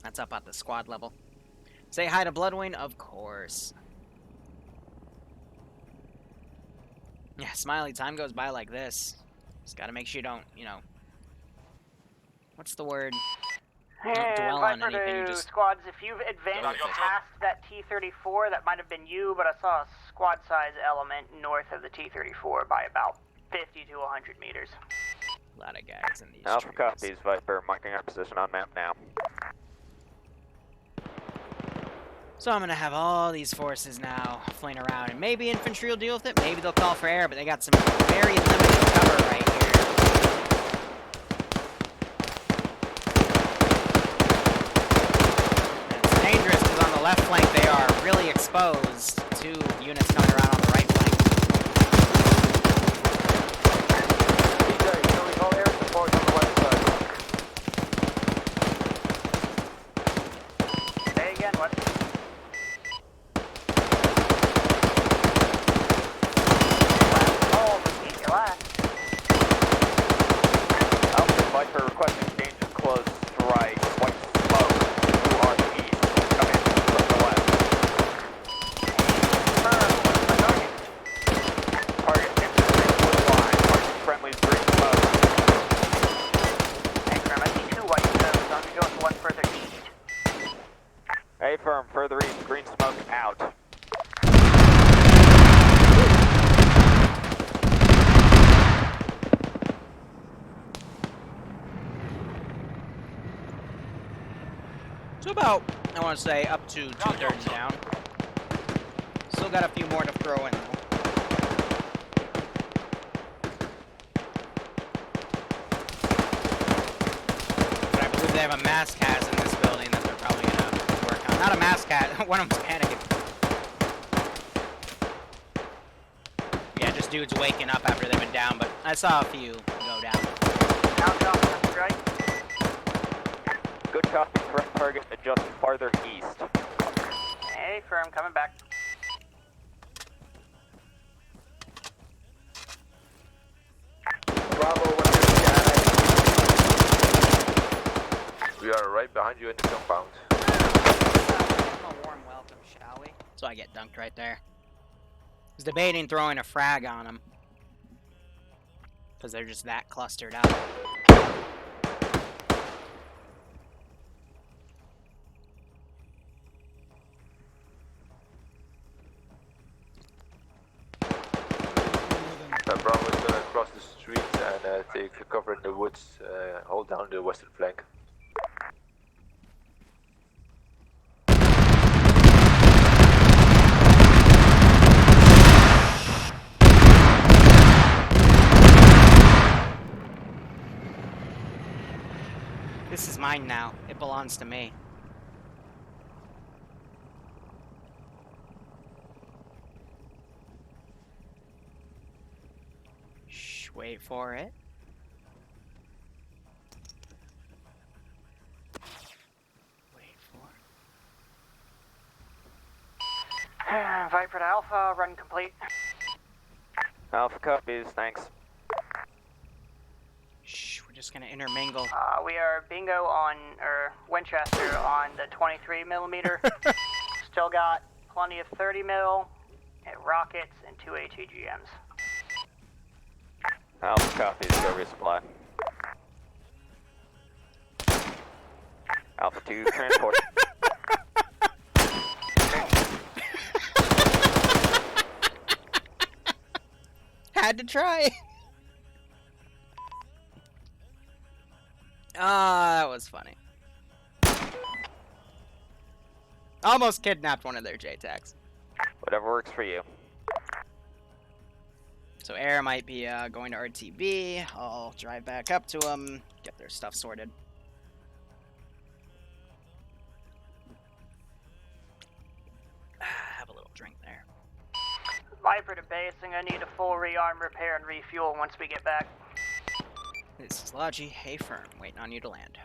That's up at the squad level. Say hi to Bloodwing, of course. Yeah, Smiley, time goes by like this. Just gotta make sure you don't, you know... What's the word? Don't dwell on Viper anything, you to just... squads, if you've advanced past that T-34, that might have been you, but I saw a squad size element north of the T-34 by about 50 to 100 meters. A lot of guys in these Alpha trees. copies, Viper. Marking our position on map now. So I'm gonna have all these forces now flying around, and maybe infantry will deal with it, maybe they'll call for air, but they got some very limited cover right here. And it's dangerous because on the left flank they are really exposed to units coming around on the right flank. DJ, can we call air support on the west side? Say again, what? Viper requesting exchange of close strike. White smoke to our east. Coming from the west. Target infantry wood line. Marking friendly's green smoke. Hey, Firm, I see two white stones, so I'm gonna go with one further east. Hey, Firm, further east. Green smoke out. So about, I want to say, up to 2/3 down. Still got a few more to throw in, though. But I believe they have a mass cast in this building that they're probably going to work on. Not a mass cast, one of them's panicking. Yeah, just dudes waking up after they've been down, but I saw a few go down. Right? Good copy. Correct target. Adjust farther east. Hey, Firm, coming back. Bravo, We are right behind you in the compound. Give them a warm welcome, shall we? So I get dunked right there. I was debating throwing a frag on them. Because they're just that clustered up. Bravo is gonna cross the street and take cover in the woods, hold down the western flank. This is mine now. It belongs to me. Shh, wait for it. Wait for it. Viper to Alpha, run complete. Alpha copies. Thanks. Shh, we're just gonna intermingle. We are bingo on, or Winchester on the 23mm. Still got plenty of 30mm, rockets, and 2 HEGMs. Alpha copies. Go resupply. Alpha 2 transport. Had to try. Ah, that was funny. Almost kidnapped one of their JTACs. Whatever works for you. So air might be going to RTB. I'll drive back up to them, get their stuff sorted. drink there. Viper to base, I'm gonna need a full rearm, repair, and refuel once we get back. This is Logi. Hey, firm. Waiting on you to land.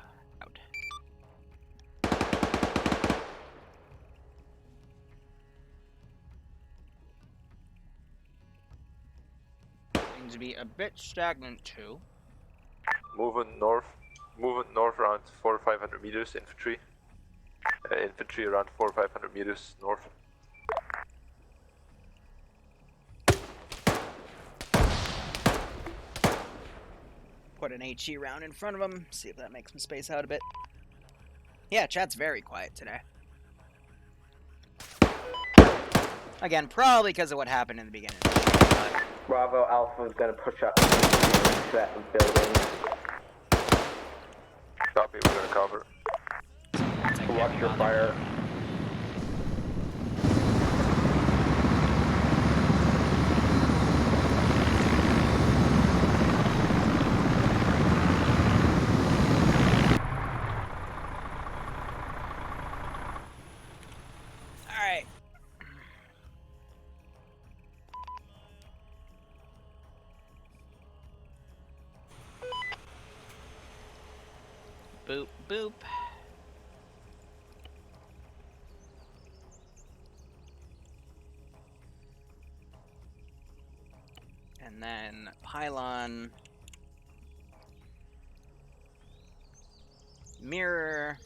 Out. Seems to be a bit stagnant too. Moving north around 400 or 500 meters, infantry. Infantry around 400 or 500 meters north. Put an HE round in front of him, see if that makes him space out a bit. Yeah, chat's very quiet today. Again, probably because of what happened in the beginning. Bravo Alpha is going to push up to that building. Copy, we're going to cover. Watch your fire. Alright. Boop, boop. And then pylon, mirror,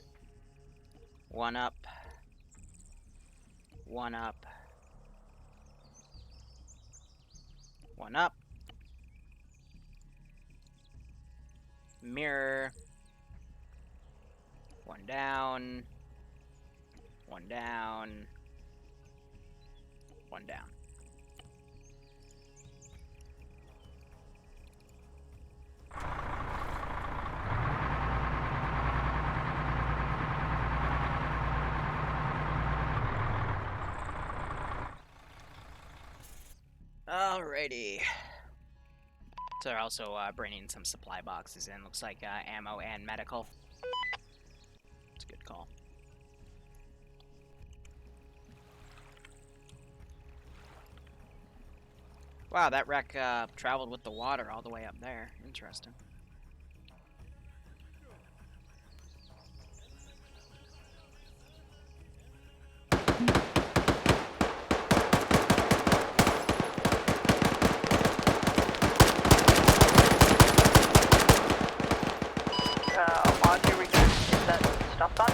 one up, one up, one up, mirror, one down, one down, one down. Alrighty. So they're also bringing some supply boxes in. Looks like ammo and medical. It's a good call. Wow, that wreck traveled with the water all the way up there. Interesting. Audrey, we can get that stuff done.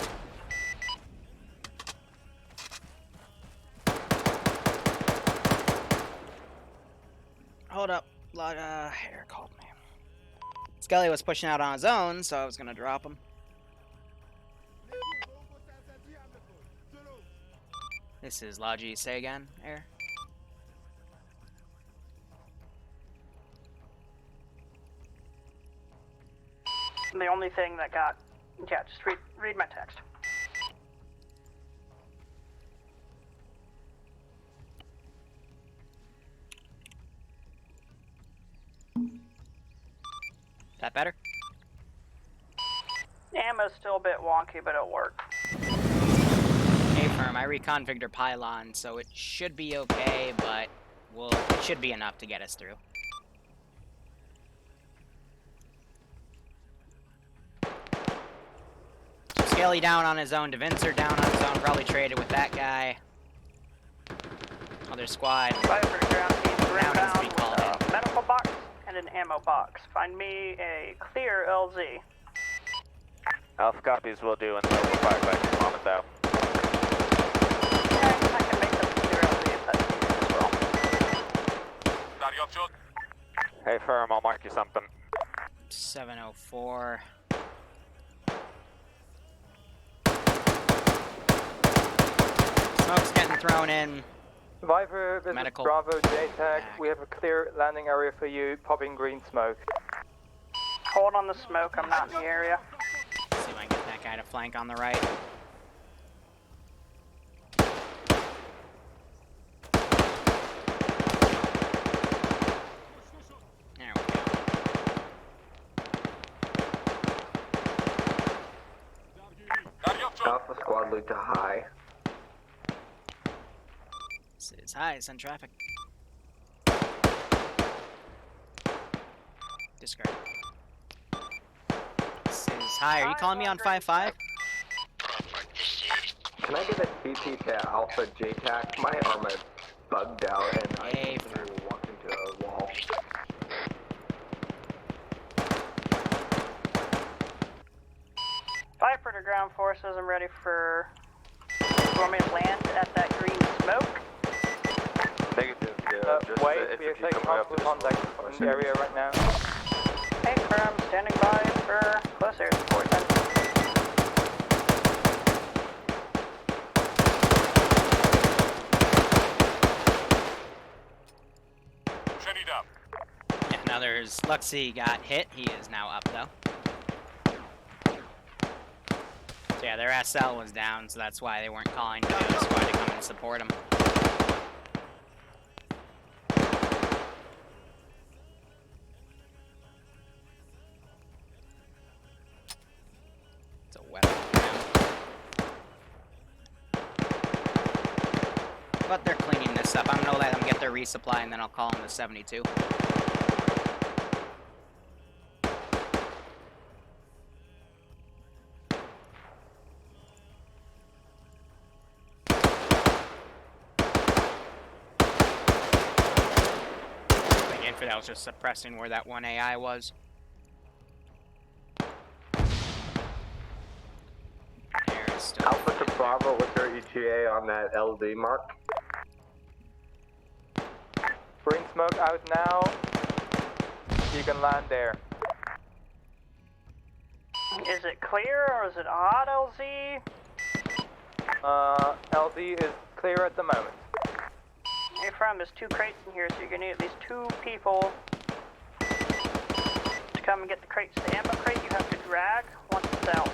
Hold up. Hair called me. Skelly was pushing out on his own, so I was gonna drop him. This is Logi. Say again, Air. The only thing that got... Yeah, just read my text. That better? Ammo's still a bit wonky, but it'll work. Hey, firm. I reconfigured our pylon, so it should be okay, but it should be enough to get us through. Skelly down on his own, DeVincer down on his own, probably traded with that guy. Other squad. Viper ground team Now needs to be with called a medical box and an ammo box. Find me a clear LZ. Alpha copies will do until we're fired back in a moment though. Yeah, I can make them clear LZ if that's needed as well. Hey firm, I'll mark you something. 704. Smoke's getting thrown in. Viper, this Medical. is Bravo JTAC. We have a clear landing area for you, popping green smoke. Hold on the smoke, I'm not in the area. See if I can get that guy to flank on the right. There we go. Alpha squad loot to high. This is high, send traffic. Discard. This is high. Are you calling me on 5-5? Can I get a CT to Alpha JTAC? My arm is bugged out and I walked into a wall. Viper to ground forces, I'm ready for... You want me to land at that green smoke? Negative, Wait, we are taking multiple contacts in the area right now. Hey, firm, standing by for close air support then. Yeah, now there's Luxie got hit. He is now up though. So yeah, their SL was down, so that's why they weren't calling to the squad to come and support him. It's a weapon. But they're cleaning this up. I'm gonna let them get their resupply and then I'll call them the 72. That was just suppressing where that one AI was. Alpha to Bravo, what's your ETA on that LD mark? Green smoke out now. You can land there. Is it clear or is it hot, LZ? LD is clear at the moment. Hey, friend, there's 2 crates in here, so you're gonna need at least 2 people to come and get the crates. The ammo crate you have to drag once it's out.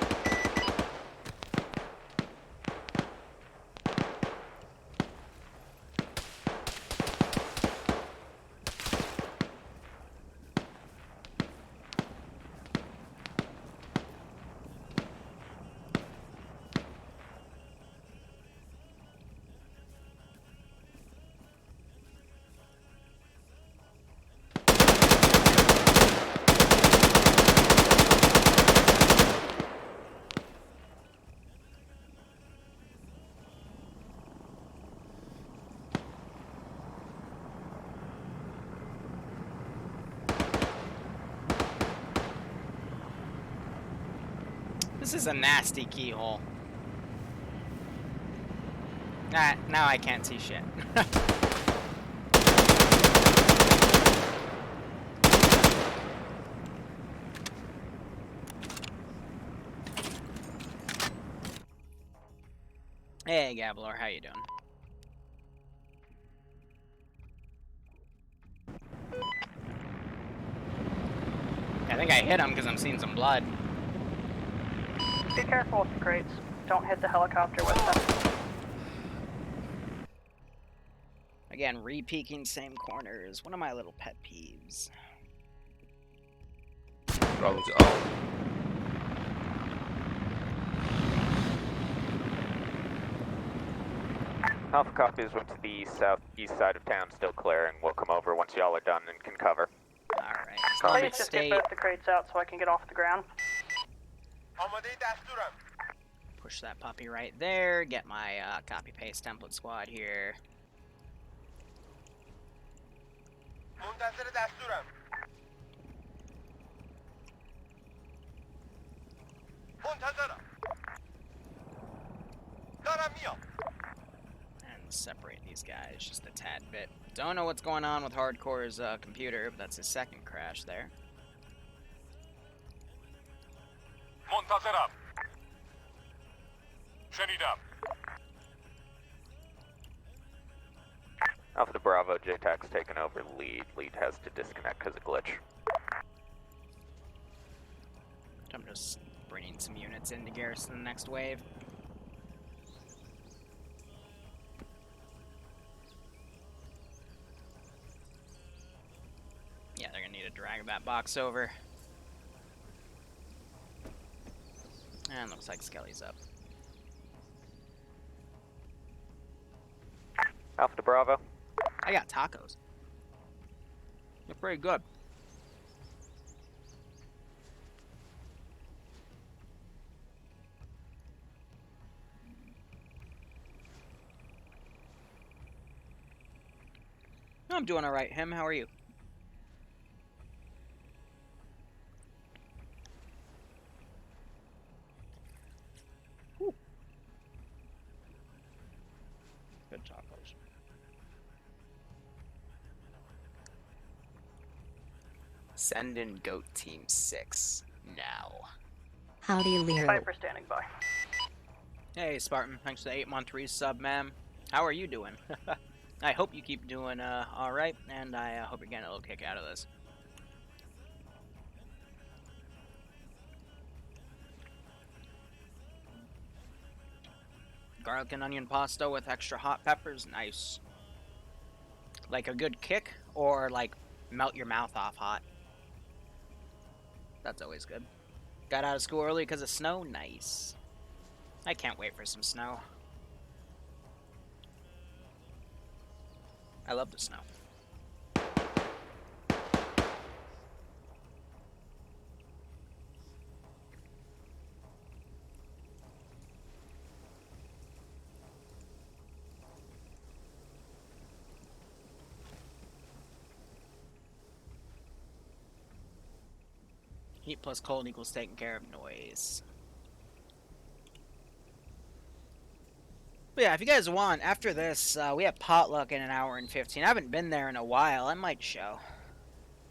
This is a nasty keyhole. Now I can't see shit. Hey, Gablor, how you doing? I think I hit him because I'm seeing some blood. Be careful with the crates. Don't hit the helicopter with them. Again, re-peeking same corners. One of my little pet peeves. Bravo to Alpha. Alpha copies went to the southeast side of town, still clearing. We'll come over once y'all are done and can cover. Alright. Please just get both the crates out so I can get off the ground. Push that puppy right there. Get my copy-paste template squad here. And separate these guys just a tad bit. Don't know what's going on with Hardcore's computer, but that's his second crash there. Alpha to Bravo, JTAC's taken over lead. Lead has to disconnect because of glitch. I'm just bringing some units into garrison the next wave. Yeah, they're gonna need to drag that box over. And looks like Skelly's up. Alpha to Bravo. I got tacos. They're pretty good. I'm doing all right. Him, how are you? Whew. Good tacos. Send in Goat Team 6 now. Howdy, Liru. Viper standing by. Hey, Spartan. Thanks for the 8-month resub, ma'am. How are you doing? I hope you keep doing all right, and I hope you're getting a little kick out of this. Garlic and onion pasta with extra hot peppers, nice. Like a good kick, or like melt your mouth off hot. That's always good. Got out of school early because of snow, nice. I can't wait for some snow. I love the snow. Heat plus cold equals taking care of noise. But yeah, if you guys want, after this, we have potluck in an hour and 15. I haven't been there in a while. I might show.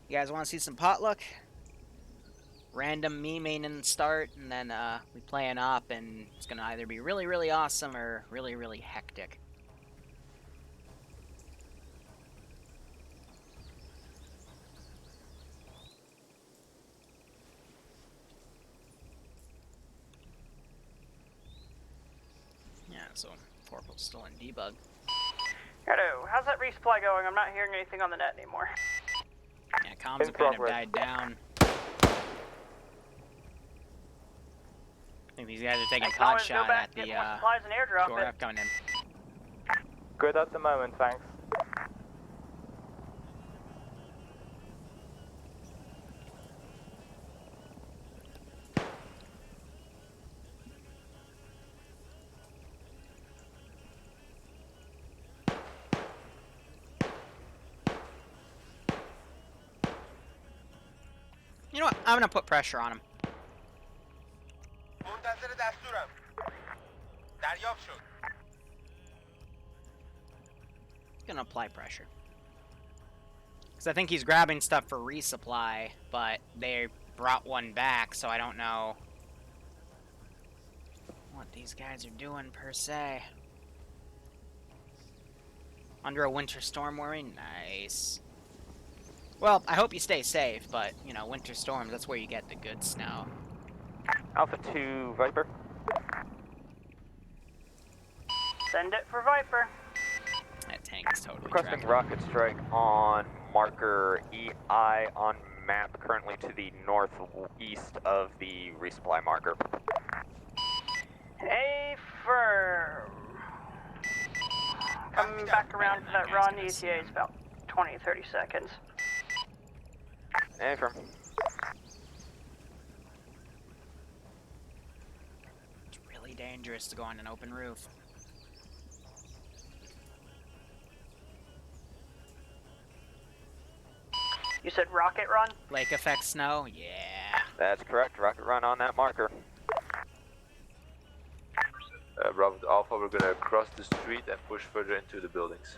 You guys want to see some potluck? Random me main in the start, and then we play an op, and it's going to either be really, really awesome or really, really hectic. Yeah, so Corporal's still in debug. Hello, how's that resupply going? I'm not hearing anything on the net anymore. Yeah, comms have kind of died down. I think these guys are taking pot shot at the QRF coming in. Good at the moment, thanks. You know what? I'm gonna put pressure on him. منتظر دستورم. دریافت شد. Gonna apply pressure. Because I think he's grabbing stuff for resupply, but they brought one back, so I don't know what these guys are doing per se. Under a winter storm worry? Nice. Well, I hope you stay safe, but, you know, winter storms, that's where you get the good snow. Alpha 2 Viper. Send it for Viper. That tank is totally Requesting tracking. rocket strike on marker EI on map, currently to the northeast of the resupply marker. Affirm. Coming back around to that run, ETA is about 20-30 seconds. Affirm. It's really dangerous to go on an open roof. You said rocket run? Lake effect snow? Yeah. That's correct, rocket run on that marker. Bravo Alpha, we're gonna cross the street and push further into the buildings.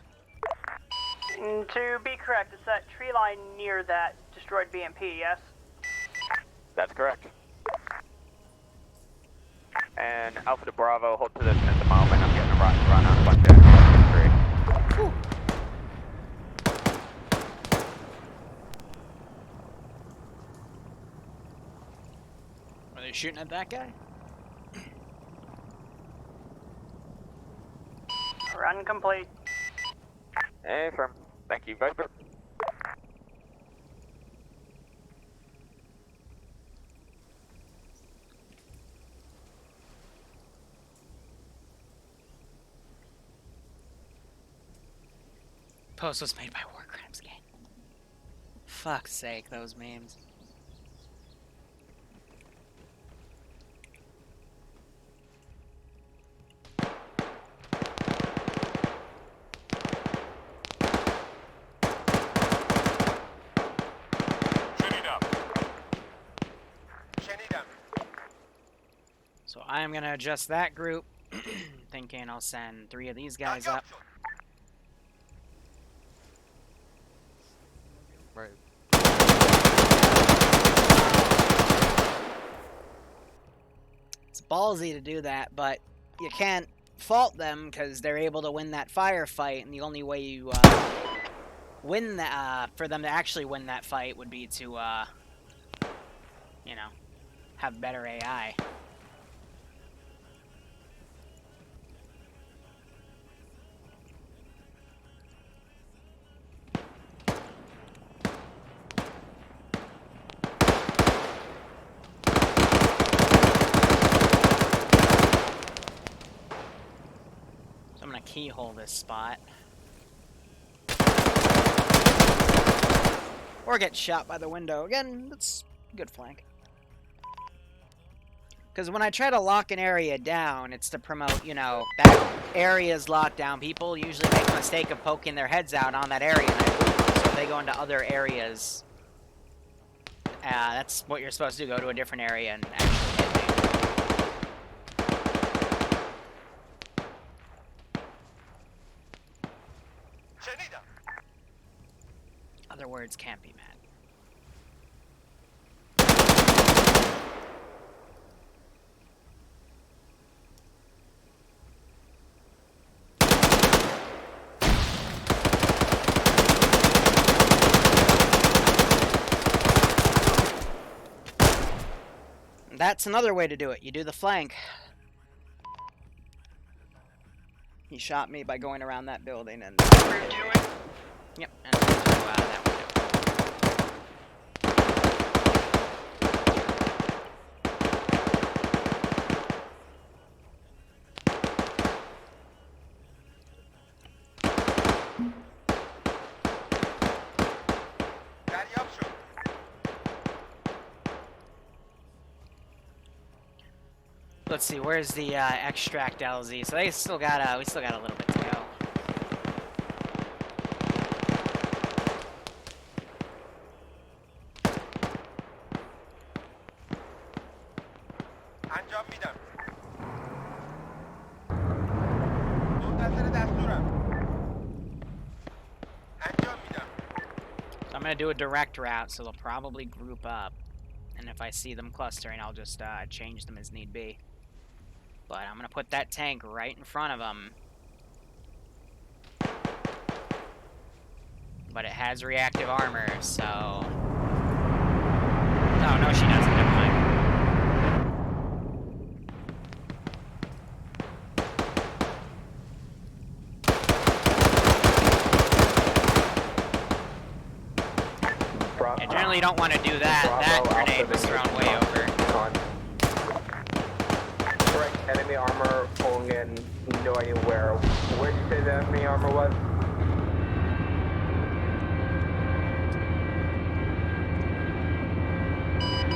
To be correct, it's that tree line near that destroyed BMP, yes? That's correct. And Alpha to Bravo, hold position at the moment. I'm getting a rocket run on a bunch of infantry. Are they shooting at that guy? Run complete. Affirm. Thank you, Viper. post was made by War Crimes Gang. Fuck's sake, those memes. So I am gonna adjust that group, thinking I'll send 3 of these guys up. Right. It's ballsy to do that, but you can't fault them because they're able to win that firefight, and the only way you win that, for them to actually win that fight would be to, you know, have better AI. I'm gonna keyhole this spot. Or get shot by the window. Again, that's a good flank. Because when I try to lock an area down, it's to promote, you know, that area is locked down. People usually make the mistake of poking their heads out on that area. So if they go into other areas, that's what you're supposed to do. Go to a different area and actually hit me. Other words can't be mad. That's another way to do it. You do the flank. He shot me by going around that building and... Yep, and through that window. Let's see, where's the extract LZ? So they still got we still got a little bit to go. انجام میدم. منتظر دستورم. انجام میدم. So I'm gonna do a direct route, so they'll probably group up. And if I see them clustering, I'll just change them as need be. But I'm gonna put that tank right in front of them. But it has reactive armor, so... Oh, no, she doesn't. Never mind. I generally don't want to do that. That grenade was thrown way over. Enemy armor pulling in, no idea where. Where did you say the enemy armor was?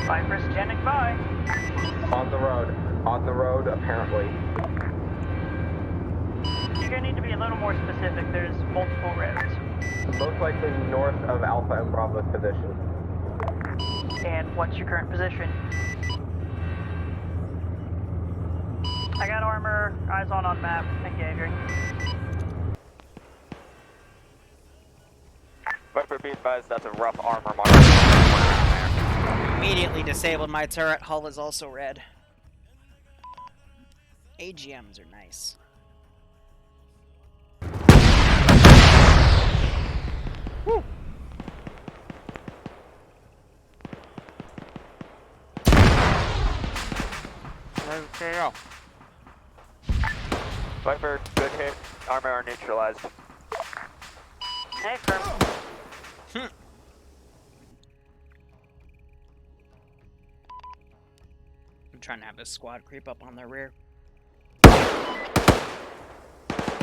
Cypress standing by. On the road, apparently. You're gonna need to be a little more specific. There's multiple roads. Most likely north of Alpha and Bravo's position. And what's your current position? I got armor, eyes on map, engaging. Viper, be advised that's a rough armor marker. Immediately disabled my turret. Hull is also red. AGMs are nice. Woo. Okay. Viper, good hit. Armor neutralized. Hey, firm. I'm trying to have this squad creep up on their rear.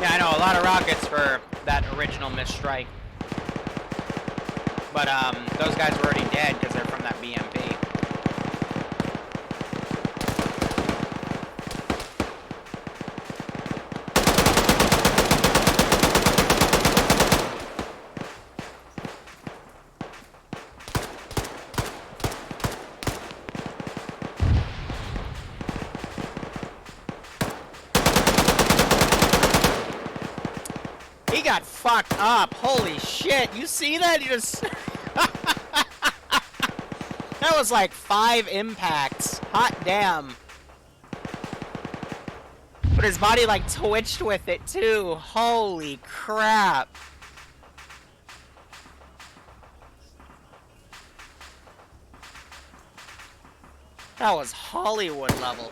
Yeah, I know, a lot of rockets for that original misstrike. But those guys were already dead because they're from that BMP. He got fucked up. Holy shit. You see that? He just... That was like 5 impacts. Hot damn. But his body like twitched with it too. Holy crap. That was Hollywood level.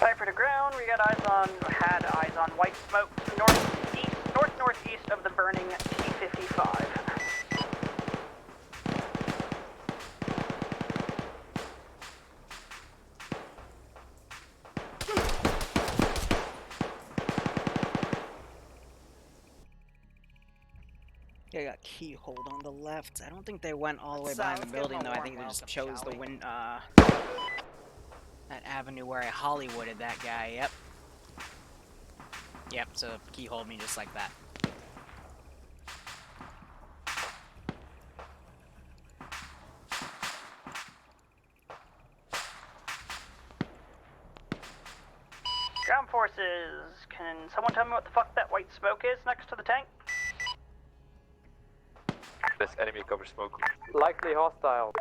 Cypher to ground, we had eyes on white smoke northeast of the burning T-55. They got keyholed on the left. I don't think they went all the way behind the building though. I think they just chose the that avenue where I Hollywooded that guy. Yep. Yep, so keyholed me just like that. Ground forces, can someone tell me what the fuck that white smoke is next to the tank? There's enemy cover smoke. Likely hostile.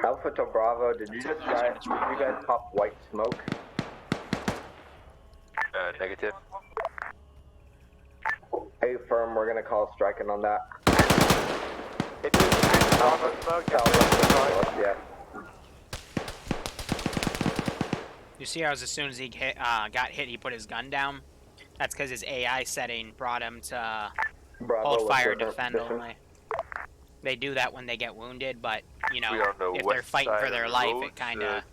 Alpha to Bravo, did you guys pop white smoke? Negative. Hey firm, we're gonna call striking on that. Bravo smoke, Yeah. You see how as soon as he got hit, he put his gun down? That's because his AI setting brought him to hold fire defend only. They do that when they get wounded, but, you know, if they're fighting for their life, it kind of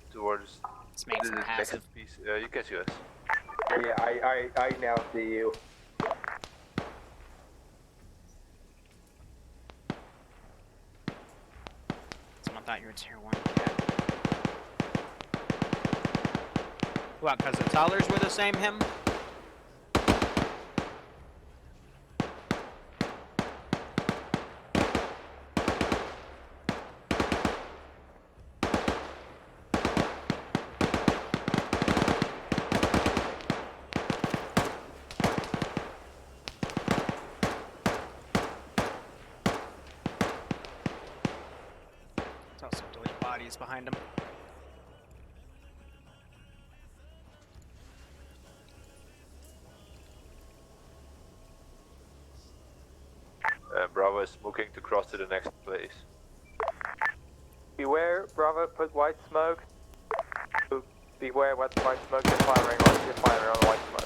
makes them passive. You can see us. Yeah, I now see you. Someone thought you were tier 1. What, because the Tullers were the same him? There's also delete bodies behind him. Bravo is smoking to cross to the next place. Beware, Bravo, put white smoke. Beware what white smoke you're firing on. You're firing on white smoke.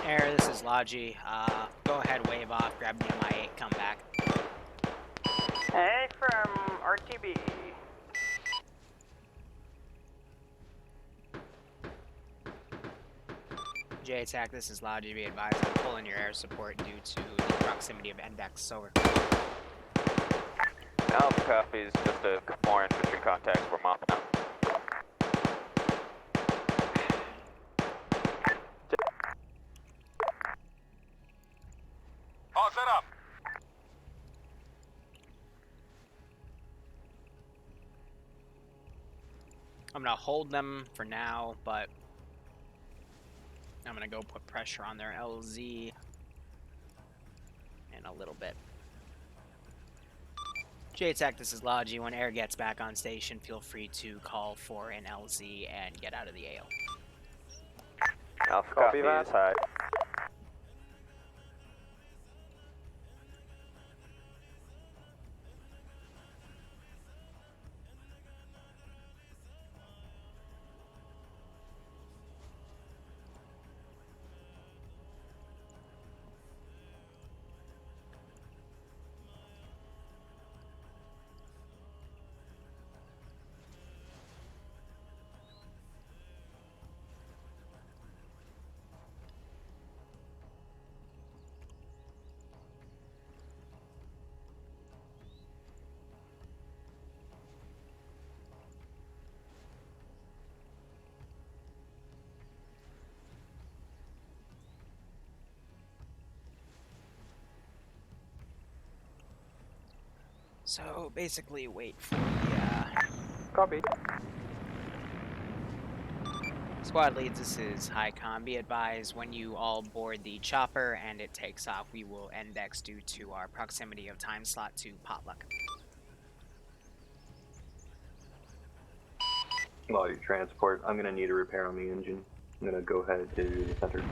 Air, this is Logi. Go ahead, wave off, grab the MI8, come back. Hey, from RTB. JTAC, this is Logi. Be advised, I'm pulling your air support due to the proximity of index. Over. Alpha copies, just a more infantry contacts, we're mopping up. All set up. I'm gonna hold them for now, but I'm gonna go put pressure on their LZ in a little bit. JTAC, this is Logi. When air gets back on station, feel free to call for an LZ and get out of the AO. Alpha copy that. High. So basically, wait for the Copy. squad leads. This is High Com. Be advised, when you all board the chopper and it takes off, we will index due to our proximity of time slot to potluck. While you transport, I'm gonna need a repair on the engine. I'm gonna go ahead to the center.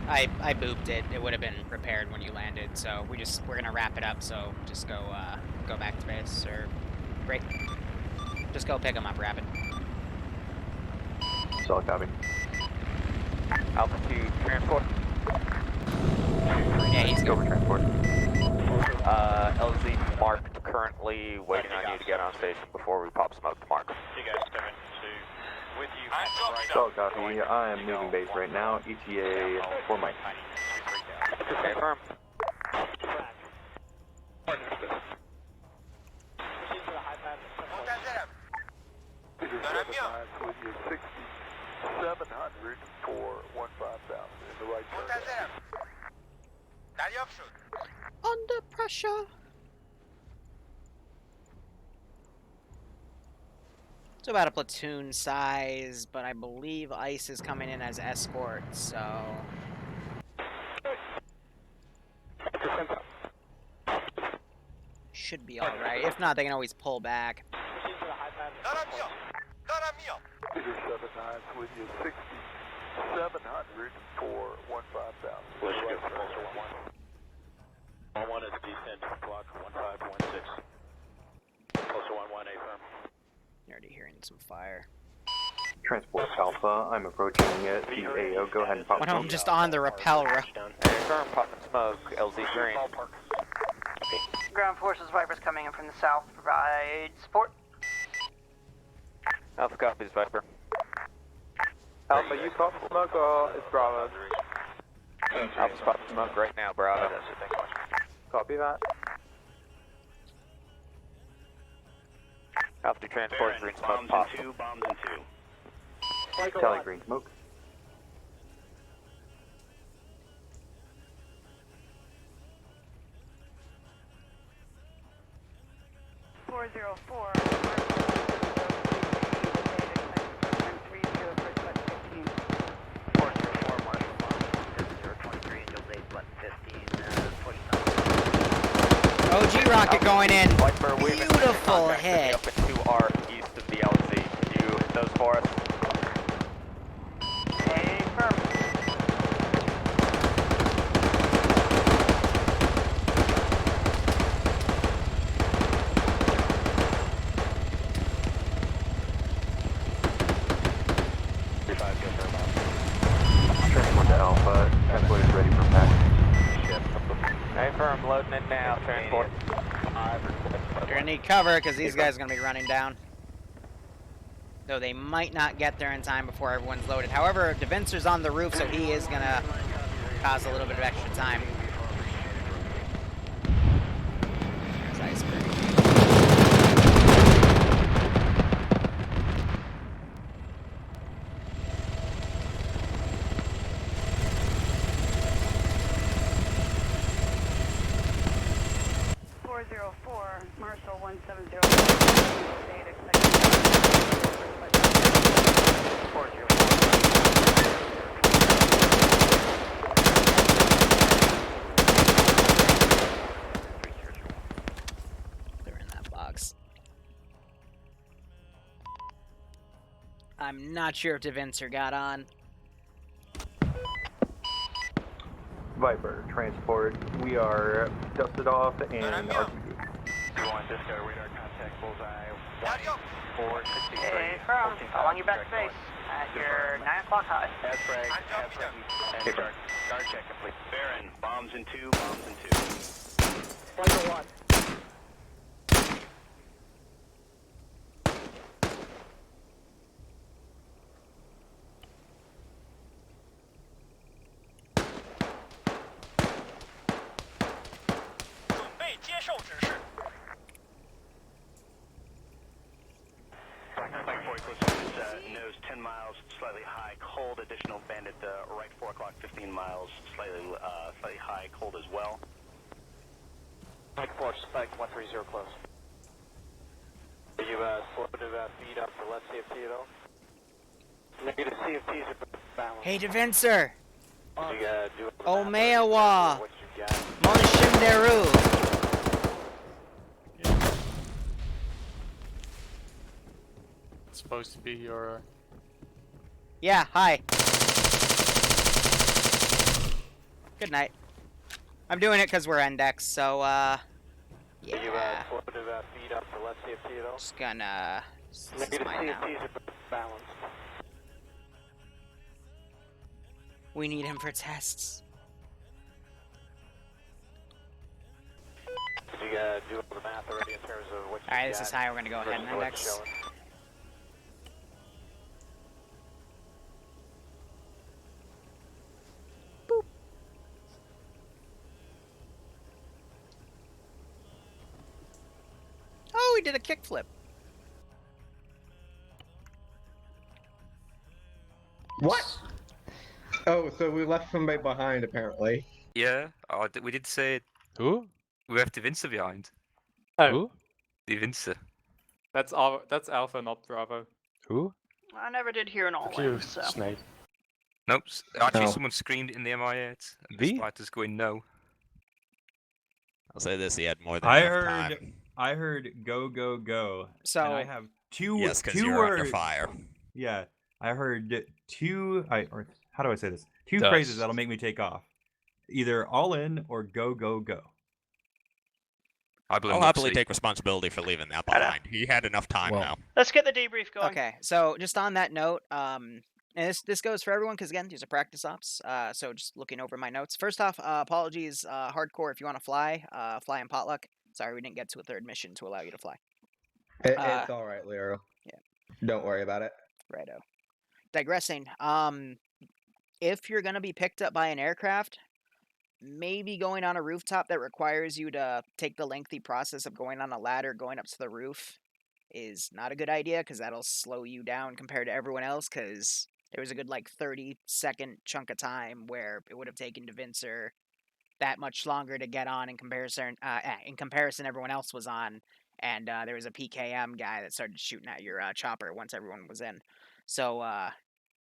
I booped it. It would have been repaired when you landed, so we're gonna wrap it up. So just go back to base or break. Just go pick them up, rapid. Solid copy. Altitude transport. Yeah, he's go for transport. LZ marked, currently waiting on you to get on station before we pop smoke to mark. You guys 7-2 with you. Solid copy. I am moving base right now. ETA for Mike. Okay, firm. دارم میام. 700 for 15,000 in the right turn. منتظرم. دریافت شد. Under pressure. It's about a platoon size, but I believe ICE is coming in as escort, so... Should be alright. If not, they can always pull back. دارم میام. دارم میام. Peter 79 with you 6,700 for 15,000. Let's go for Pulsar 1-1. 1-1 is descent clock 1516. Pulsar 1-1, A firm. You're already hearing some fire. Transport Alpha, I'm approaching it. The AO, go ahead and pop When I'm just on the rappel row. Firm, popping smoke, LZ green. Ground forces Vipers coming in from the south. Provide support. Alpha copies, Viper. Alpha, you pop smoke or is Bravo? Alpha's popping smoke right now, Bravo. Copy that. Alpha transport, green smoke, Bombs pop. in 2, bombs in 2. Tally green smoke. OG rocket going in. Viper, Beautiful hit. Up into our east of the LZ. Can you hit those for us? Hey, firm. Transport to Alpha. Transport is ready for package. Hey, firm, loading in now, transport. You're gonna need cover because these guys are gonna be running down. Though they might not get there in time before everyone's loaded. However, DeVincer's on the roof, so he is going to cause a little bit of extra time. There's Iceberg. 404, Marshall 170. They're in that box. I'm not sure if DeVincer got on. Viper, transport. We are dusted off and RTB. 2-1, Disco, radar contact, bullseye, 463. Hey, from along your back space at your 9 o'clock high. As frag, and guard check complete. Baron, bombs in 2, bombs in 2. 1-1. Flight 4 close is nose 10 miles, slightly high, cold. Additional bandit right 4 o'clock, 15 miles, slightly high, cold as well. Flight 4, spike 130 close. Are you slow to feed up for left CFT at all? Negative CFTs are balanced. Hey, DeVincer! Do Omeawa! what you got. Monshimderu! It's supposed to be your... Yeah, hi. Good night. I'm doing it because we're index, so, yeah. Are you slow to feed up for left CFT at all? Just gonna... This is Negative mine now. CFTs are balanced. We need him for tests. Did you do all the math already in terms of what you Alright, this is high. We're gonna go ahead and index. Boop. Oh, we did a kickflip. What? Oh, so we left somebody behind, apparently. Yeah, we did say Who? we left Vincer behind. Who? Vincer. That's Alpha, not Bravo. Who? I never did hear an all-in, so. Snake. Nope. Actually, No. someone screamed in the MI8. V? Despite us going no. I'll say this: he had more than I enough heard, time. I heard go go go. So and I have two. Yes, 'cause two you're words. under fire. Yeah, I heard two. Or how do I say this? Two Dust. phrases that'll make me take off. Either all in or go go go. I'll happily take responsibility for leaving that behind. He had enough time now. Let's get the debrief going. Okay, so just on that note, and this goes for everyone because again, these are practice ops. So just looking over my notes. First off, apologies, hardcore. If you want to fly, fly in potluck. Sorry, we didn't get to a third mission to allow you to fly. It's all right, Liru. Yeah. Don't worry about it. Righto. Digressing. If you're gonna be picked up by an aircraft, maybe going on a rooftop that requires you to take the lengthy process of going on a ladder, going up to the roof, is not a good idea because that'll slow you down compared to everyone else. Because there was a good 30-second chunk of time where it would have taken DeVincer that much longer to get on in comparison. Everyone else was on, and there was a PKM guy that started shooting at your chopper once everyone was in. So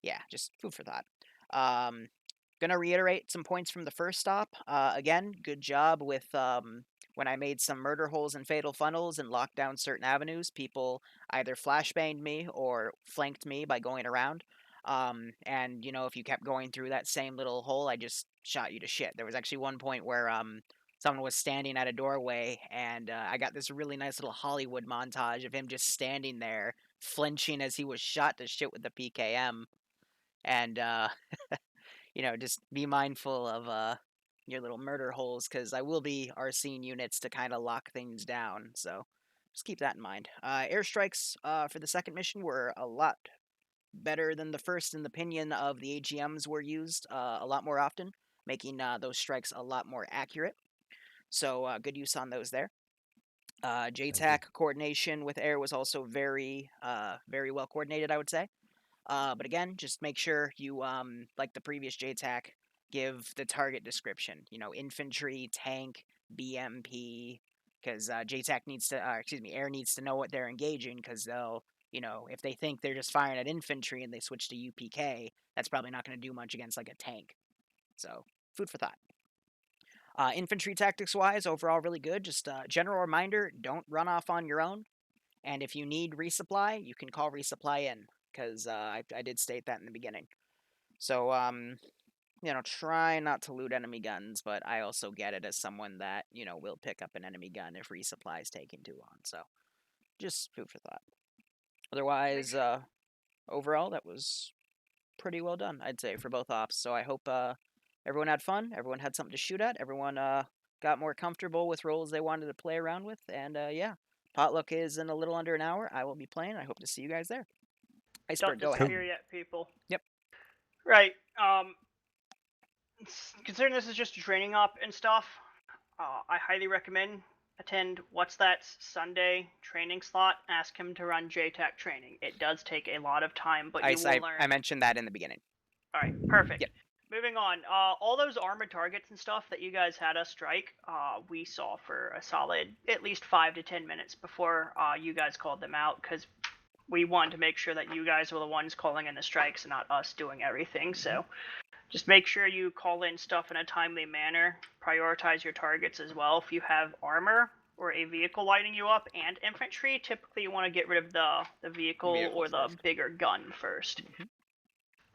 yeah, just food for thought. Gonna reiterate some points from the first stop. Again, good job with when I made some murder holes and fatal funnels and locked down certain avenues. People either flashbanged me or flanked me by going around. And if you kept going through that same little hole, I just shot you to shit. There was actually one point where someone was standing at a doorway, and I got this really nice little Hollywood montage of him just standing there, flinching as he was shot to shit with the PKM. And just be mindful of your little murder holes, because I will be RCing units to kind of lock things down. So just keep that in mind. Airstrikes for the second mission were a lot better than the first, in the opinion of the AGMs were used a lot more often, making those strikes a lot more accurate. So good use on those there. JTAC coordination with air was also very well coordinated, I would say. But again, just make sure you, like the previous JTAC, give the target description. Infantry, tank, BMP, because JTAC needs to, air needs to know what they're engaging, because they'll, if they think they're just firing at infantry and they switch to UPK, that's probably not going to do much against like a tank. So, food for thought. Infantry tactics-wise, overall really good. Just general reminder, don't run off on your own. And if you need resupply, you can call resupply in, because I did state that in the beginning. So, try not to loot enemy guns, but I also get it as someone that, will pick up an enemy gun if resupply is taking too long. So, just food for thought. Otherwise, overall, that was pretty well done, I'd say, for both ops. So I hope everyone had fun, everyone had something to shoot at, everyone got more comfortable with roles they wanted to play around with, and yeah, potluck is in a little under an hour. I will be playing. I hope to see you guys there. Iceberg, go ahead. Don't disappear yet, people. Yep. Right. Considering this is just a training op and stuff, I highly recommend attend What's That Sunday training slot. Ask him to run JTAC training. It does take a lot of time, but you will learn. I mentioned that in the beginning. All right, perfect. Yep. Moving on, all those armored targets and stuff that you guys had us strike, we saw for a solid at least 5 to 10 minutes before you guys called them out, because we wanted to make sure that you guys were the ones calling in the strikes and not us doing everything. So just make sure you call in stuff in a timely manner. Prioritize your targets as well. If you have armor or a vehicle lighting you up and infantry, typically you want to get rid of the vehicle or the bigger gun first.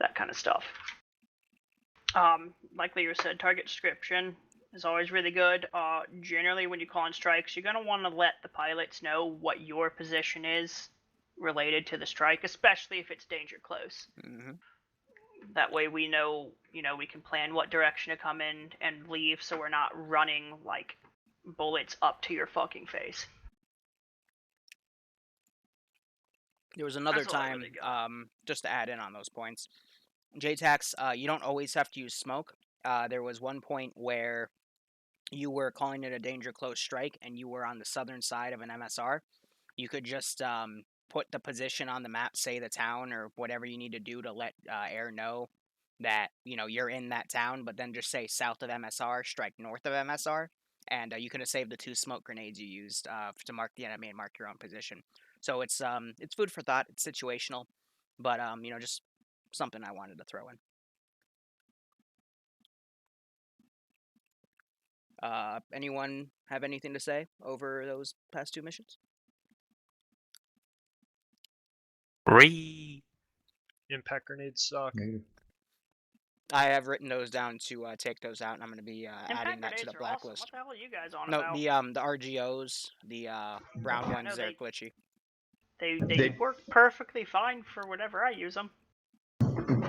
That kind of stuff. Like Liru said, target description is always really good. Generally, when you call in strikes, you're going to want to let the pilots know what your position is related to the strike, especially if it's danger close. That way we know, we can plan what direction to come in and leave, so we're not running like bullets up to your fucking face. There was another time, just to add in on those points, JTACs, you don't always have to use smoke. There was one point where you were calling it a danger close strike and you were on the southern side of an MSR. You could just put the position on the map, say the town or whatever you need to do to let air know that, you're in that town, but then just say south of MSR, strike north of MSR, and you could have saved the 2 smoke grenades you used to mark the enemy and mark your own position. So it's food for thought, it's situational, but, just something I wanted to throw in. Anyone have anything to say over those past 2 missions? Impact grenades suck. I have written those down to take those out, and I'm going to be adding that to the blacklist. Awesome. What the hell are you guys on No, about? the RGOs, the brown ones, they're glitchy. They work perfectly fine for whatever I use them.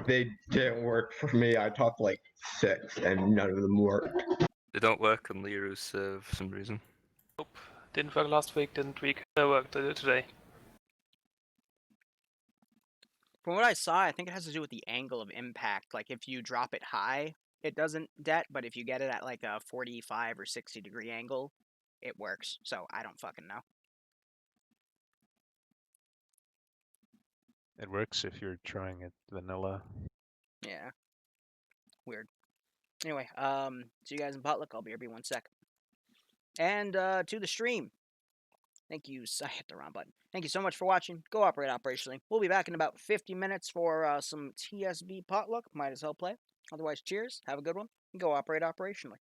They didn't work for me. I talked like 6 and none of them worked. They don't work on Liru's for some reason. Nope. Didn't work last week, didn't work today. From what I saw, I think it has to do with the angle of impact. Like, if you drop it high, it doesn't det, but if you get it at like a 45 or 60 degree angle, it works. So, I don't fucking know. It works if you're trying it vanilla. Yeah. Weird. Anyway, see you guys in potluck. I'll be here 1 sec. And to the stream. Thank you. I hit the wrong button. Thank you so much for watching. Go operate operationally. We'll be back in about 50 minutes for some TSB potluck. Might as well play. Otherwise, cheers. Have a good one. And go operate operationally.